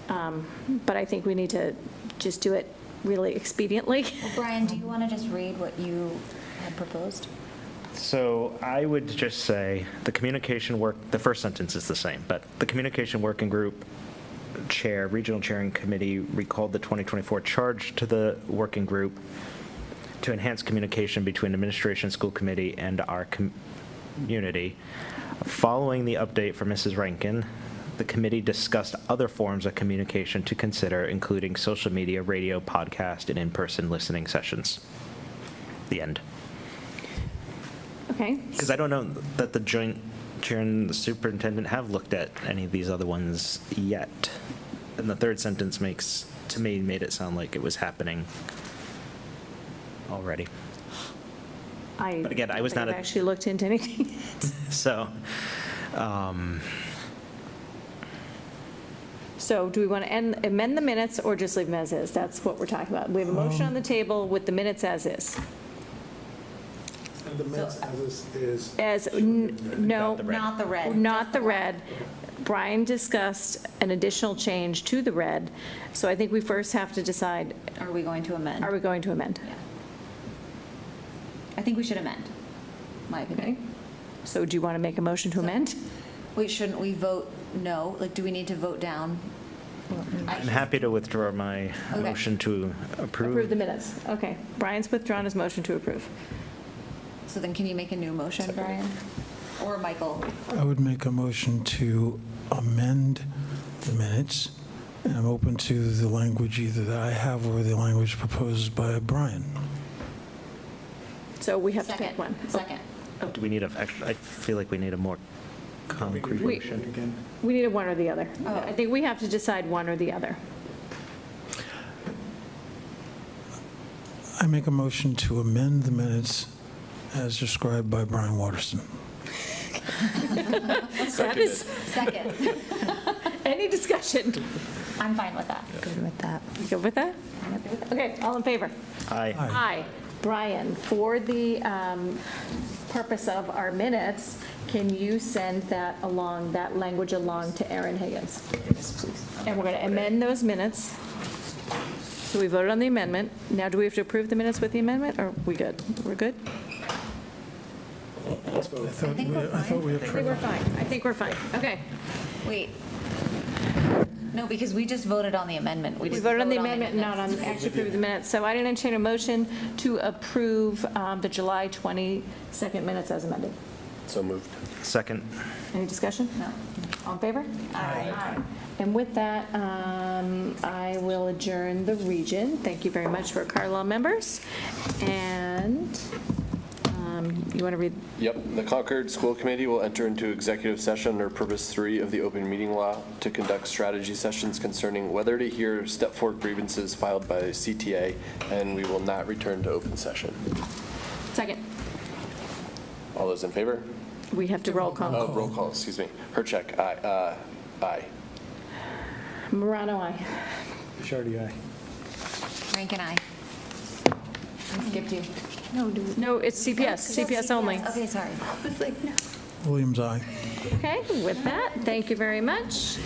but I think we need to just do it really expediently. Well, Brian, do you want to just read what you had proposed? So I would just say the communication work, the first sentence is the same, but the communication working group chair, regional chairing committee recalled the 2024 charge to the working group to enhance communication between administration, school committee, and our community. Following the update from Mrs. Rankin, the committee discussed other forms of communication to consider, including social media, radio, podcast, and in-person listening sessions. The end. Okay. Because I don't know that the joint chair and the superintendent have looked at any of these other ones yet. And the third sentence made it sound like it was happening already. But again, I was not I've actually looked into anything. So, So do we want to amend the minutes or just leave them as is? That's what we're talking about. We have a motion on the table with the minutes as is. And the minutes is No, Not the red. not the red. Brian discussed an additional change to the red, so I think we first have to decide, Are we going to amend? are we going to amend? Yeah. I think we should amend, my opinion. So do you want to make a motion to amend? Wait, shouldn't we vote no? Like, do we need to vote down? I'm happy to withdraw my motion to Approve the minutes. Okay. Brian's withdrawn his motion to approve. So then can you make a new motion, Brian? Or Michael? I would make a motion to amend the minutes, and I'm open to the language either that I have or the language proposed by Brian. So we have to pick one. Second. Do we need I feel like we need a more concrete motion. We need a one or the other. Oh. I think we have to decide one or the other. I make a motion to amend the minutes as described by Brian Watterson. That is, Second. any discussion? I'm fine with that. Good with that. You good with that? Okay, all in favor? Aye. Aye. Brian, for the purpose of our minutes, can you send that language along to Erin Higgins? Yes, please. And we're going to amend those minutes. So we voted on the amendment. Now, do we have to approve the minutes with the amendment, or are we good? We're good? I thought we I think we're fine. I think we're fine. Okay. Wait. No, because we just voted on the amendment. We voted on the amendment, not on actually approve the minutes. So I didn't entertain a motion to approve the July 22nd minutes as amended. So moved. Second. Any discussion? No. All in favor? Aye. And with that, I will adjourn the region. Thank you very much for Carlisle members. And you want to read? Yep. The Concord School Committee will enter into executive session under Purpose 3 of the Open Meeting Law to conduct strategy sessions concerning whether to hear step 4 grievances filed by CTA, and we will not return to open session. Second. All those in favor? We have to roll call. Oh, roll call, excuse me. Hercheck, aye. Aye. Morano, aye. Shardy, aye. Rankin, aye. I skipped you. No, it's CPS only. Okay, sorry. I was like, no. Williams, aye. Okay, with that, thank you very much.